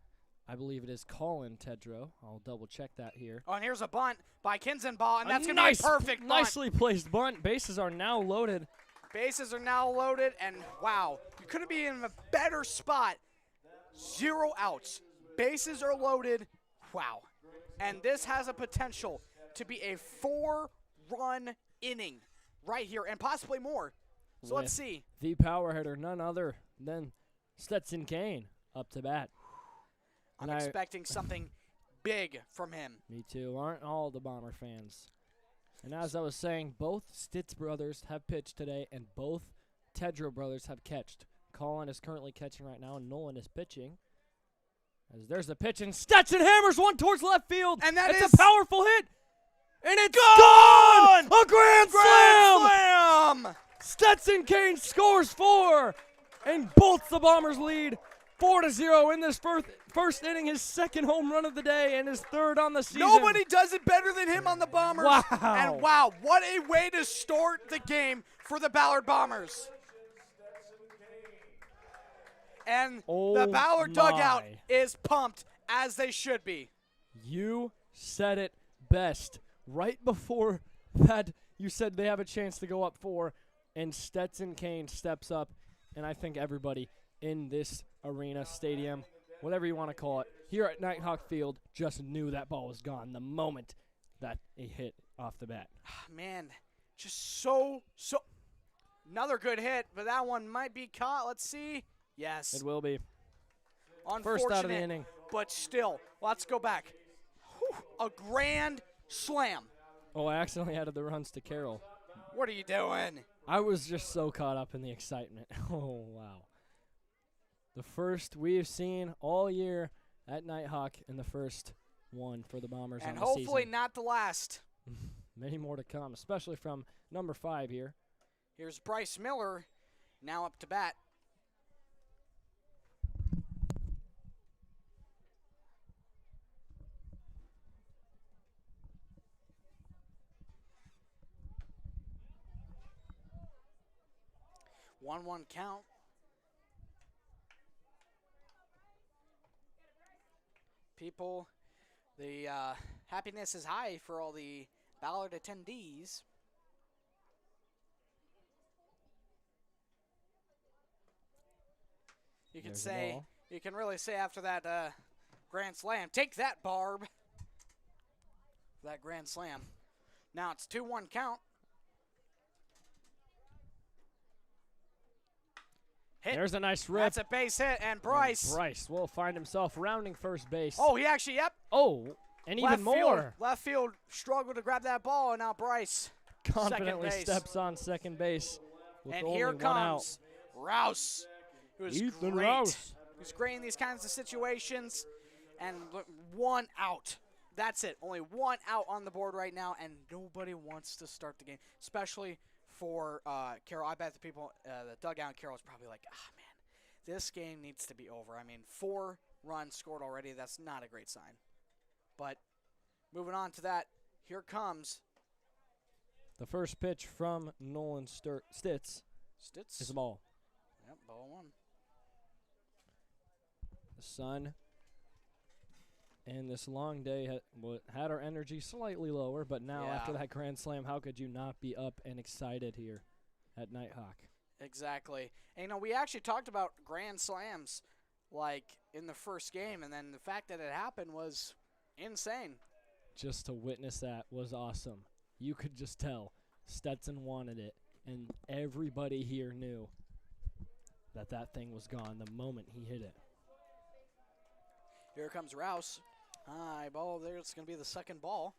I believe it is Colin Tedrow. I'll double check that here. Oh, and here's a bunt by Kinzenbaugh, and that's going to nice, be a perfect bunt. Nicely placed bunt. Bases are now loaded. Bases are now loaded, and wow, you couldn't be in a better spot. 0 outs. Bases are loaded. Wow. And this has a potential to be a 4-run inning right here, and possibly more. So let's see. The power hitter, none other than Stetson Kane, up to bat. I'm expecting something big from him. Me too. Aren't all the Bomber fans? And as I was saying, both Stitz brothers have pitched today, and both Tedrow brothers have catched. Colin is currently catching right now, and Nolan is pitching. As there's the pitch, and Stetson hammers one towards left field. And it's a powerful hit. And it's gone! A grand slam! Stetson Kane scores 4 and bolts the Bombers lead 4-0 in this first inning, his second home run of the day and his 3rd on the season. Nobody does it better than him on the Bombers. Wow. And wow, what a way to start the game for the Ballard Bombers. And the Ballard dugout is pumped, as they should be. You said it best. Right before that, you said they have a chance to go up 4, and Stetson Kane steps up, and I think everybody in this arena, stadium, whatever you want to call it, here at Nighthawk Field just knew that ball was gone the moment that it hit off the bat. Man, just so. Another good hit, but that one might be caught. Let's see. Yes. It will be. Unfortunate, First out of the inning. But still, let's go back. Whew, a grand slam. Oh, I accidentally added the runs to Carroll. What are you doing? I was just so caught up in the excitement. Oh, wow. The first we've seen all year at Nighthawk, and the first one for the Bombers and on the season. And hopefully not the last. Many more to come, especially from number 5 here. Here's Bryce Miller, now up to bat. One count. People, the happiness is high for all the Ballard attendees. You can say, you can really say after that grand slam, take that, Barb. That grand slam. Now it's 2-1 count. Hit. There's a nice rip. That's a base hit, and Bryce. And Bryce will find himself rounding first base. Oh, he actually, yep. Oh, and even more. Left field struggled to grab that ball, and now Bryce confidently steps on second base. With and only here one comes out. Rouse. He was Ethan great. Rouse. He was great in these kinds of situations, and 1 out. That's it. Only 1 out on the board right now, and nobody wants to start the game, especially for Carroll. I bet the people, the dugout in Carroll is probably like, man, this game needs to be over. I mean, 4 runs scored already. That's not a great sign. But moving on to that, here comes the first pitch from Nolan Stitz. Stitz is a ball. Yep, ball 1. The sun And this long day had our energy slightly lower, but now after that grand slam, how could you not be up and excited here at Nighthawk? Exactly. And, we actually talked about grand slams, like, in the first game, and then the fact that it happened was insane. Just to witness that was awesome. You could just tell Stetson wanted it, and everybody here knew that thing was gone the moment he hit it. Here comes Rouse. High ball there. It's going to be the second ball.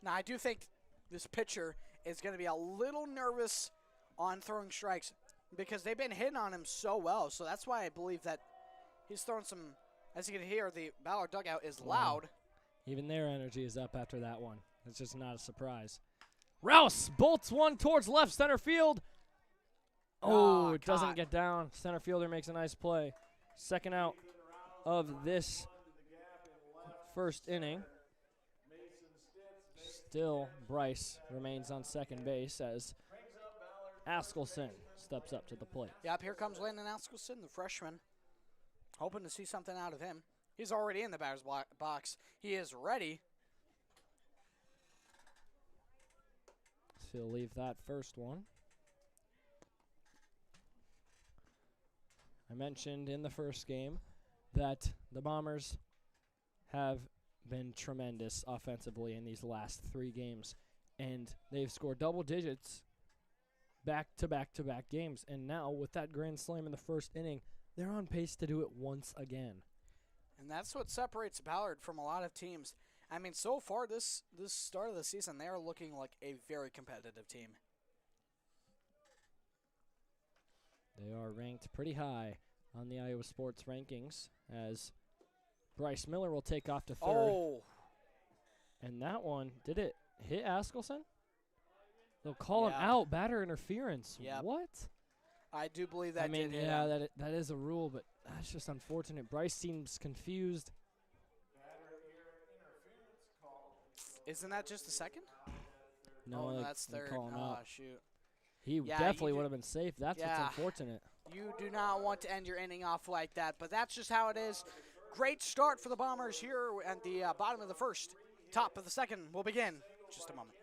Now, I do think this pitcher is going to be a little nervous on throwing strikes because they've been hitting on him so well. So that's why I believe that he's throwing some, as you can hear, the Ballard dugout is loud. Even their energy is up after that one. It's just not a surprise. Rouse bolts one towards left center field. Oh, it doesn't get down. Center fielder makes a nice play. Second out of this first inning. Still, Bryce remains on second base as Askelson steps up to the plate. Yep, here comes Landon Askelson, the freshman. Hoping to see something out of him. He's already in the batter's box. He is ready. So he'll leave that first one. I mentioned in the first game that the Bombers have been tremendous offensively in these last 3 games, and they've scored double digits back-to-back-to-back games. And now with that grand slam in the first inning, they're on pace to do it once again. And that's what separates Ballard from a lot of teams. I mean, so far this start of the season, they are looking like a very competitive team. They are ranked pretty high on the Iowa Sports rankings as Bryce Miller will take off to third. Oh. And that one, did it hit Askelson? They'll call him out, batter interference. Yep. What? I do believe that did hit yeah, him. that is a rule, but that's just unfortunate. Bryce seems confused. Isn't that just the second? No, that's third. Call him out. Shoot. He definitely would have been safe. That's what's unfortunate. You do not want to end your inning off like that, but that's just how it is. Great start for the Bombers here at the bottom of the first. Top of the second will begin in just a moment.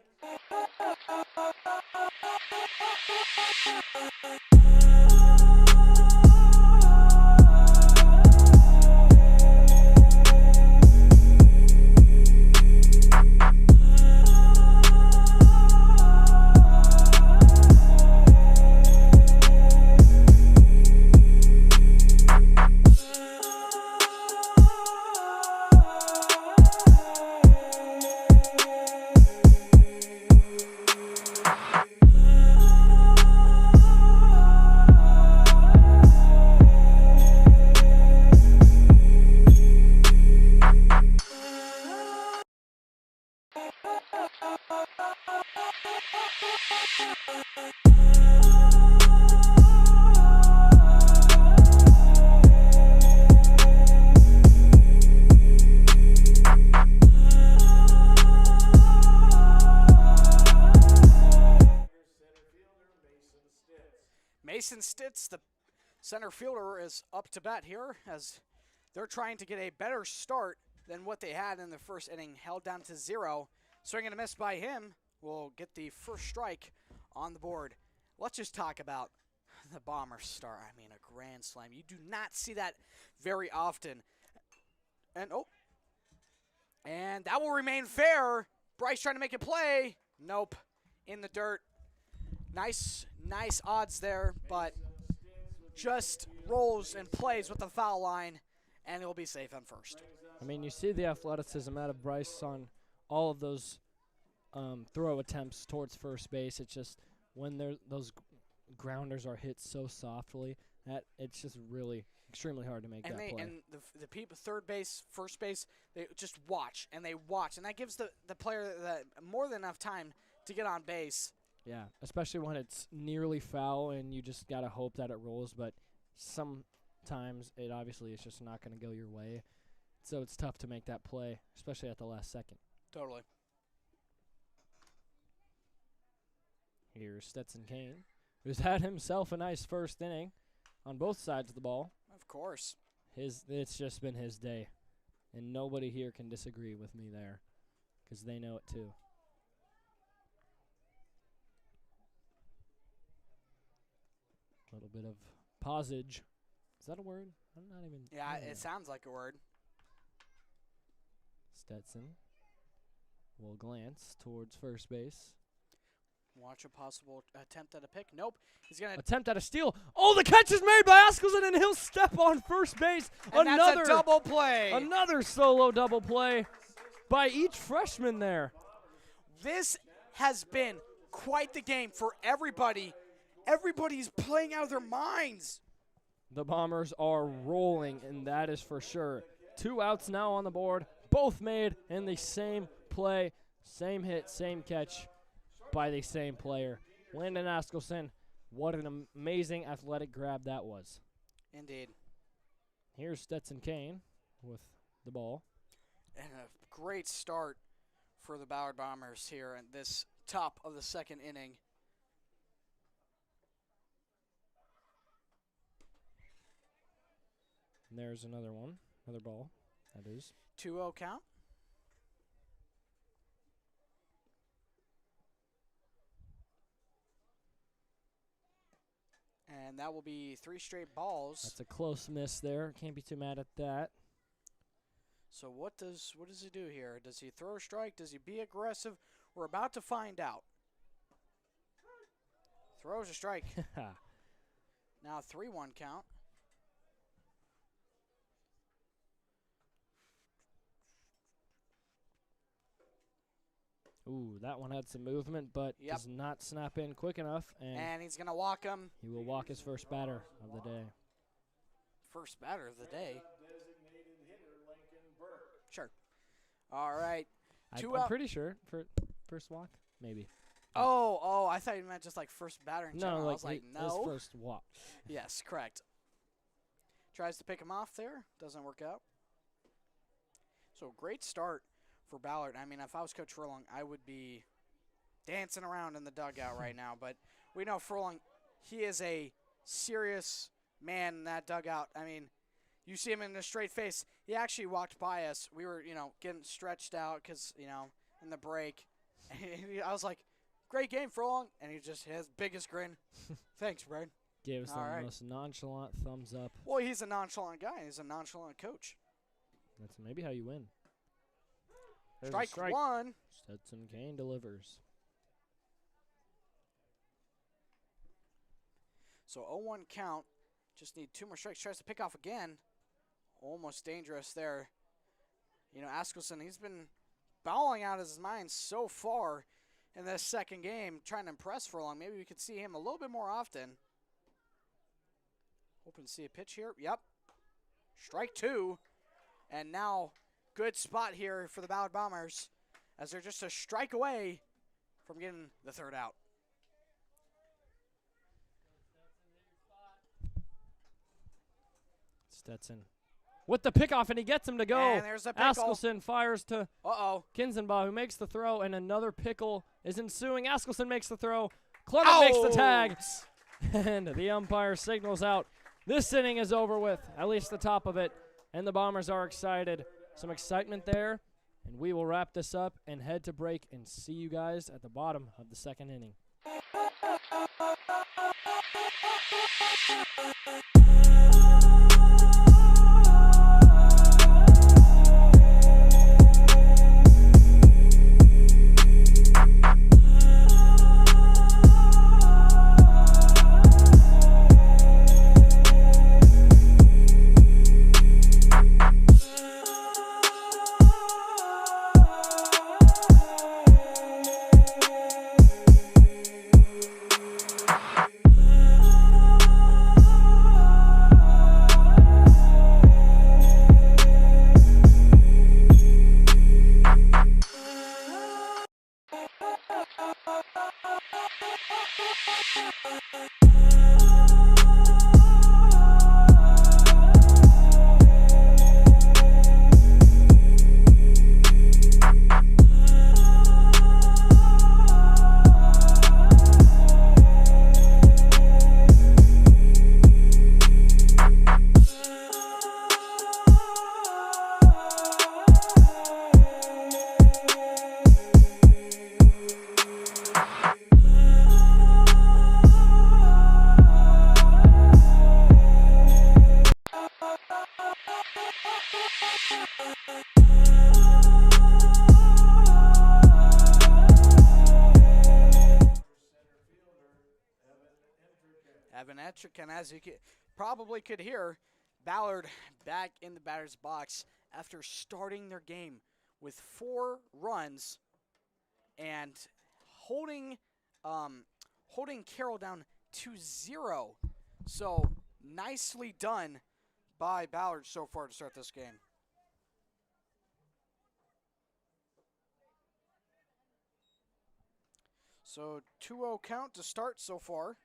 Mason Stitz, the center fielder, is up to bat here as they're trying to get a better start than what they had in the first inning, held down to 0. Swing and a miss by him will get the first strike on the board. Let's just talk about the Bomber start. I mean, a grand slam. You do not see that very often. And that will remain fair. Bryce trying to make a play. Nope. In the dirt. Nice odds there, but just rolls and plays with the foul line, and he'll be safe on first. I mean, you see the athleticism out of Bryce on all of those throw attempts towards first base. It's just when those grounders are hit so softly that it's just really extremely hard to make that play. And the people, third base, first base, they just watch, and that gives the player more than enough time to get on base. Yeah, especially when it's nearly foul and you just got to hope that it rolls, but sometimes it obviously is just not going to go your way. So it's tough to make that play, especially at the last second. Totally. Here's Stetson Kane, who's had himself a nice first inning on both sides of the ball. Of course. It's just been his day. And nobody here can disagree with me there because they know it too. A little bit of pausage. Is that a word? I'm not even. Yeah, I don't know. it sounds like a word. Stetson will glance towards first base. Watch a possible attempt at a pick. Nope. He's going to. Attempt at a steal. Oh, the catch is made by Askelson, and he'll step on first base. And that's a double play. Another solo double play by each freshman there. This has been quite the game for everybody. Everybody's playing out of their minds. The Bombers are rolling, and that is for sure. 2 outs now on the board, both made in the same play, same hit, same catch by the same player. Landon Askelson, what an amazing athletic grab that was. Indeed. Here's Stetson Kane with the ball. And a great start for the Ballard Bombers here at this top of the second inning. And there's another one, another ball, that is. 2-0 count. And that will be 3 straight balls. That's a close miss there. Can't be too mad at that. So what does he do here? Does he throw a strike? Does he be aggressive? We're about to find out. Throws a strike. Now 3-1 count. Ooh, that one had some movement, but does not snap in quick enough. And he's going to walk him. He will walk his first batter of the day. First batter of the day. Sure. All right. I'm pretty sure for first walk, maybe. Oh, I thought you meant just like first batter in general. No, I was like, no. his first walk. Yes, correct. Tries to pick him off there. Doesn't work out. So great start for Ballard. I mean, if I was Coach Furlong, I would be dancing around in the dugout right now. But we know Furlong, he is a serious man in that dugout. I mean, you see him in the straight face. He actually walked by us. We were, getting stretched out because, in the break. And I was like, great game, Furlong. And he just has biggest grin. Thanks, Brad. Gave us the most nonchalant thumbs up. Well, he's a nonchalant guy. He's a nonchalant coach. That's maybe how you win. Strike one. Stetson Kane delivers. So 0-1 count. Just need 2 more strikes. Tries to pick off again. Almost dangerous there. Askelson, he's been bowling out his mind so far in this second game, trying to impress Furlong. Maybe we could see him a little bit more often. Hoping to see a pitch here. Yep. Strike 2. And now good spot here for the Ballard Bombers as they're just a strike away from getting the 3rd out. Stetson with the pickoff, and he gets him to go. And there's a pickle. Askelson fires to Uh-oh. Kinzenbaugh, who makes the throw, and another pickle is ensuing. Askelson makes the throw. Clement makes the tag, and the umpire signals out. This inning is over with, at least the top of it, and the Bombers are excited. Some excitement there, and we will wrap this up and head to break and see you guys at the bottom of the second inning. strike. And as you probably could hear, Ballard back in the batter's box after starting their game with 4 runs and holding Carroll down 2-0. So nicely done by Ballard so far to start this game. So 2-0 count to start so far.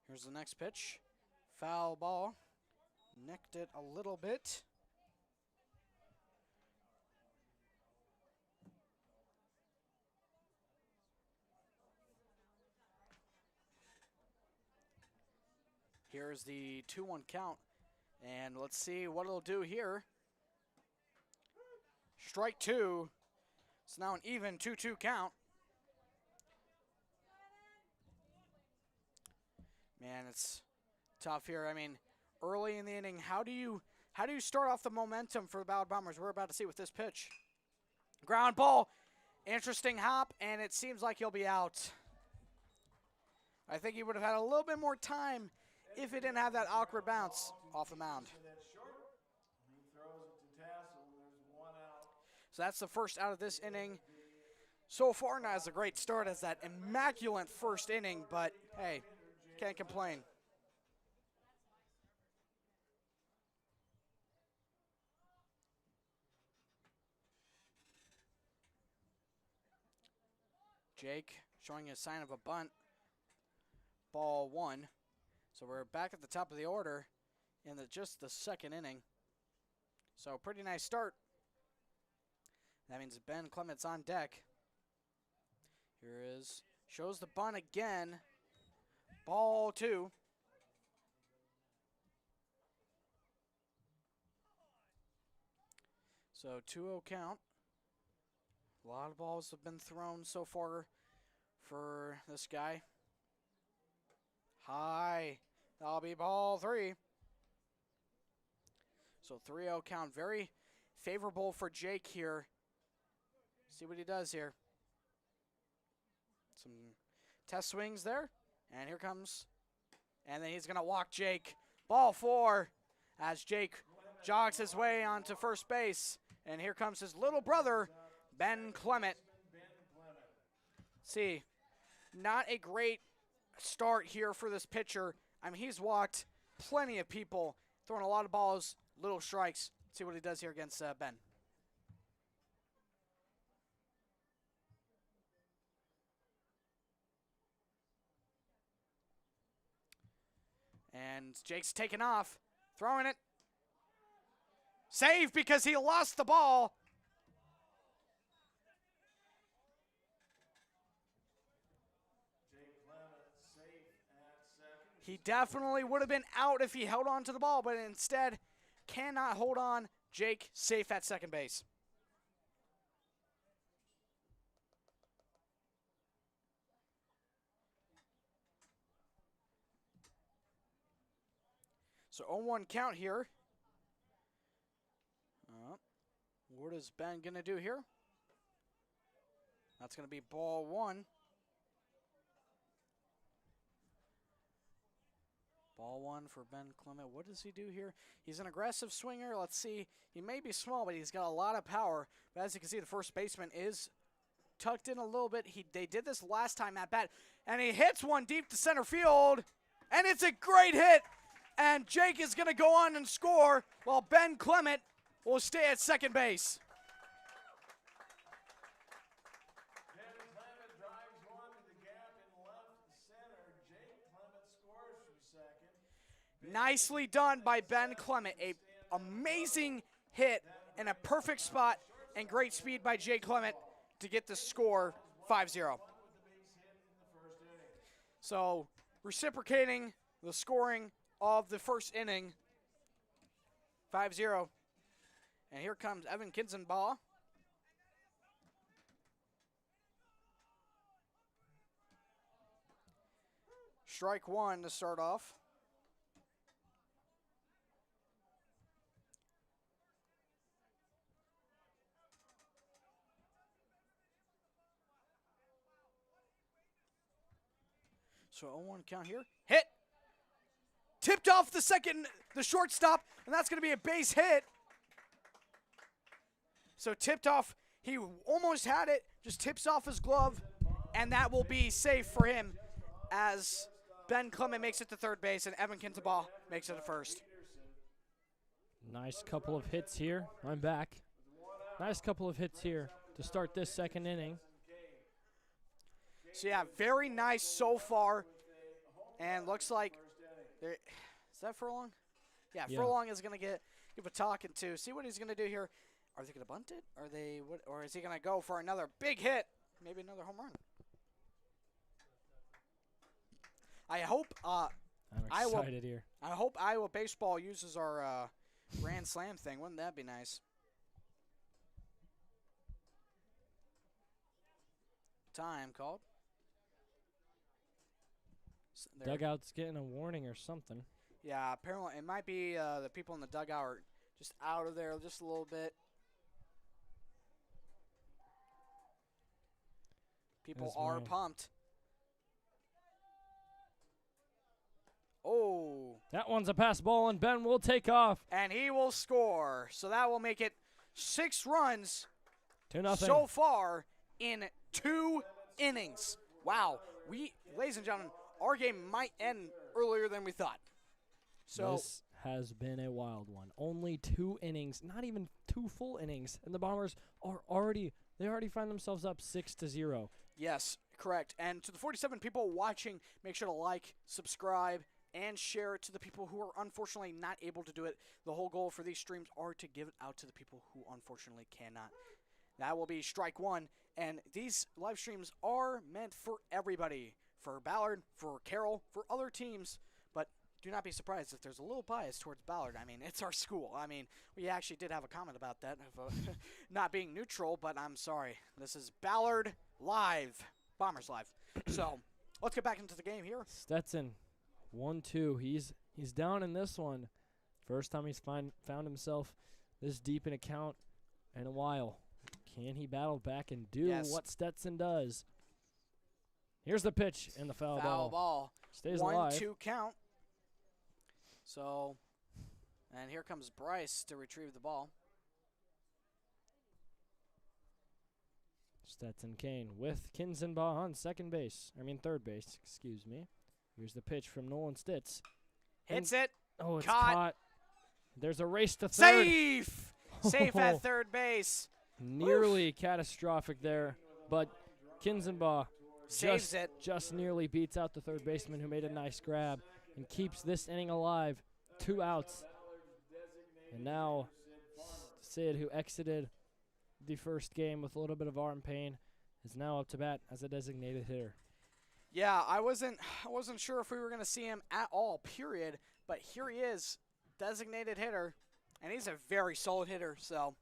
Here's the next pitch. Foul ball. Nicked it a little bit. Here's the 2-1 count. And let's see what it'll do here. Strike 2. It's now an even 2-2 count. Man, it's tough here. I mean, early in the inning, how do you start off the momentum for the Ballard Bombers? We're about to see with this pitch. Ground ball. Interesting hop, and it seems like he'll be out. I think he would have had a little bit more time if he didn't have that awkward bounce off the mound. So that's the first out of this inning. So far, not as a great start as that immaculate first inning, but hey, can't complain. Jake showing a sign of a bunt. Ball 1. So we're back at the top of the order in just the second inning. So pretty nice start. That means Ben Clement's on deck. Here is, shows the bunt again. Ball 2. So 2-0 count. A lot of balls have been thrown so far for this guy. High. That'll be ball 3. So 3-0 count. Very favorable for Jake here. See what he does here. Some test swings there. And here comes. And then he's going to walk Jake. Ball 4 as Jake jogs his way onto first base. And here comes his little brother, Ben Clement. See, not a great start here for this pitcher. I mean, he's walked plenty of people, throwing a lot of balls, little strikes. See what he does here against Ben. And Jake's taking off, throwing it. Save because he lost the ball. He definitely would have been out if he held on to the ball, but instead cannot hold on. Jake safe at second base. So 0-1 count here. What is Ben going to do here? That's going to be ball 1. Ball 1 for Ben Clement. What does he do here? He's an aggressive swinger. Let's see. He may be small, but he's got a lot of power. But as you can see, the first baseman is tucked in a little bit. They did this last time at bat. And he hits one deep to center field. And it's a great hit. And Jake is going to go on and score while Ben Clement will stay at second base. Ben Clement drives one to the gap in left center. Jake Clement scores from second. Nicely done by Ben Clement. A amazing hit in a perfect spot and great speed by Jake Clement to get the score 5-0. So reciprocating the scoring of the first inning, 5-0. And here comes Evan Kinzenbaugh. Strike 1 to start off. So 0-1 count here. Hit. Tipped off the shortstop, and that's going to be a base hit. So tipped off. He almost had it. Just tips off his glove, and that will be safe for him as Ben Clement makes it to third base, and Evan Kintabaugh makes it to first. Nice couple of hits here. I'm back. Nice couple of hits here to start this second inning. So, yeah, very nice so far. And looks like is that Furlong? Yeah, Furlong is going to give a talking to. See what he's going to do here. Are they going to bunt it? Or is he going to go for another big hit? Maybe another home run. I hope I'm excited here. I hope Iowa baseball uses our Grand Slam thing. Wouldn't that be nice? Time called. Dugout's getting a warning or something. Yeah, apparently it might be the people in the dugout are just out of there just a little bit. People are pumped. Oh. That one's a pass ball, and Ben will take off. And he will score. So that will make it 6 runs 2-0. so far in 2 innings. Wow. Ladies and gentlemen, our game might end earlier than we thought. So this has been a wild one. Only 2 innings, not even 2 full innings, and the Bombers are already find themselves up 6-0. Yes, correct. And to the 47 people watching, make sure to like, subscribe, and share it to the people who are unfortunately not able to do it. The whole goal for these streams are to give it out to the people who unfortunately cannot. That will be strike 1. And these live streams are meant for everybody. For Ballard, for Carroll, for other teams. But do not be surprised if there's a little bias towards Ballard. I mean, it's our school. I mean, we actually did have a comment about that, of not being neutral, but I'm sorry. This is Ballard live, Bombers live. So let's get back into the game here. Stetson, 1-2. He's down in this one. First time he's found himself this deep in a count in a while. Can he battle back and do what Stetson does? Here's the pitch and the foul ball. Stays alive. 1-2 count. So, and here comes Bryce to retrieve the ball. Stetson Kane with Kinzenbaugh on third base, excuse me. Here's the pitch from Nolan Stitz. Hits it. Oh, it's caught. There's a race to third. Safe! Safe at third base. Nearly catastrophic there, but Kinzenbaugh saves it. Just nearly beats out the third baseman who made a nice grab and keeps this inning alive. 2 outs. And now Sid, who exited the first game with a little bit of arm pain, is now up to bat as a designated hitter. Yeah, I wasn't sure if we were going to see him at all, period. But here he is, designated hitter, and he's a very solid hitter. So.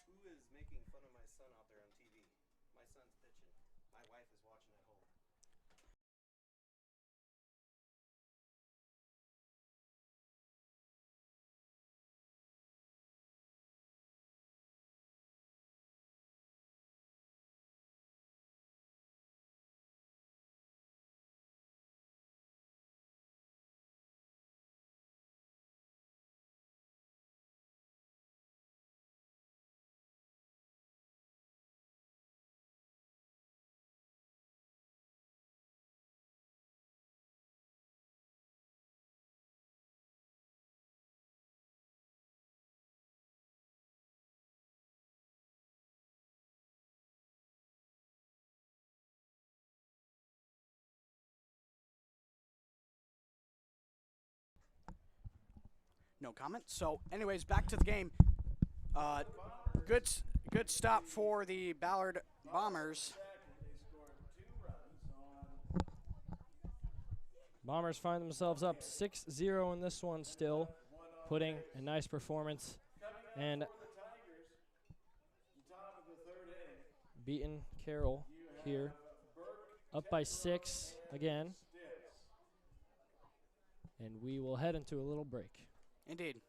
Who is making fun of my son out there on TV? My son's pitching. My wife is watching at home. No comment. So, anyways, back to the game. Good stop for the Ballard Bombers. Bombers find themselves up 6-0 in this one still, putting a nice performance and beating Carroll here. Up by 6 again. And we will head into a little break. Indeed.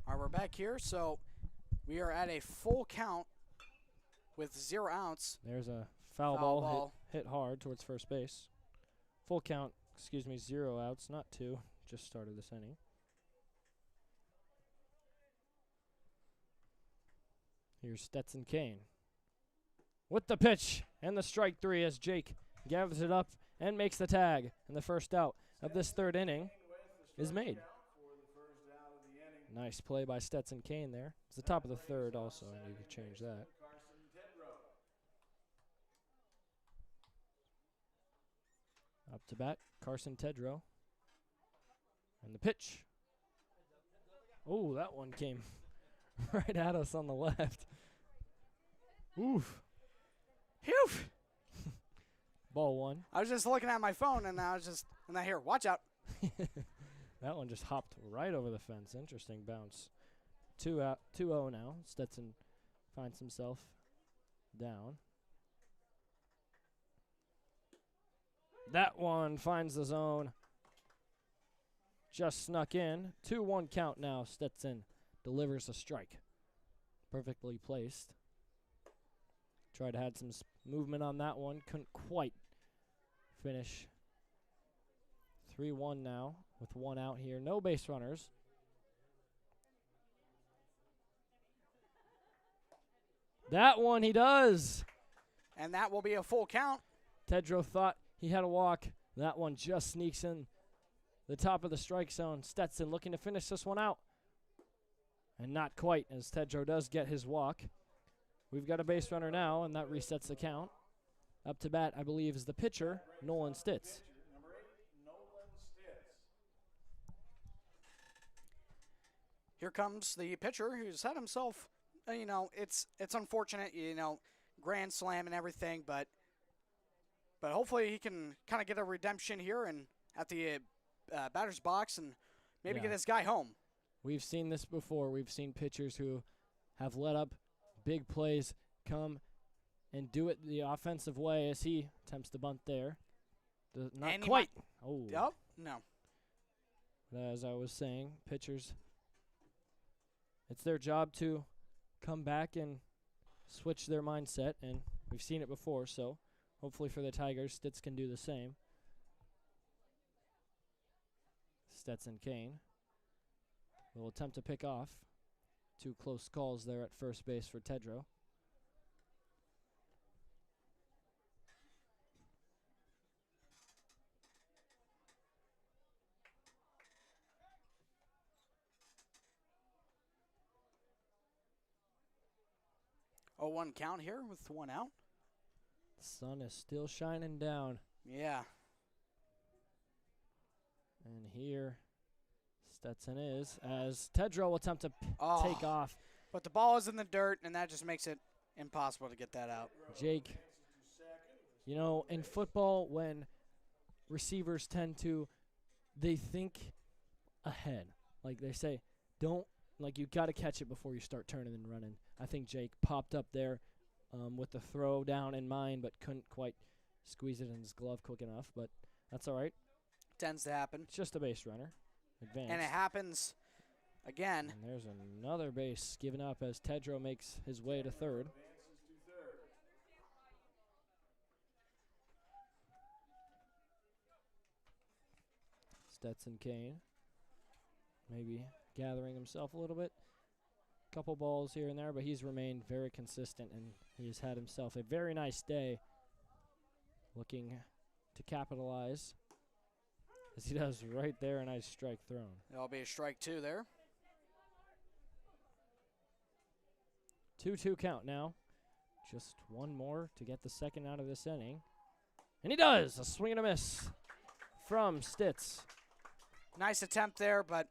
All right, we're back here. So we are at a full count with 0 outs. There's a foul ball hit hard towards first base. Full count, 0 outs, not 2. Just started this inning. Here's Stetson Kane with the pitch and the strike 3 as Jake gathers it up and makes the tag. And the first out of this 3rd inning is made. Nice play by Stetson Kane there. It's the top of the 3rd also, and you can change that. Up to bat, Carson Tedrow. And the pitch. Oh, that one came right at us on the left. Oof. Phew. Ball 1. I was just looking at my phone, and I hear, watch out. That one just hopped right over the fence. Interesting bounce. 2-0 now. Stetson finds himself down. That one finds the zone. Just snuck in. 2-1 count now. Stetson delivers a strike. Perfectly placed. Tried to add some movement on that one. Couldn't quite finish. 3-1 now with 1 out here. No base runners. That one he does. And that will be a full count. Tedrow thought he had a walk. That one just sneaks in the top of the strike zone. Stetson looking to finish this one out. And not quite, as Tedrow does get his walk. We've got a base runner now, and that resets the count. Up to bat, I believe, is the pitcher, Nolan Stitz. Here comes the pitcher who's had himself, it's unfortunate, grand slam and everything, but hopefully he can kind of get a redemption here and at the batter's box and maybe get this guy home. We've seen this before. We've seen pitchers who have let up big plays come and do it the offensive way as he attempts to bunt there. Not quite. Oh. Yep. No. As I was saying, pitchers, it's their job to come back and switch their mindset, and we've seen it before, so hopefully for the Tigers, Stitz can do the same. Stetson Kane will attempt to pick off. 2 close calls there at first base for Tedrow. Oh, 1 count here with 1 out. The sun is still shining down. Yeah. And here Stetson is, as Tedrow will attempt to take off. But the ball is in the dirt, and that just makes it impossible to get that out. Jake, in football, when receivers they think ahead. Like they say, you got to catch it before you start turning and running. I think Jake popped up there with the throw down in mind, but couldn't quite squeeze it in his glove quick enough. But that's all right. Tends to happen. It's just a base runner. Advance. And it happens again. And there's another base given up as Tedrow makes his way to third. Stetson Kane maybe gathering himself a little bit. Couple balls here and there, but he's remained very consistent, and he has had himself a very nice day looking to capitalize. As he does right there, a nice strike thrown. That'll be a strike 2 there. 2-2 count now. Just 1 more to get the second out of this inning. And he does! A swing and a miss from Stitz. Nice attempt there, but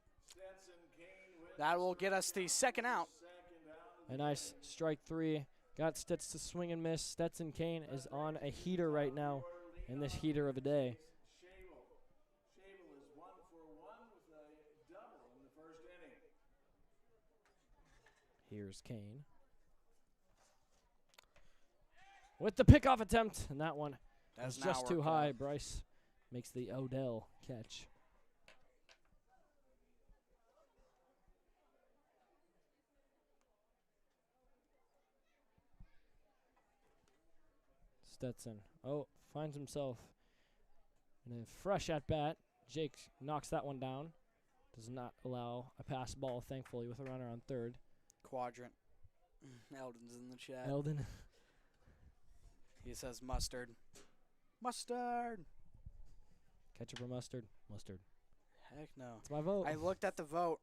that will get us the second out. A nice strike 3. Got Stitz to swing and miss. Stetson Kane is on a heater right now in this heater of a day. Here's Kane with the pickoff attempt, and that one was just too high. Bryce makes the Odell catch. Stetson. Oh, finds himself in a fresh at bat. Jake knocks that one down. Does not allow a pass ball, thankfully, with a runner on third. Quadrant. Eldon's in the chat. Eldon. He says mustard. Mustard. Ketchup or mustard? Mustard. Heck no. That's my vote. I looked at the vote,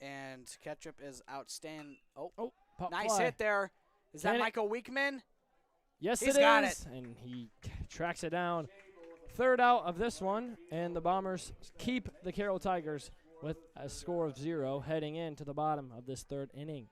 and ketchup is outstanding. Oh, Pop nice fly. hit there. Is Can that it- Michael Weekman? Yes, He's it got is. And he tracks it down. Third out of this one, and the Bombers keep the Carroll Tigers with a score of 0 heading into the bottom of this third inning.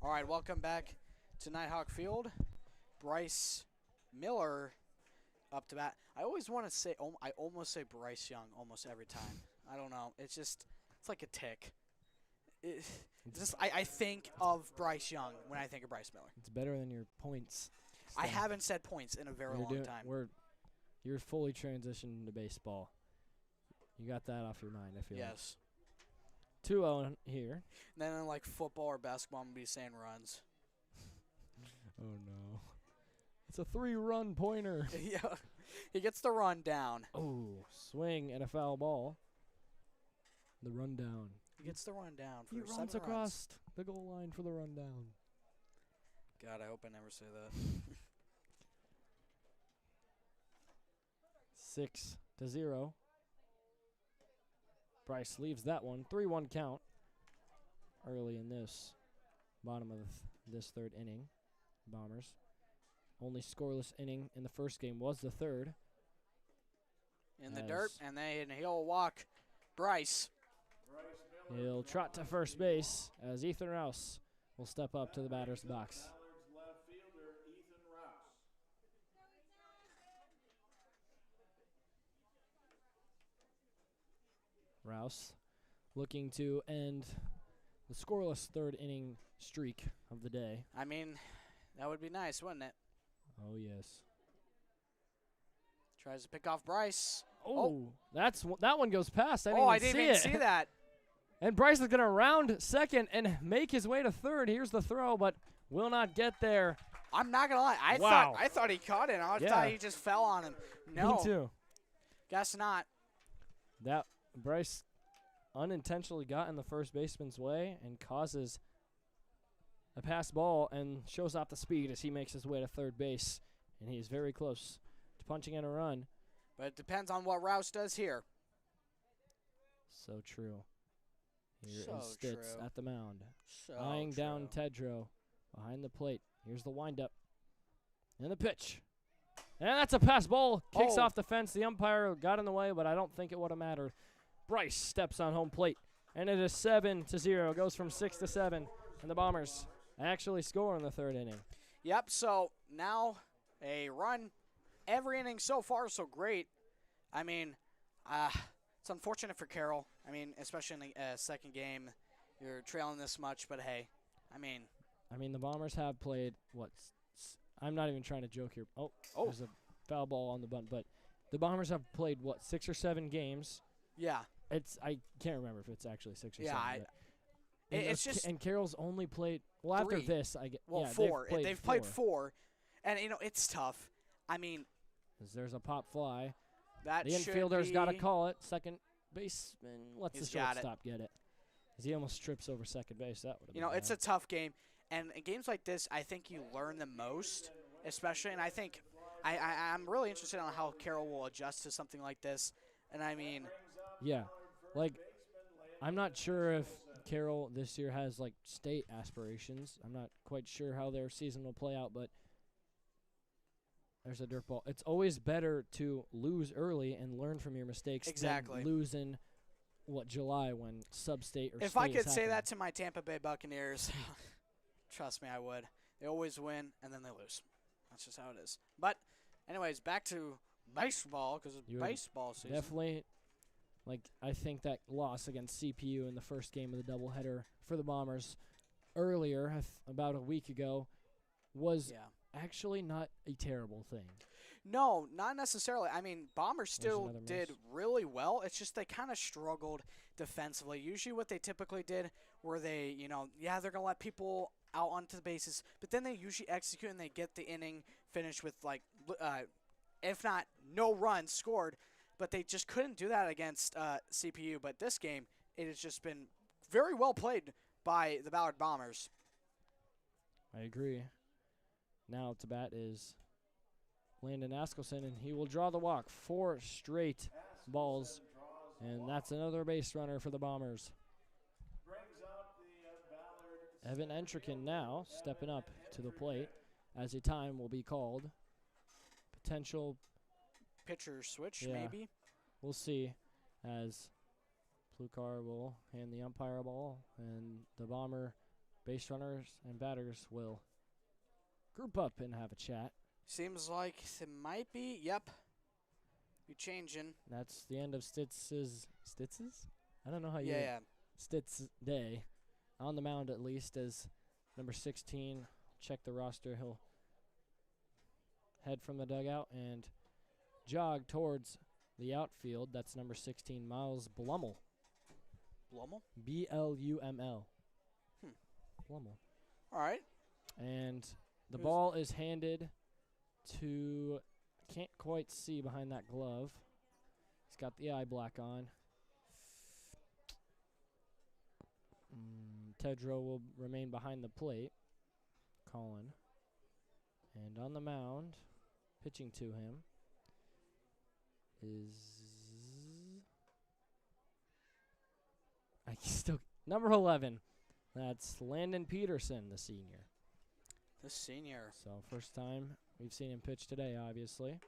All right, welcome back to Nighthawk Field. Bryce Miller up to bat. I always want to say, I almost say Bryce Young almost every time. I don't know. It's like a tick. I think of Bryce Young when I think of Bryce Miller. It's better than your points. I stat. haven't said points in a very long time. You're fully transitioned into baseball. You got that off your mind, I feel like. Yes. 2-0 here. And then in like football or basketball, I'm going to be saying runs. Oh, no. It's a 3-run pointer. Yeah. He gets the run down. Oh, swing and a foul ball. The rundown. He gets the run down for He 7 runs runs. across the goal line for the rundown. God, I hope I never say that. 6-0. Bryce leaves that one. 3-1 count early in this bottom of this third inning. Bombers. Only scoreless inning in the first game was the third. In the dirt, and then he'll walk Bryce. He'll trot to first base as Ethan Rouse will step up to the batter's box. Ballard's left fielder, Ethan Rouse. Rouse looking to end the scoreless third inning streak of the day. I mean, that would be nice, wouldn't it? Oh, yes. Tries to pick off Bryce. Oh, that one goes past. I didn't even see that. And Bryce is going to round second and make his way to third. Here's the throw, but will not get there. I'm not gonna lie. I thought he caught it. I thought he just fell on him. No, Me too. guess not. That Bryce unintentionally got in the first baseman's way and causes a pass ball and shows off the speed as he makes his way to third base. And he is very close to punching in a run. But it depends on what Rouse does here. So true. Here So is Stitz true. at the mound. So Eyeing down true. Tedrow behind the plate. Here's the windup. And the pitch. And that's a pass ball. Kicks Oh. off the fence. The umpire got in the way, but I don't think it would have mattered. Bryce steps on home plate. And it is 7-0. It goes from 6-7. And the Bombers actually score in the third inning. Yep. So now a run. Every inning so far so great. I mean, it's unfortunate for Carroll. I mean, especially in the second game, you're trailing this much. But hey, I mean, the Bombers have played, I'm not even trying to joke here. Oh, Oh. there's a foul ball on the bunt. But the Bombers have played, 6 or 7 games. Yeah. I can't remember if it's actually 6 or Yeah, 7. But it's just and Carroll's only played after 3. this. I get 4. They've played 4. 4, and it's tough. I mean, 'Cause there's a pop fly. that The should infielder's got to be- call it. Second baseman lets He's the got it. shortstop get it. 'Cause he almost trips over second base. That would have been It's a tough game, and in games like this, I think you learn the most, especially. And I think I'm really interested on how Carroll will adjust to something like this. And I mean, Yeah. Like, I'm not sure if Carroll this year has, state aspirations. I'm not quite sure how their season will play out, but there's a dirt ball. It's always better to lose early and learn from your mistakes Exactly. than lose in, July when sub-state or if state I is could say happening. that to my Tampa Bay Buccaneers, trust me, I would. They always win, and then they lose. That's just how it is. But, anyways, back to baseball, because it's You would baseball season. Definitely, I think that loss against CPU in the first game of the doubleheader for the Bombers earlier, about a week ago, was Yeah. actually not a terrible thing. No, not necessarily. I mean, Bombers still another did miss. really well. It's just they kind of struggled defensively. Usually what they typically did were they, they're going to let people out onto the bases, but then they usually execute and they get the inning finished with, if not no runs scored, but they just couldn't do that against CPU. But this game, it has just been very well played by the Ballard Bombers. I agree. Now to bat is Landon Askelson, and he will draw the walk. 4 straight balls, and that's another base runner for the Bombers. Evan Entrican now stepping up to the plate as a time will be called. Potential, Pitcher switch, Yeah. maybe. we'll see, as Plukar will hand the umpire a ball, and the Bomber base runners and batters will group up and have a chat. Seems like it might be. Yep. Be changing. That's the end of Stitz's I don't know how you Yeah. Stitz day. On the mound at least as number 16. Check the roster. He'll head from the dugout and jog towards the outfield. That's number 16, Miles Blummel. Blummel? Bluml. Hmm. Blummel. All right. And the Who's- ball is handed to, I can't quite see behind that glove. He's got the eye black on. Tedrow will remain behind the plate. Colin. And on the mound, pitching to him, is number 11. That's Landon Peterson, the senior. The senior. So first time we've seen him pitch today, obviously.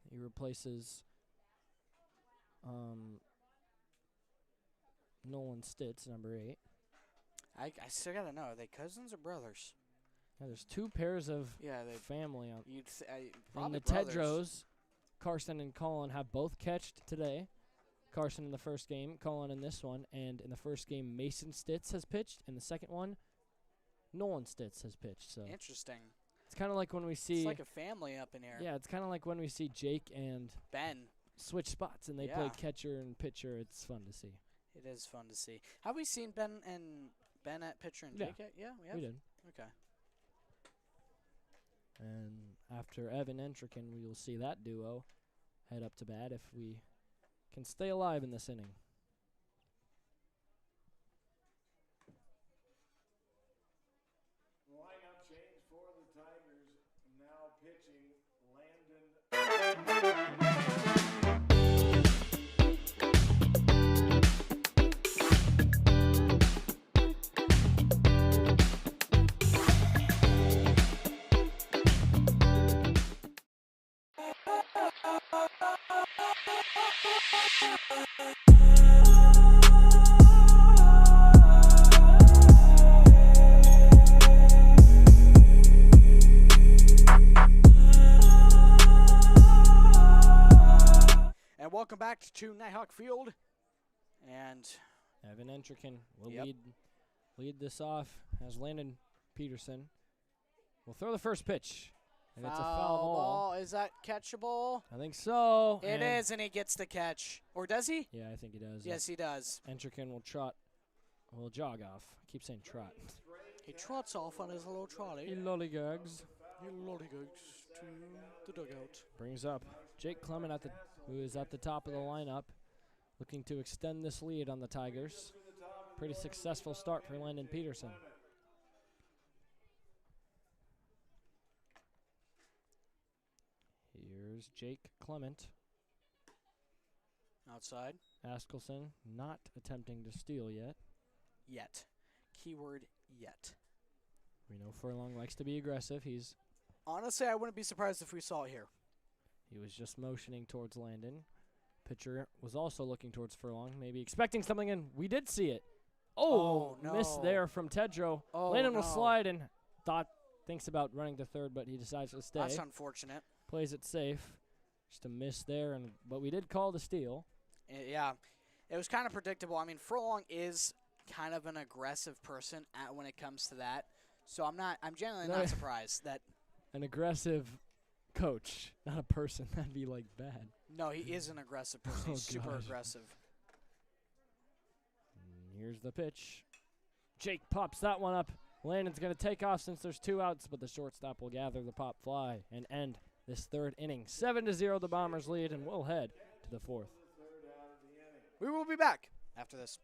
He replaces Nolan Stitz, number 8. I still gotta know. Are they cousins or brothers? Now there's 2 pairs of Yeah, they. family on. You'd And probably the brothers. Tedros, Carson and Colin have both catched today. Carson in the first game, Colin in this one. And in the first game, Mason Stitz has pitched. In the second one, Nolan Stitz has pitched. So Interesting. it's kind of like when we see. It's like a family up in here. Yeah, it's kind of like when we see Jake and Ben. switch spots and they play Yeah. catcher and pitcher. It's fun to see. It is fun to see. Have we seen Ben at pitcher and Yeah. Jake yet? Yeah, we have. We did. Okay. And after Evan Entrican, we will see that duo head up to bat if we can stay alive in this inning. Lineup change for the Tigers. Now pitching Landon. And welcome back to Nighthawk Field. And Evan Entrican will Yep. lead this off as Landon Peterson will throw the first pitch. And it's a foul ball. Is that catchable? I think so. It is, and he gets the catch. Or does he? Yeah, I think he does. Yes, he does. Entrican will jog off. I keep saying trot. He trots off on his little trolley. He lollygags. He lollygags to the dugout. Brings up Jake Clement, who is at the top of the lineup, looking to extend this lead on the Tigers. Pretty successful start for Landon Peterson. Here's Jake Clement. Outside. Askelson not attempting to steal yet. Yet. Keyword yet. We know Furlong likes to be aggressive. Honestly, I wouldn't be surprised if we saw it here. He was just motioning towards Landon. Pitcher was also looking towards Furlong, maybe expecting something, and we did see it. Oh, no. Miss there from Tedrow. Oh, Landon no. will slide and thinks about running to third, but he decides to stay. That's unfortunate. Plays it safe. Just a miss there, but we did call the steal. Yeah, it was kind of predictable. I mean, Furlong is kind of an aggressive person when it comes to that. So I'm genuinely not surprised that. An aggressive coach, not a person. That'd be like bad. No, he is an aggressive person. He's super gosh. aggressive. Here's the pitch. Jake pops that one up. Landon's going to take off since there's 2 outs, but the shortstop will gather the pop fly and end this third inning. 7-0 the Bombers lead, and we'll head to the 4th. We will be back after this.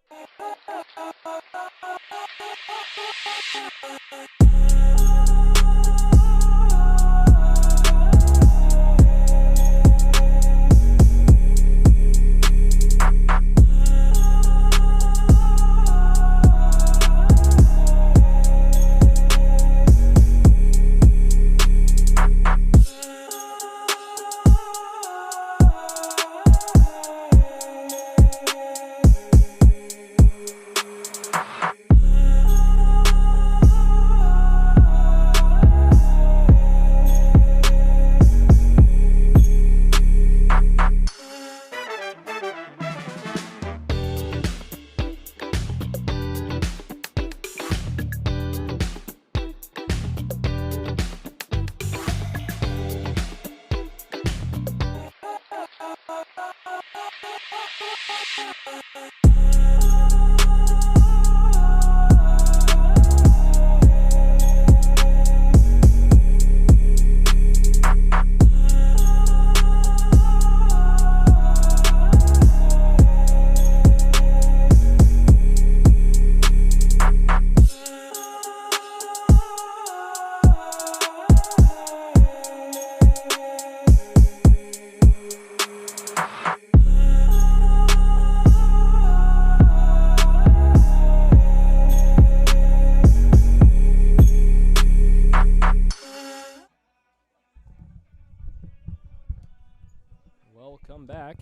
Welcome back,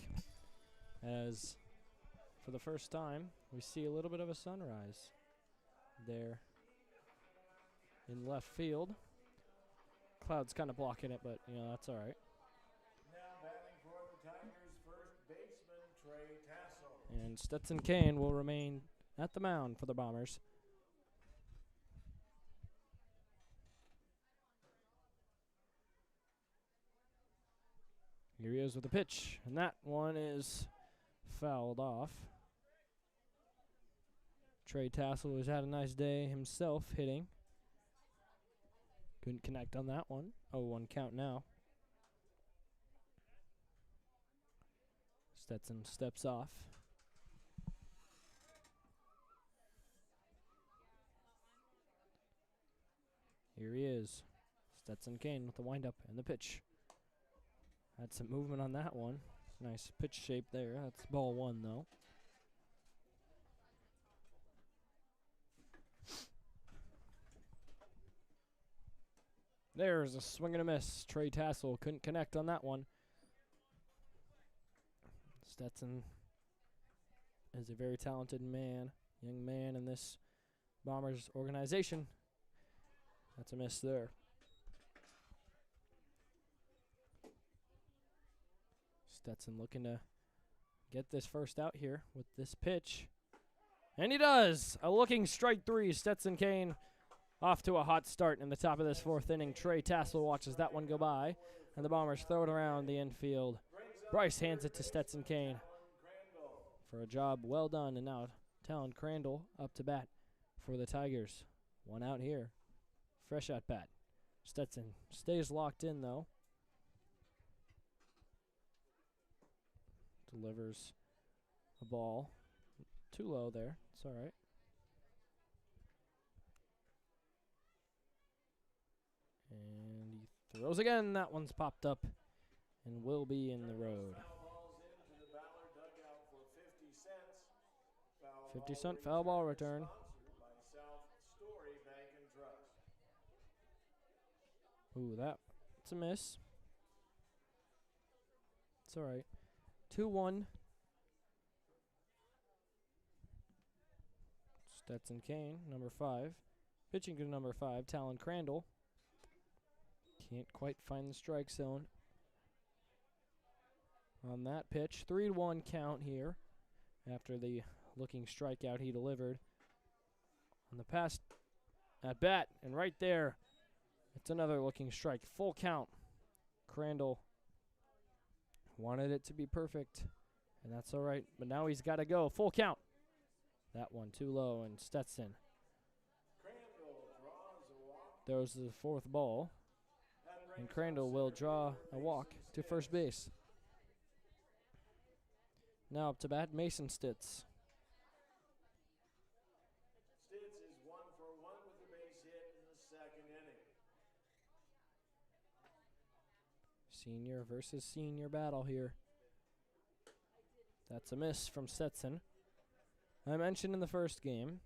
as for the first time we see a little bit of a sunrise there in left field. Clouds kind of blocking it, but that's all right. Now batting for the Tigers, first baseman Trey Tassel. And Stetson Kane will remain at the mound for the Bombers. Here he is with the pitch, and that one is fouled off. Trey Tassel has had a nice day himself hitting. Couldn't connect on that one. 0-1 count now. Stetson steps off. Here he is. Stetson Kane with the windup and the pitch. Had some movement on that one. Nice pitch shape there. That's ball 1, though. There's a swing and a miss. Trey Tassel couldn't connect on that one. Stetson is a very talented young man in this Bombers organization. That's a miss there. Stetson looking to get this first out here with this pitch. And he does! A looking strike 3. Stetson Kane Off to a hot start in the top of this 4th inning. Trey Tassel watches that one go by, and the Bombers throw it around the infield. Bryce hands it to Stetson Kane for a job well done, and now Talon Crandall up to bat for the Tigers. One out here. Fresh at bat. Stetson stays locked in, though. Delivers a ball. Too low there. It's all right. And he throws again. That one's popped up and will be in the road. 50-cent foul ball return. Ooh, that's a miss. It's all right. 2-1. Stetson Kane, number 5. Pitching to number 5, Talon Crandall. Can't quite find the strike zone on that pitch. 3-1 count here after the looking strikeout he delivered on the past at bat. And right there, it's another looking strike. Full count. Crandall wanted it to be perfect, and that's all right. But now he's got to go. Full count. That one too low, and Stetson throws the 4th ball. And Crandall will draw a walk to first base. Now up to bat, Mason Stitz. Stitz is 1 for 1 with the base hit in the 2nd inning. Senior versus senior battle here. That's a miss from Stetson. I mentioned in the first game,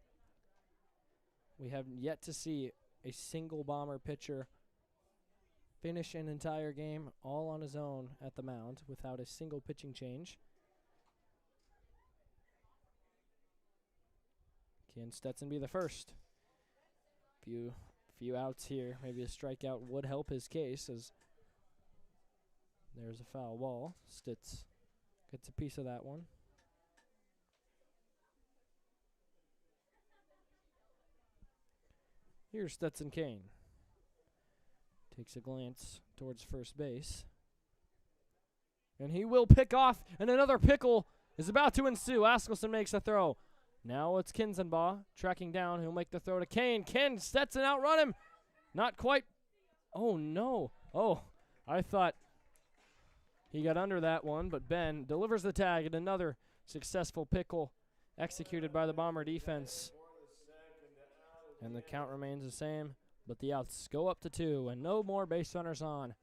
we have yet to see a single Bomber pitcher finish an entire game all on his own at the mound without a single pitching change. Can Stetson be the first? Few outs here. Maybe a strikeout would help his case, as there's a foul ball. Stitz gets a piece of that one. Here's Stetson Kane. Takes a glance towards first base. And he will pick off, and another pickle is about to ensue. Askelson makes a throw. Now it's Kinzenbaugh tracking down. He'll make the throw to Kane. Can Stetson outrun him? Not quite. Oh, no. Oh, I thought he got under that one, but Ben delivers the tag, and another successful pickle executed by the Bomber defense. And the count remains the same, but the outs go up to 2, and no more base runners on.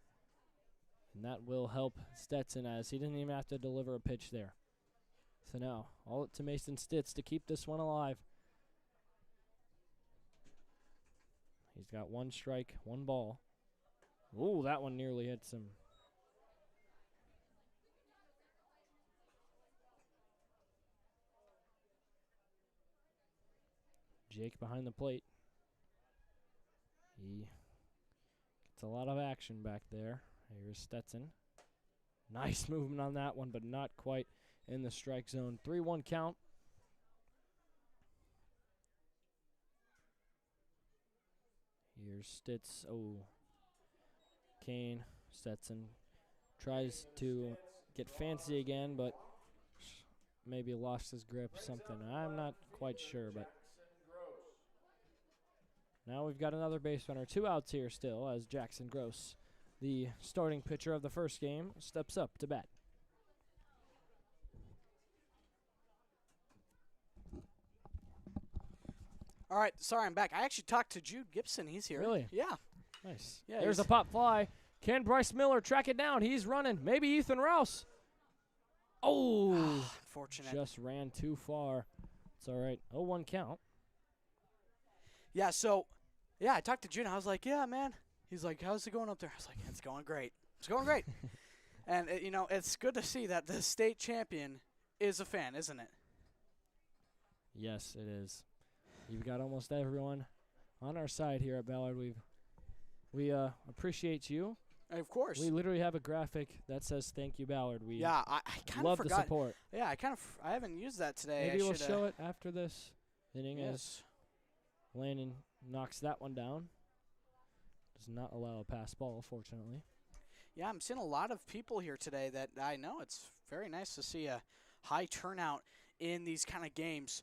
And that will help Stetson, as he didn't even have to deliver a pitch there. So now, all up to Mason Stitz to keep this one alive. He's got 1 strike, 1 ball. Ooh, that one nearly hits him. Jake behind the plate. He gets a lot of action back there. Here's Stetson. Nice movement on that one, but not quite in the strike zone. 3-1 count. Here's Stitz. Oh. Kane. Stetson tries to get fancy again, but maybe lost his grip, something. I'm not quite sure, but now we've got another base runner. 2 outs here still, as Jackson Gross, the starting pitcher of the first game, steps up to bat. All right, sorry, I'm back. I actually talked to Jude Gibson. He's here. Really? Yeah. Nice. Yeah, There's a pop fly. Can Bryce Miller track it down? He's running. Maybe Ethan Rouse. Oh, Unfortunate. just ran too far. It's all right. 0-1 count. Yeah, so, yeah, I talked to Jude, and I was like, yeah, man. He's like, how's it going up there? I was like, it's going great. It's going great. And, it's good to see that the state champion is a fan, isn't it? Yes, it is. You've got almost everyone on our side here at Ballard. We appreciate you. Of course. We literally have a graphic that says "Thank you, Ballard." We I kind of love forgot. the support. Yeah, I haven't used that today. Maybe I we'll should, show it after this inning yes. is Landon knocks that one down. Does not allow a pass ball, fortunately. Yeah, I'm seeing a lot of people here today that I know. It's very nice to see a high turnout in these kind of games.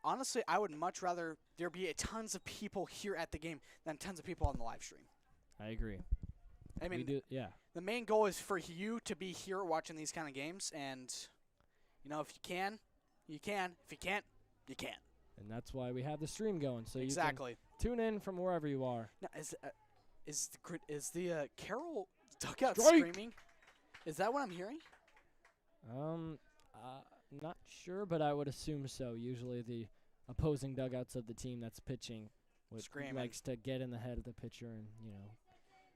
Honestly, I would much rather there be tons of people here at the game than tons of people on the live stream. I agree. I mean, yeah. the main goal is for you to be here watching these kind of games, and, you know, if you can, you can. If you can't, you can't. And that's why we have the stream going, so Exactly. you can tune in from wherever you are. Now, is the Carroll dugout Strike! screaming? Is that what I'm hearing? Not sure, but I would assume so. Usually the opposing dugouts of the team that's pitching Screaming. likes to get in the head of the pitcher and,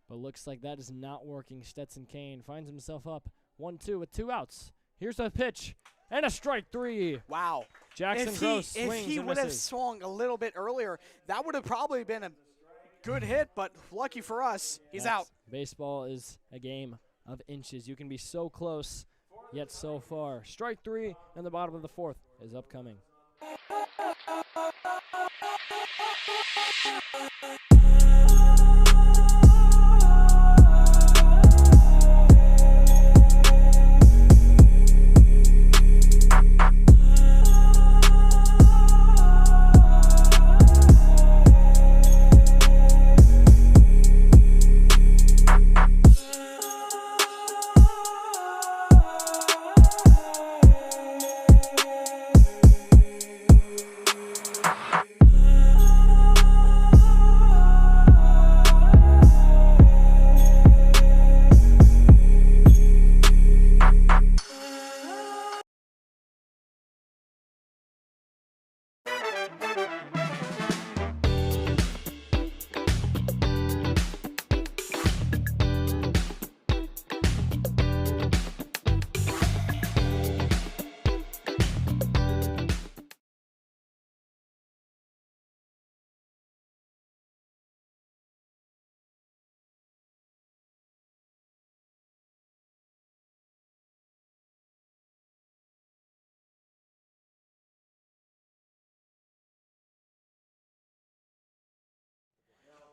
But looks like that is not working. Stetson Kane finds himself up 1-2 with 2 outs. Here's a pitch and a strike 3. Wow. Jackson Gross swings If he and would have misses. swung a little bit earlier, that would have probably been a good hit, but lucky for us, he's out. Baseball is a game of inches. You can be so close, yet so far. Strike 3 in the bottom of the 4th is upcoming.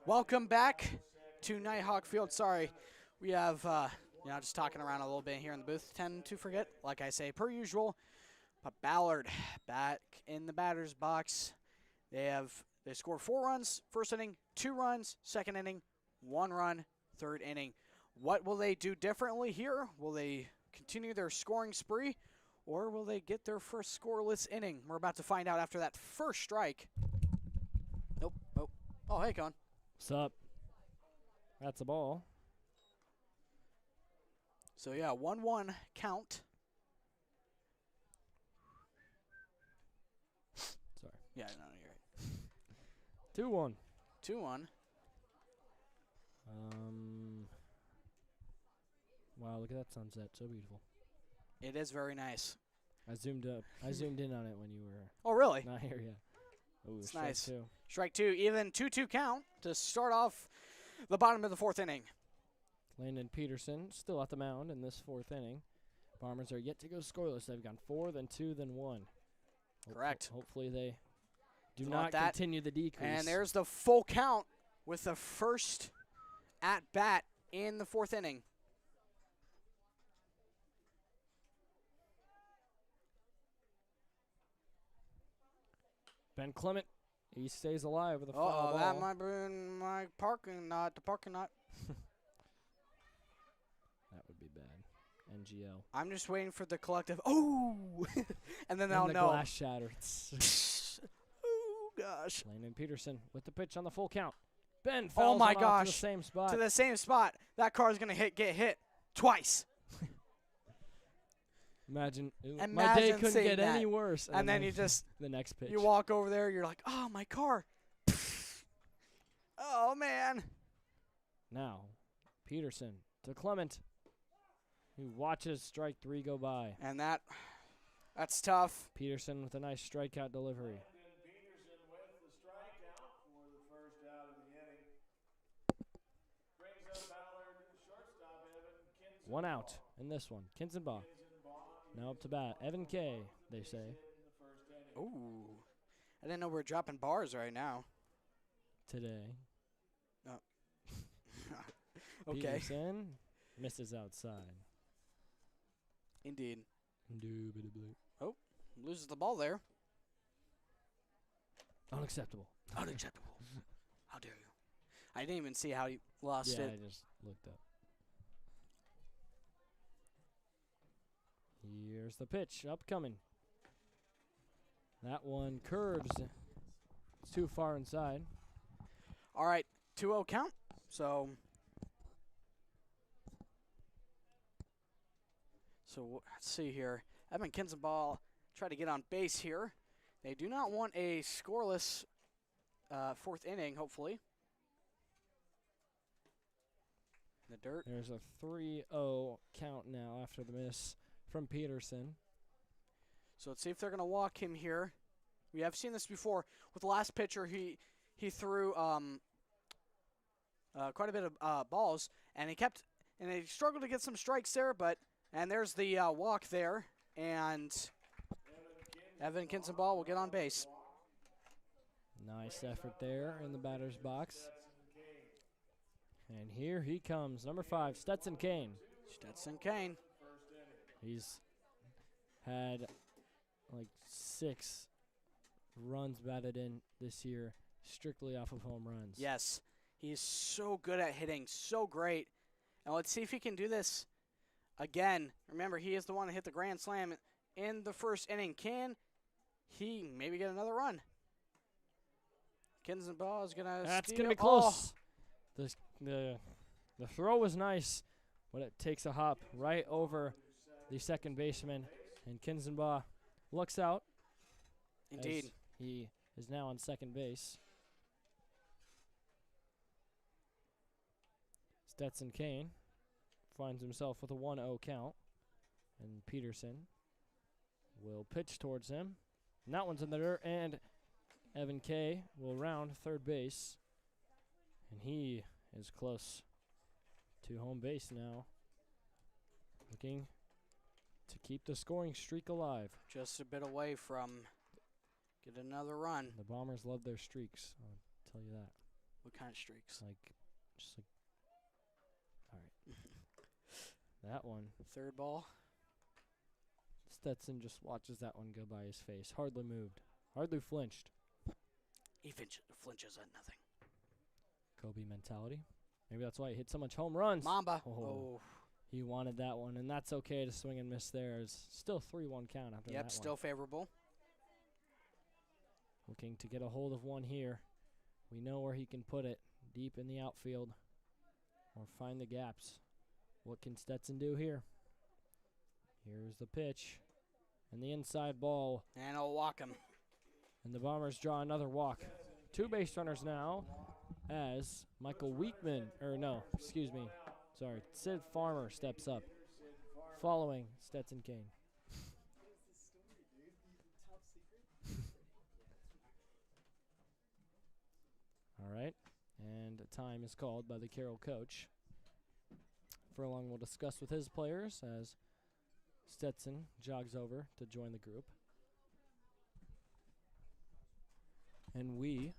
Welcome back to Nighthawk Field. Sorry, we have, just talking around a little bit here in the booth. Tend to forget, like I say, per usual. But Ballard back in the batter's box. They scored 4 runs first inning, 2 runs second inning, 1 run third inning. What will they do differently here? Will they continue their scoring spree, or will they get their first scoreless inning? We're about to find out after that first strike. Nope. Oh, hey, Con. What's up? That's a ball. So, yeah, 1-1 count. Sorry. Yeah, no, you're right. 2-1. 2-1. Wow, look at that sunset. So beautiful. It is very nice. I zoomed in on it when you were Oh, really? not here yet. Ooh, It's strike nice. 2. Strike 2, even 2-2 count to start off the bottom of the 4th inning. Landon Peterson still at the mound in this 4th inning. Bombers are yet to go scoreless. They've gone 4, then 2, then 1. Correct. Hopefully they do Want not that. continue the decrease. And there's the full count with the first at-bat in the 4th inning. Ben Clement, he stays alive with a foul Uh-oh, ball. that might be in my parking lot, the parking lot. That would be bad. NGL. I'm just waiting for the collective, oh! And then they'll And the know. glass shattered. Oh, gosh. Landon Peterson with the pitch on the full count. Ben fouls Oh, my him out gosh. to the same spot. To the same spot. That car's going to get hit twice. Imagine my Imagine day couldn't seeing get that. any worse. And then you just, the next pitch. you walk over there, you're like, oh, my car. Oh, man. Now, Peterson to Clement, who watches strike 3 go by. And that's tough. Peterson with a nice strikeout delivery. Peterson with the strikeout for the first out of the inning. Brings up Ballard, shortstop Evan Kinzenbaugh. 1 out in this one. Kinzenbaugh now up to bat. Evan K, they say. Ooh. I didn't know we were dropping bars right now. Today. Okay. Peterson misses outside. Indeed. Indubitably. Loses the ball there. Unacceptable. Unacceptable. How dare you? I didn't even see how he lost Yeah, it. I just looked up. Here's the pitch. Upcoming. That one curves. It's too far inside. All right, 2-0 count. So let's see here. Evan Kinzenball try to get on base here. They do not want a scoreless fourth inning, hopefully. In the dirt. There's a 3-0 count now after the miss from Peterson. So let's see if they're going to walk him here. We have seen this before. With the last pitcher, he threw quite a bit of balls, and he struggled to get some strikes there. And there's the walk there, and Evan Kinzenball will get on base. Nice effort there in the batter's box. And here he comes, number 5, Stetson Kane. Stetson Kane. He's had like 6 runs batted in this year, strictly off of home runs. Yes, he is so good at hitting, so great. And let's see if he can do this again. Remember, he is the one that hit the grand slam in the first inning. Can he maybe get another run? Kinzenball is gonna. That's steal. gonna be close. The throw was nice, but it takes a hop right over the second baseman, and Kinzenball looks out. Indeed. As he is now on second base. Stetson Kane finds himself with a 1-0 count, and Peterson will pitch towards him. And that one's in the dirt, and Evan Kay will round third base, and he is close to home base now, looking to keep the scoring streak alive. Just a bit away from get another run. The Bombers love their streaks, I'll tell you that. What kind of streaks? Just like, all right. That one. Third ball. Stetson just watches that one go by his face. Hardly moved. Hardly flinched. He flinches at nothing. Kobe mentality. Maybe that's why he hit so much home runs. Mamba. Oh. He wanted that one, and that's okay to swing and miss there. It's still 3-1 count after that Yep, one. still favorable. Looking to get a hold of one here. We know where he can put it, deep in the outfield, or find the gaps. What can Stetson do here? Here's the pitch, and the inside ball. And I'll walk him. And the Bombers draw another walk. 2 base runners now as Michael Weekman, Sid Farmer steps up, following Stetson Kane. All right, and a time is called by the Carroll coach. Furlong will discuss with his players as Stetson jogs over to join the group. And we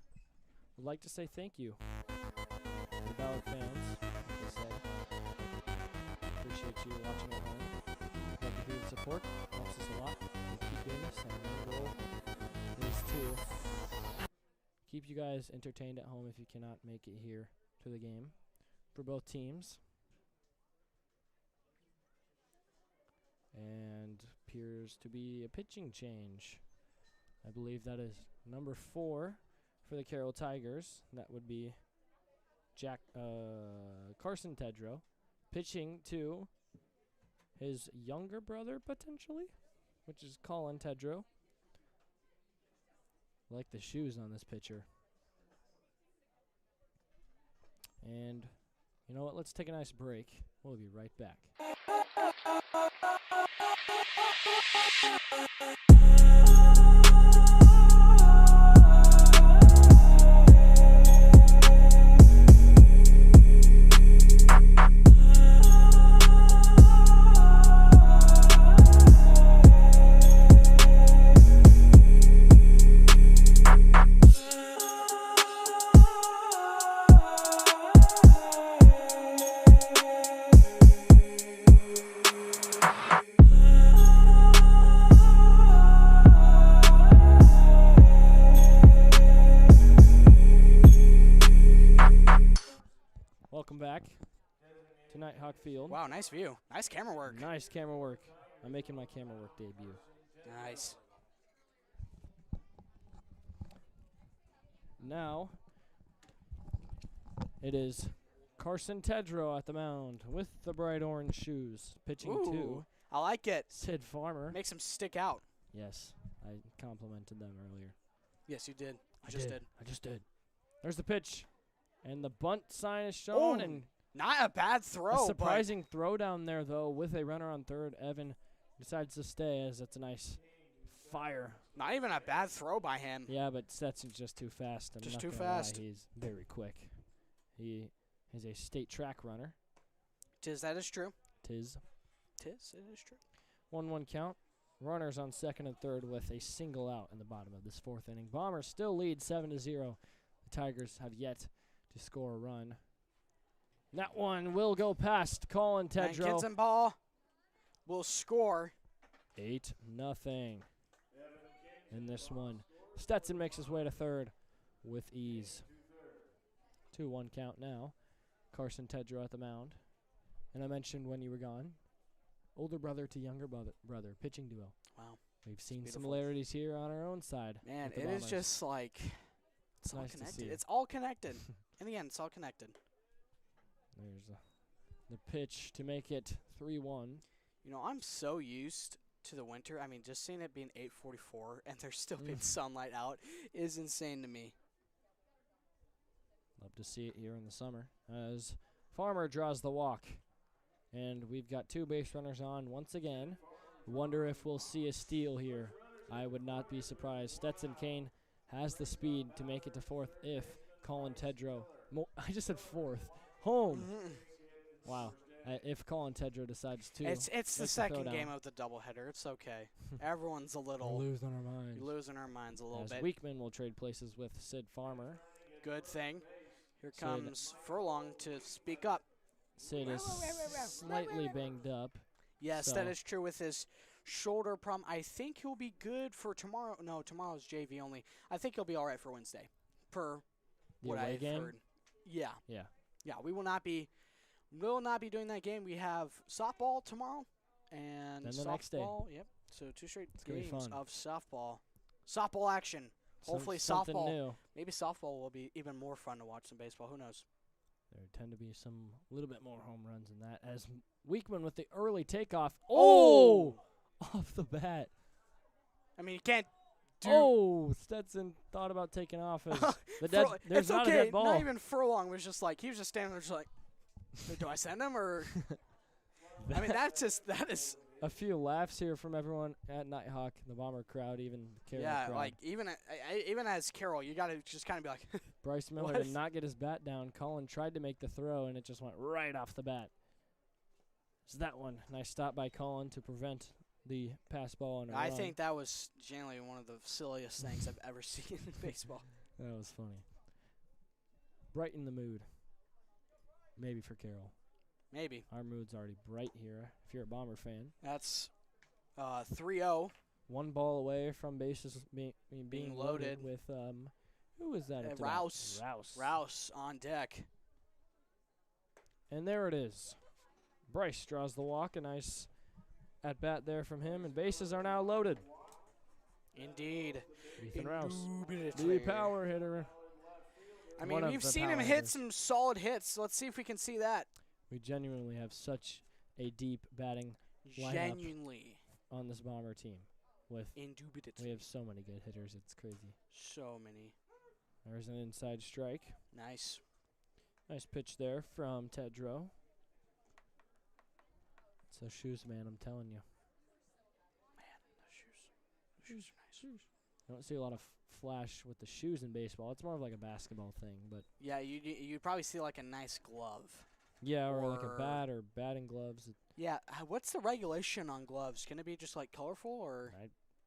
would like to say thank you to the Ballard fans, like I said. Appreciate you watching at home. Thank you for your support. Helps us a lot. We keep doing this, and our goal is to keep you guys entertained at home if you cannot make it here to the game for both teams. And appears to be a pitching change. I believe that is number 4 for the Carroll Tigers. That would be Carson Tedrow, pitching to his younger brother, potentially, which is Colin Tedrow. I like the shoes on this pitcher. And you know what? Let's take a nice break. We'll be right back. to Nighthawk Field. Wow, nice view. Nice camera work. Nice camera work. I'm making my camera work debut. Nice. Now, it is Carson Tedrow at the mound with the bright orange shoes, pitching to Ooh, I like it. Sid Farmer. Makes him stick out. Yes, I complimented them earlier. Yes, you did. I just did. There's the pitch, and the bunt sign is shown, Oh, and Not a bad throw. a but surprising throw down there, though, with a runner on third. Evan decides to stay as it's a nice fire. Not even a bad throw by him. Yeah, but Stetson's just too fast. I'm Just not too gonna lie, fast. he's very quick. He is a state track runner. That is true. It It is true. 1-1 count. Runners on second and third with a single out in the bottom of this fourth inning. Bombers still lead 7-0. The Tigers have yet to score a run. That one will go past Colin And Tedrow. Kids and Ball will score. 8-0 in this one. Stetson makes his way to third with ease. 2-1 count now. Carson Tedrow at the mound. And I mentioned when you were gone, older brother to younger brother, pitching duo. Wow. We've seen beautiful. similarities here on our own side. Man, with the it is Bombers. just like it's all nice to connected. see. It's all connected. In the end, it's all connected. There's the pitch to make it 3-1. You know, I'm so used to the winter. I mean, just seeing it being 8:44 and there's still being sunlight out is insane to me. Love to see it here in the summer as Farmer draws the walk. And we've got two base runners on once again. Wonder if we'll see a steal here. I would not be surprised. Stetson Kane has the speed to make it to fourth if Colin Tedrow. I just said fourth. Home. Wow. If Colin Tedrow decides to. It's the make the second throwdown. game of the doubleheader. It's okay. Everyone's a We're little losing our minds. losing our minds a little As bit. Weekman will trade places with Sid Farmer. Good thing. Here Sid. comes Furlong to speak up. Sid is slightly banged up. Yes, So- that is true with his shoulder problem. I think he'll be good for tomorrow. No, tomorrow's JV only. I think he'll be all right for Wednesday, per The what away I've game? heard. Yeah. Yeah. Yeah, we will not be doing that game. We have softball tomorrow and Then the next day. softball. Yep. So 2 straight gonna be games fun. of softball. Softball action. Hopefully something softball. new. Maybe softball will be even more fun to watch than baseball. Who knows? There tend to be some little bit more home runs than that. As Weekman with the early takeoff. Oh! Off the bat. I mean, you can't do. Oh! Stetson thought about taking off. As the dead, there's it's not okay. a dead ball. Not even Furlong was just like, he was just standing there just like, do I send him or? I mean, that is. A few laughs here from everyone at Nighthawk, the Bomber crowd, even the Carroll Yeah, crowd. like even as Carroll, you got to just kind of be like, Bryce Miller What? did not get his bat down. Colin tried to make the throw, and it just went right off the bat. So that one, nice stop by Colin to prevent the pass ball on a I run. think that was generally one of the silliest things I've ever seen in baseball. That was funny. Brighten the mood. Maybe for Carroll. Maybe. Our mood's already bright here if you're a Bomber fan. That's 3-0. One ball away from bases being loaded loaded. with, who was that? at the bat? Rouse. Rouse. Rouse on deck. And there it is. Bryce draws the walk. A nice at-bat there from him, and bases are now loaded. Indeed. Ethan Rouse, the Indubitably. power hitter. I One mean, of we've the seen him power hit hitters. some solid hits. Let's see if we can see that. We genuinely have such a deep batting lineup Genuinely. on this Bomber team. We Indubitably. have so many good hitters, it's crazy. So many. There's an inside strike. Nice. Nice pitch there from Tedrow. So shoes, man, I'm telling you. Man, the shoes. The shoes are nice. I don't see a lot of flash with the shoes in baseball. It's more of like a basketball thing, but Yeah, you'd probably see like a nice glove. yeah, or like a Or- bat or batting gloves. Yeah, what's the regulation on gloves? Can it be just like colorful or?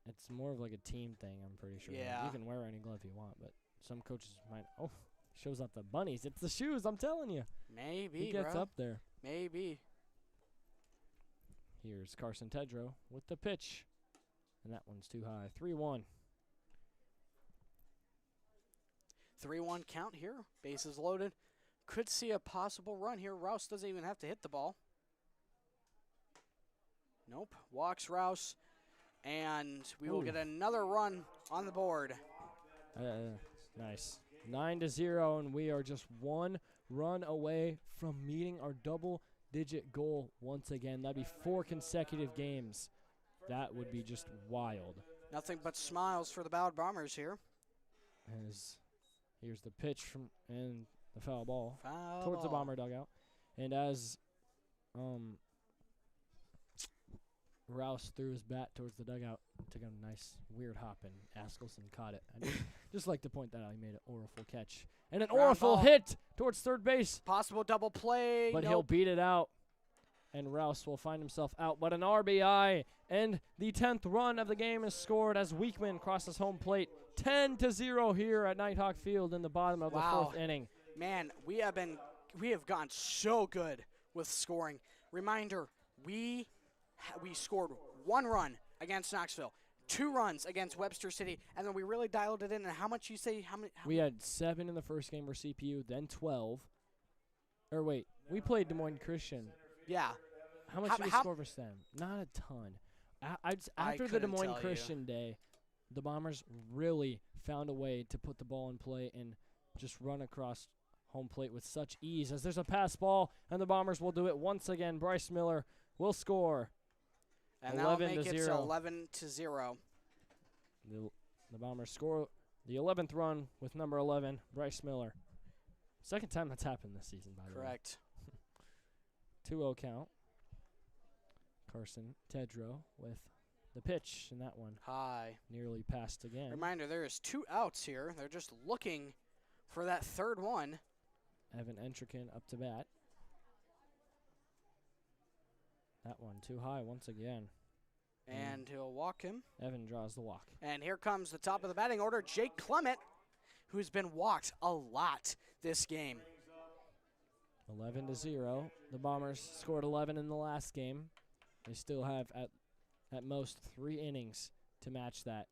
It's more of like a team thing, I'm pretty sure. Like, Yeah. you can wear any glove you want, but some coaches might. Oh, shows off the bunnies. It's the shoes, I'm telling you. Maybe, He gets bro. up there. Maybe. Here's Carson Tedrow with the pitch. And that one's too high. 3-1. 3-1 count here. Bases loaded. could see a possible run here. Rouse doesn't even have to hit the ball. Nope. Walks Rouse, and we will Ooh. get another run on the board. Nice. 9-0, and we are just one run away from meeting our double-digit goal once again. That'd be 4 consecutive games. That would be just wild. Nothing but smiles for the Ballard Bombers here. Here's the pitch and the foul ball Foul towards the ball. Bomber dugout. And as Rouse threw his bat towards the dugout, took a nice weird hop, and Askelson caught it. I just like to point that out. He made an Oriful catch. And an Ground Oriful ball. hit towards third base. Possible double play. But Nope. he'll beat it out, and Rouse will find himself out. But an RBI, and the 10th run of the game is scored as Weekman crosses home plate. 10-0 here at Nighthawk Field in the bottom of the Wow. 4th inning. Man, we have gone so good with scoring. Reminder, we scored 1 run against Knoxville, 2 runs against Webster City, and then we really dialed it in. And how much you say? How many? We had 7 in the first game for CPU, then 12. Or wait, we played Des Moines Christian. Yeah. How much How- did we how- score versus them? Not a ton. I After the Des couldn't Moines tell you. Christian day, the Bombers really found a way to put the ball in play and just run across home plate with such ease. As there's a pass ball, and the Bombers will do it once again. Bryce Miller will score. And that'll 11 make to it 0. 11-0. The Bombers score the 11th run with number 11, Bryce Miller. Second time that's happened this season, by the way. Correct. 2-0 count. Carson Tedrow with the pitch, and that one High. nearly passed again. Reminder, there is 2 outs here. They're just looking for that 3rd one. Evan Entrican up to bat. That one too high once again. And he'll walk him. Evan draws the walk. And here comes the top of the batting order, Jake Clement, who's been walked a lot this game. 11-0. The Bombers scored 11 in the last game. They still have at most 3 innings to match that.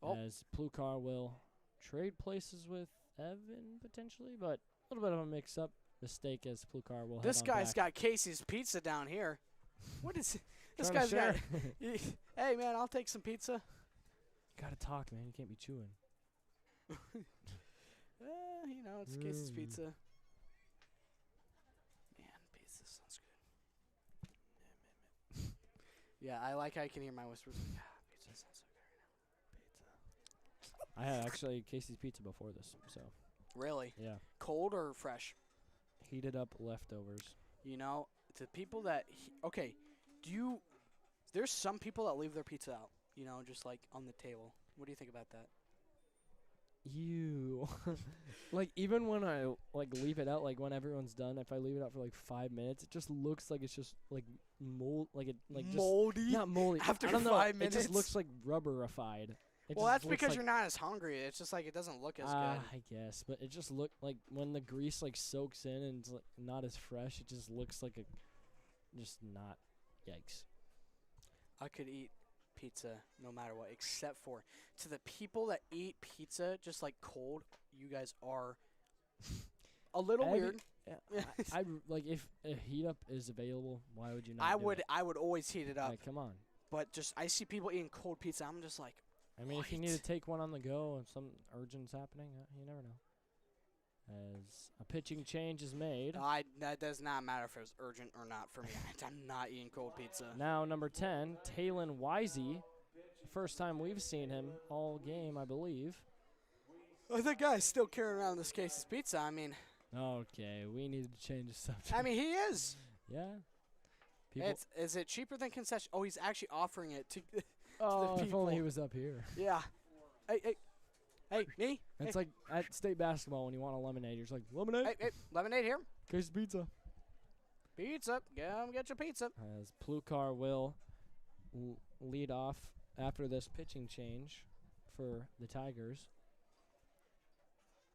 Oh. As Plukar will trade places with Evan potentially, but a little bit of a mix-up mistake as Plukar will This head on guy's back. got Casey's Pizza down here. What is this Trying guy's to got? share. Hey man, I'll take some pizza. Gotta talk, man. You can't be chewing. You know, it's Casey's Mm. Pizza. Man, pizza sounds good. Yeah, I like how I can hear my whispers. Pizza sounds so good. I had actually Casey's Pizza before this, so Really? yeah. Cold or fresh? Heated up leftovers. You know, to people that there's some people that leave their pizza out, you know, just like on the table. What do you think about that? You like even when I like leave it out, like when everyone's done, if I leave it out for like 5 minutes, it just looks like it's just like mold, like it like Moldy? just not moldy. After I don't know, 5 It minutes? just looks like rubberified. It Well, just that's looks because like, you're not as hungry. It's just like it doesn't look as good. I guess, but it just look like when the grease like soaks in and it's like not as fresh. It just looks like just not. Yikes. I could eat pizza no matter what, except for to the people that eat pizza just like cold. You guys are a little Every- weird. Yeah, I like if a heat up is available. Why would you not? I do would it? I would always heat it up, Like, come on. but just I see people eating cold pizza. I'm just like, I mean, if you need What? to take one on the go and some urgent's happening, you never know. As a pitching change is made. that does not matter if it's urgent or not for me. I'm not eating cold pizza. Now number 10, Talon Wisey. First time we've seen him all game, I believe. The guy's still carrying around this Casey's Pizza. I mean, Okay, we need to change the subject. I mean he is. yeah. People, Is it cheaper than concession? Oh, he's actually offering it to. oh, if people. only he was up here. Yeah. Hey, me. It's like at state basketball when you want a lemonade, you're just like, lemonade, Hey, lemonade here. Casey's Pizza. Pizza. Come get your pizza. As Plukar will lead off after this pitching change for the Tigers.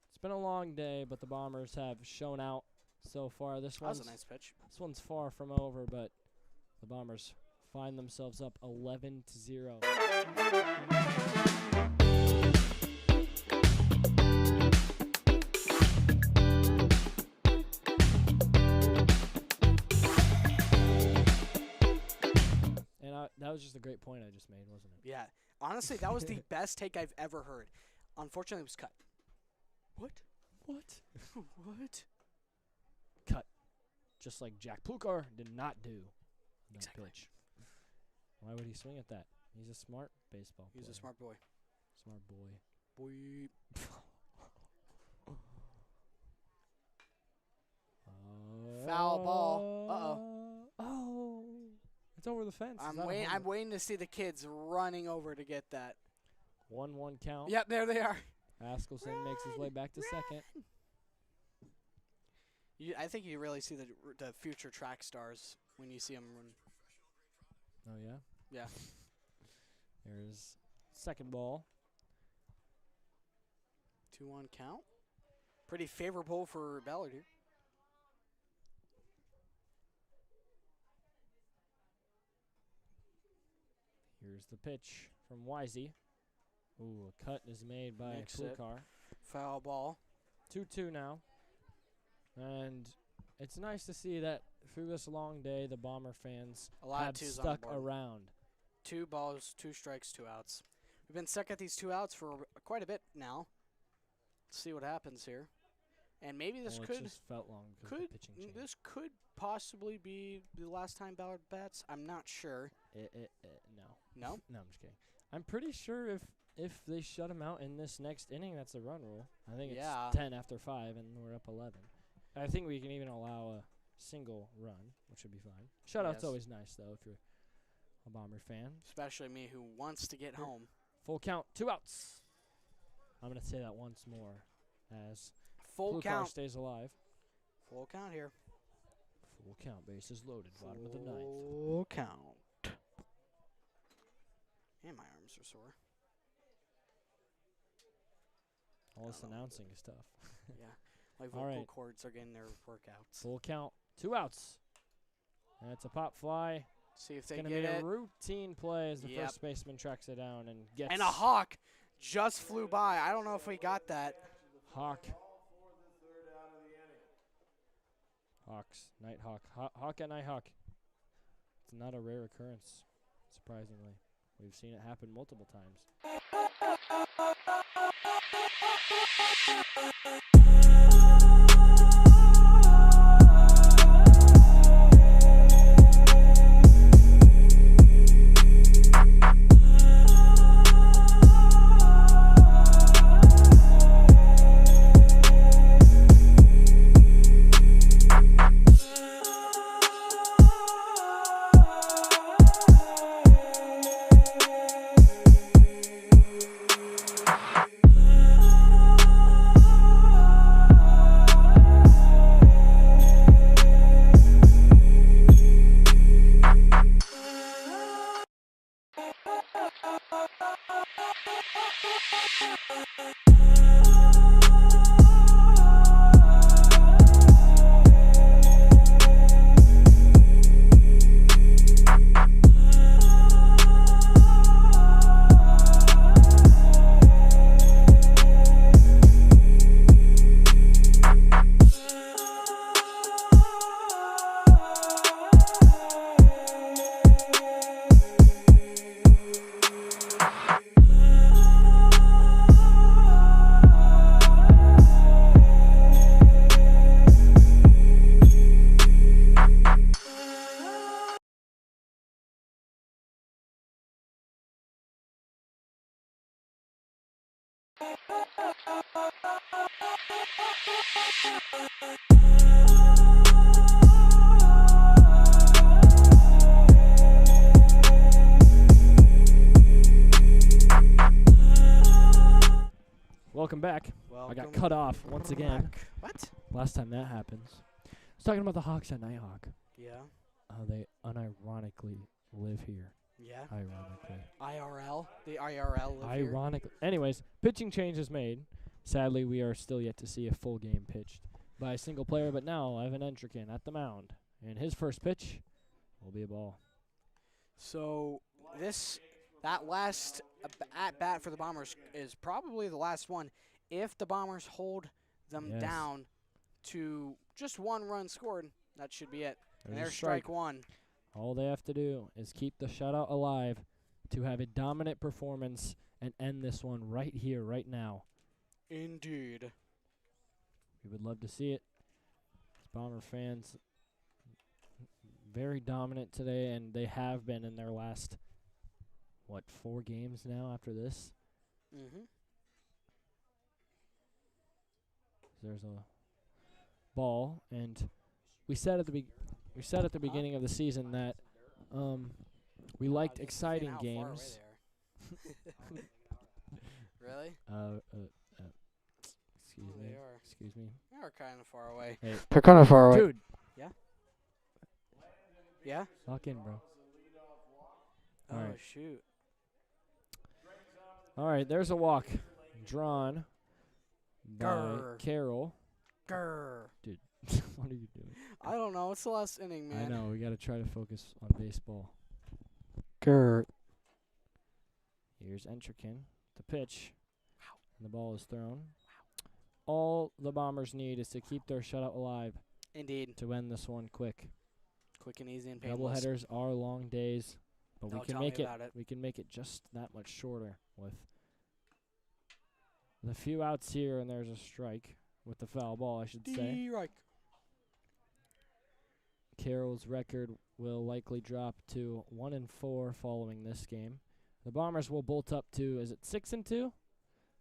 It's been a long day, but the Bombers have shown out so far. This That was one's a nice pitch. This one's far from over, but the Bombers find themselves up 11-0. That was just a great point I just made, wasn't it? Yeah. Honestly, that was the best take I've ever heard. Unfortunately, it was cut. What? What? What? Cut. Just like Jack Plukar did not do on that Exactly. pitch. Why would he swing at that? He's a smart baseball player. He's a smart boy. Smart boy. Boy. Foul ball. Uh-oh. Oh. It's over the fence. Is I'm that a waiting. home I'm waiting to see the kids running over to get that. run? 1-1 count. Yep, there they are. Askelson makes his way back to second. I think you really see the future track stars when you see them run. Oh, yeah? Yeah. There's second ball. 2-1 count. Pretty favorable for Ballard here. Here's the pitch from Wisey. Ooh, a cut is made by Mix it. Plukar. Foul ball. 2-2 now. And it's nice to see that through this long day, the Bomber fans A lot have of twos stuck on the board. around. 2 balls, 2 strikes, 2 outs. We've been stuck at these 2 outs for quite a bit now. Let's see what happens here. And maybe this Well, could it just felt long because of the pitching change. this could possibly be the last time Ballard bats. I'm not sure. No. No? No, I'm just kidding. I'm pretty sure if they shut him out in this next inning, that's the run rule. I think Yeah. it's 10 after 5, and we're up 11. I think we can even allow a single run, which would be fine. Shutout's Yes. always nice, though, if you're a Bomber fan. Especially me who wants to get home. Full count, 2 outs. I'm going to say that once more as Full Plukar count. stays alive. Full count here. Full count, bases loaded, bottom of the ninth. Full count. And my arms are sore. All this I don't know. announcing is tough. Yeah. My All vocal right. cords are getting their workouts. Full count, 2 outs. That's a pop fly. See if It's they going to get be a it. routine play as the Yep. first baseman tracks it down and gets And a hawk just flew by. I don't know if we got that. Hawk. For the third out of the inning. Hawks. Nighthawk. Hawk at Nighthawk. It's not a rare occurrence, surprisingly. We've seen it happen multiple times. Welcome back. I got cut off once again. back. What? Last time that happens. I was talking about the Hawks at Nighthawk. Yeah. How they unironically live here. Yeah. Ironically. IRL. The IRL live here. Ironically. Anyways, pitching change is made. Sadly, we are still yet to see a full game pitched by a single player, but now Evan Entrican at the mound. And his first pitch will be a ball. So that last at bat for the Bombers is probably the last one. If the Bombers hold them Yes. down to just 1 run scored, that should be it. And There's a there's strike 1. All they have to do is keep the shutout alive to have a dominant performance and end this one right here, right now. Indeed. We would love to see it. Bomber fans very dominant today, and they have been in their last, 4 games now after this? Mm-hmm. There's a ball, and we said at the beginning of the season that we liked exciting games. Really? Excuse They me. are. Excuse me. They are kind of far away. Hey, They're kind of far away. dude, Yeah? lock in, bro. Oh, All right. shoot. All right, there's a walk drawn by Grr. Carroll. Grr. What are you doing? I don't know. It's the last inning, man. I know, we got to try to focus on baseball. Grr. Here's Entrican, the pitch, and the ball is thrown. All the Bombers need is to keep their shutout alive Indeed. to end this one quick. Quick and easy and painless. Doubleheaders are long days, but we Don't can tell me make it. about it. We can make it just that much shorter with the few outs here, and there's a strike with the foul ball, I should say. Right. Carroll's record will likely drop to 1-4 following this game. The Bombers will bolt up to, is it 6-2?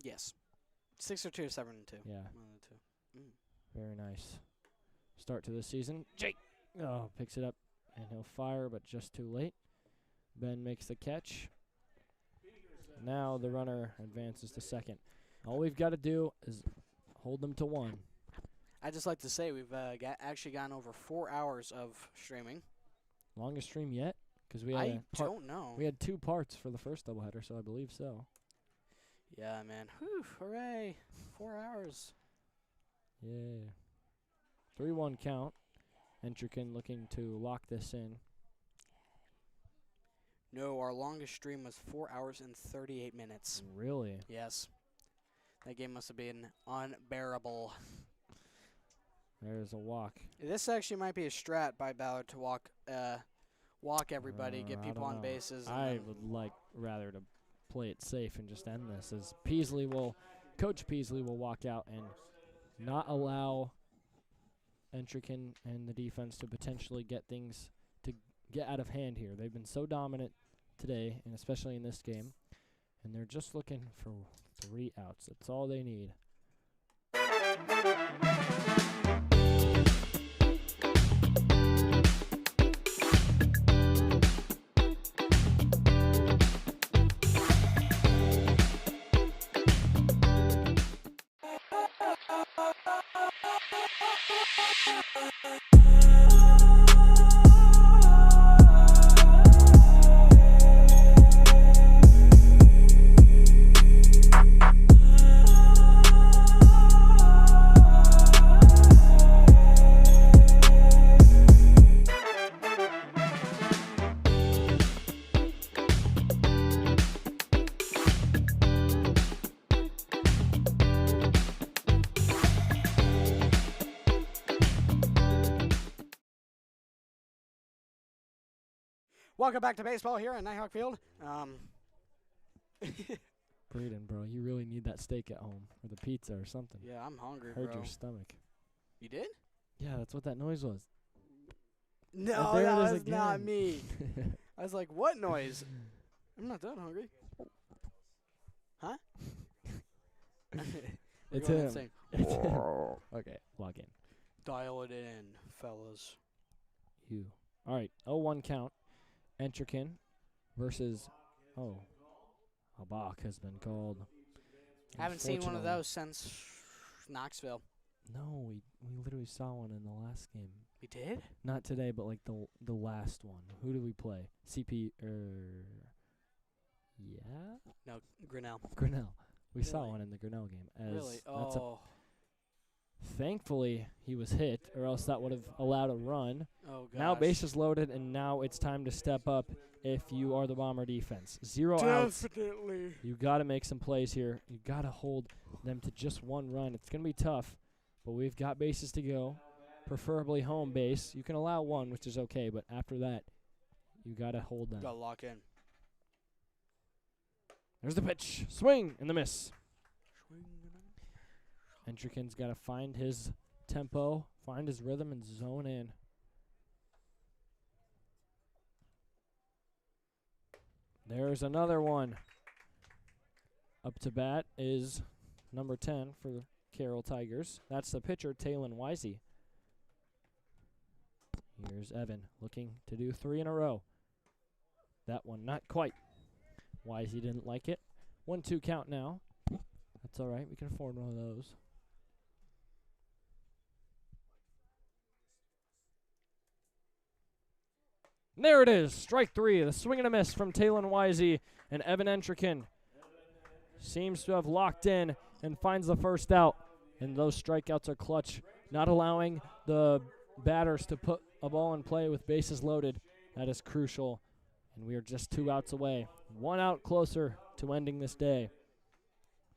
Yes. 6 or 2, 7 and 2. Yeah, One of the two. very nice start to the season. Jake, picks it up, and he'll fire, but just too late. Ben makes the catch. Now the runner advances to second. All we've got to do is hold them to 1. I'd just like to say we've actually gone over 4 hours of streaming. Longest stream yet? Because we had I don't know. we had 2 parts for the first doubleheader, so I believe so. Yeah, man. Whew, hooray. 4 hours. Yeah. 3-1 count. Entrican looking to lock this in. No, our longest stream was 4 hours and 38 minutes. Really? Yes. That game must have been unbearable. There's a walk. This actually might be a strat by Ballard to walk everybody, get I people don't on know. bases. And I then would like rather to play it safe and just end this, as Coach Peasley will walk out and not allow Entrican and the defense to potentially get things to get out of hand here. They've been so dominant today, and especially in this game, and they're just looking for 3 outs. That's all they need. welcome back to baseball here at Nighthawk Field. Braden, bro, you really need that steak at home, or the pizza or something. Yeah, I'm hungry, Hurt bro. your stomach. You did? Yeah, that's what that noise was. No, there that it was is not again. me. I was like, what noise? I'm not that hungry. Huh? We're It's going him. insane. It's him. Okay, log in. Dial it in, fellas. You. All right, 0-1 count. Entrican versus, a balk has been called. Haven't seen one of Unfortunately. those since Knoxville. No, we literally saw one in the last game. We did? Not today, but like the last one. Who did we play? Yeah? No, Grinnell. Grinnell. We saw Really? one in the Grinnell game. As Really? that's Oh. thankfully, he was hit, or else that would have allowed a run. Oh, gosh. Now bases loaded, and now it's time to step up if you are the Bomber defense. 0 outs. Definitely. You got to make some plays here. You got to hold them to just 1 run. It's going to be tough, but we've got bases to go, preferably home base. You can allow 1, which is okay, but after that, You got to hold them. Got to lock in. There's the pitch. Swing and the miss. Entrikin's got to find his tempo, find his rhythm, and zone in. There's another one. Up to bat is number 10 for the Carroll Tigers. That's the pitcher, Talon Wisey. Here's Evan looking to do 3 in a row. That one not quite. Wisey didn't like it. 1-2 count now. That's all right. We can afford one of those. And there it is. Strike 3. The swing and a miss from Talon Wisey, and Evan Entrikin seems to have locked in and finds the first out. And those strikeouts are clutch, not allowing the batters to put a ball in play with bases loaded. That is crucial. And we are just 2 outs away. 1 out closer to ending this day.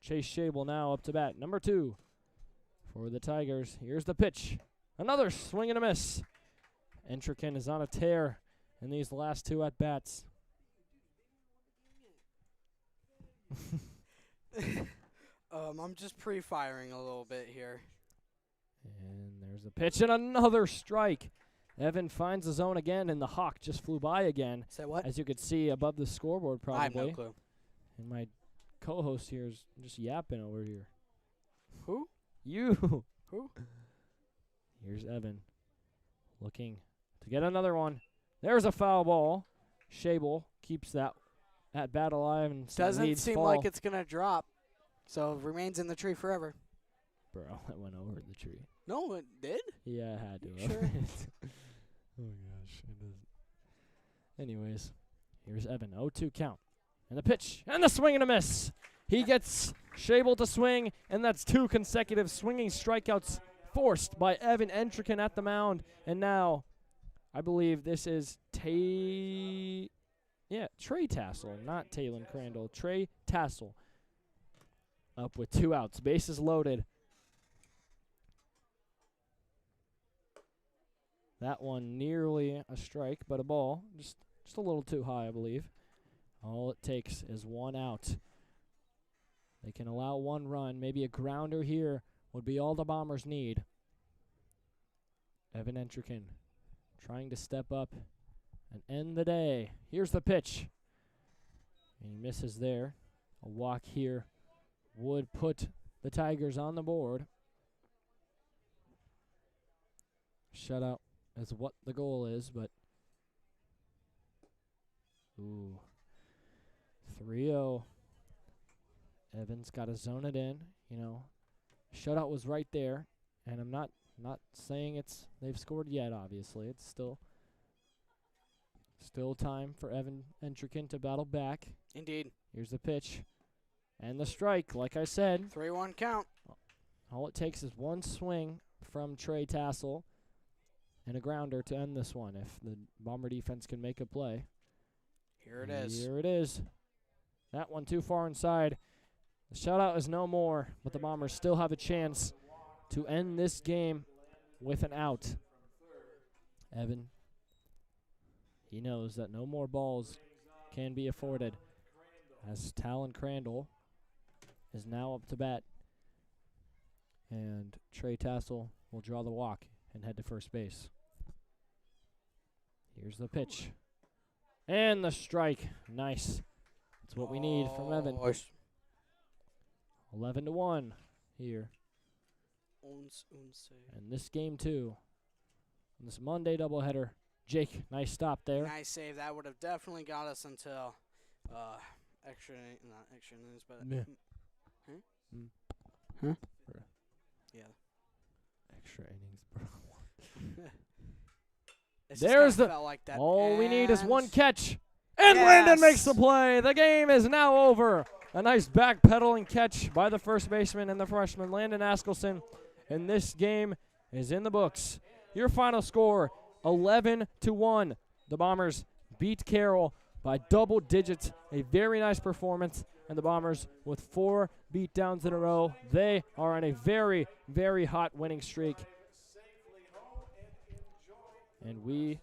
Chase Shable now up to bat. Number 2 for the Tigers. Here's the pitch. Another swing and a miss. Entrikin is on a tear in these last 2 at-bats. I'm just pre-firing a little bit here. And there's the pitch and another strike. Evan finds the zone again, and the Hawk just flew by again. Say what? As you could see above the scoreboard probably. I have no clue. And my co-host here is just yapping over here. Who? You. Who? Here's Evan looking to get another one. There's a foul ball. Shable keeps that at-bat alive and Doesn't leads seem fall. like it's going to drop. So it remains in the tree forever. Bro, that went over the tree. No, it did? Yeah, I had to. You sure? Oh, gosh. It doesn't. Anyways, here's Evan. 0-2 count. And the pitch. And the swing and a miss. He gets Shable to swing, and that's 2 consecutive swinging strikeouts forced by Evan Entrikin at the mound. And now, I believe this is Trey Tassel, not Talon Crandall. Trey Tassel up with 2 outs. Bases loaded. That one nearly a strike, but a ball. Just a little too high, I believe. All it takes is 1 out. They can allow 1 run. Maybe a grounder here would be all the Bombers need. Evan Entrikin trying to step up and end the day. Here's the pitch. And he misses there. A walk here would put the Tigers on the board. Shutout is what the goal is, but ooh. 3-0. Evans got to zone it in, you know. Shutout was right there, and I'm not saying they've scored yet, obviously. It's still time for Evan Entrikin to battle back. Indeed. Here's the pitch. And the strike, like I said. 3-1 count. All it takes is 1 swing from Trey Tassel and a grounder to end this one if the Bomber defense can make a play. Here it is. Here it is. That one too far inside. The shutout is no more, but the Bombers still have a chance to end this game with an out. Evan, he knows that no more balls can be afforded as Talon Crandall is now up to bat. And Trey Tassel will draw the walk and head to first base. Here's the pitch. And the strike. Nice. That's what we need from Evan. 11-1 here. And this game, too. On this Monday doubleheader. Jake, nice stop there. Nice save. That would have definitely got us until not extra innings, but Meh. Huh? Bruh. Yeah. Extra innings, bro. It just There's kinda the. felt like that. All we need is And 1 catch. And Yes. Landon makes the play. The game is now over. A nice backpedaling catch by the first baseman and the freshman, Landon Askelson. And this game is in the books. Your final score, 11-1. The Bombers beat Carroll by double digits. A very nice performance. And the Bombers, with 4 beatdowns in a row, they are on a very, very hot winning streak. And we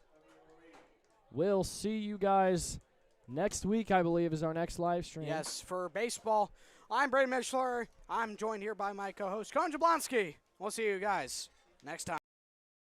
we'll see you guys next week, I believe, is our next live stream. Yes, for baseball. I'm Brady Mitchell. I'm joined here by my co-host, Cohen Jablonski. We'll see you guys next time.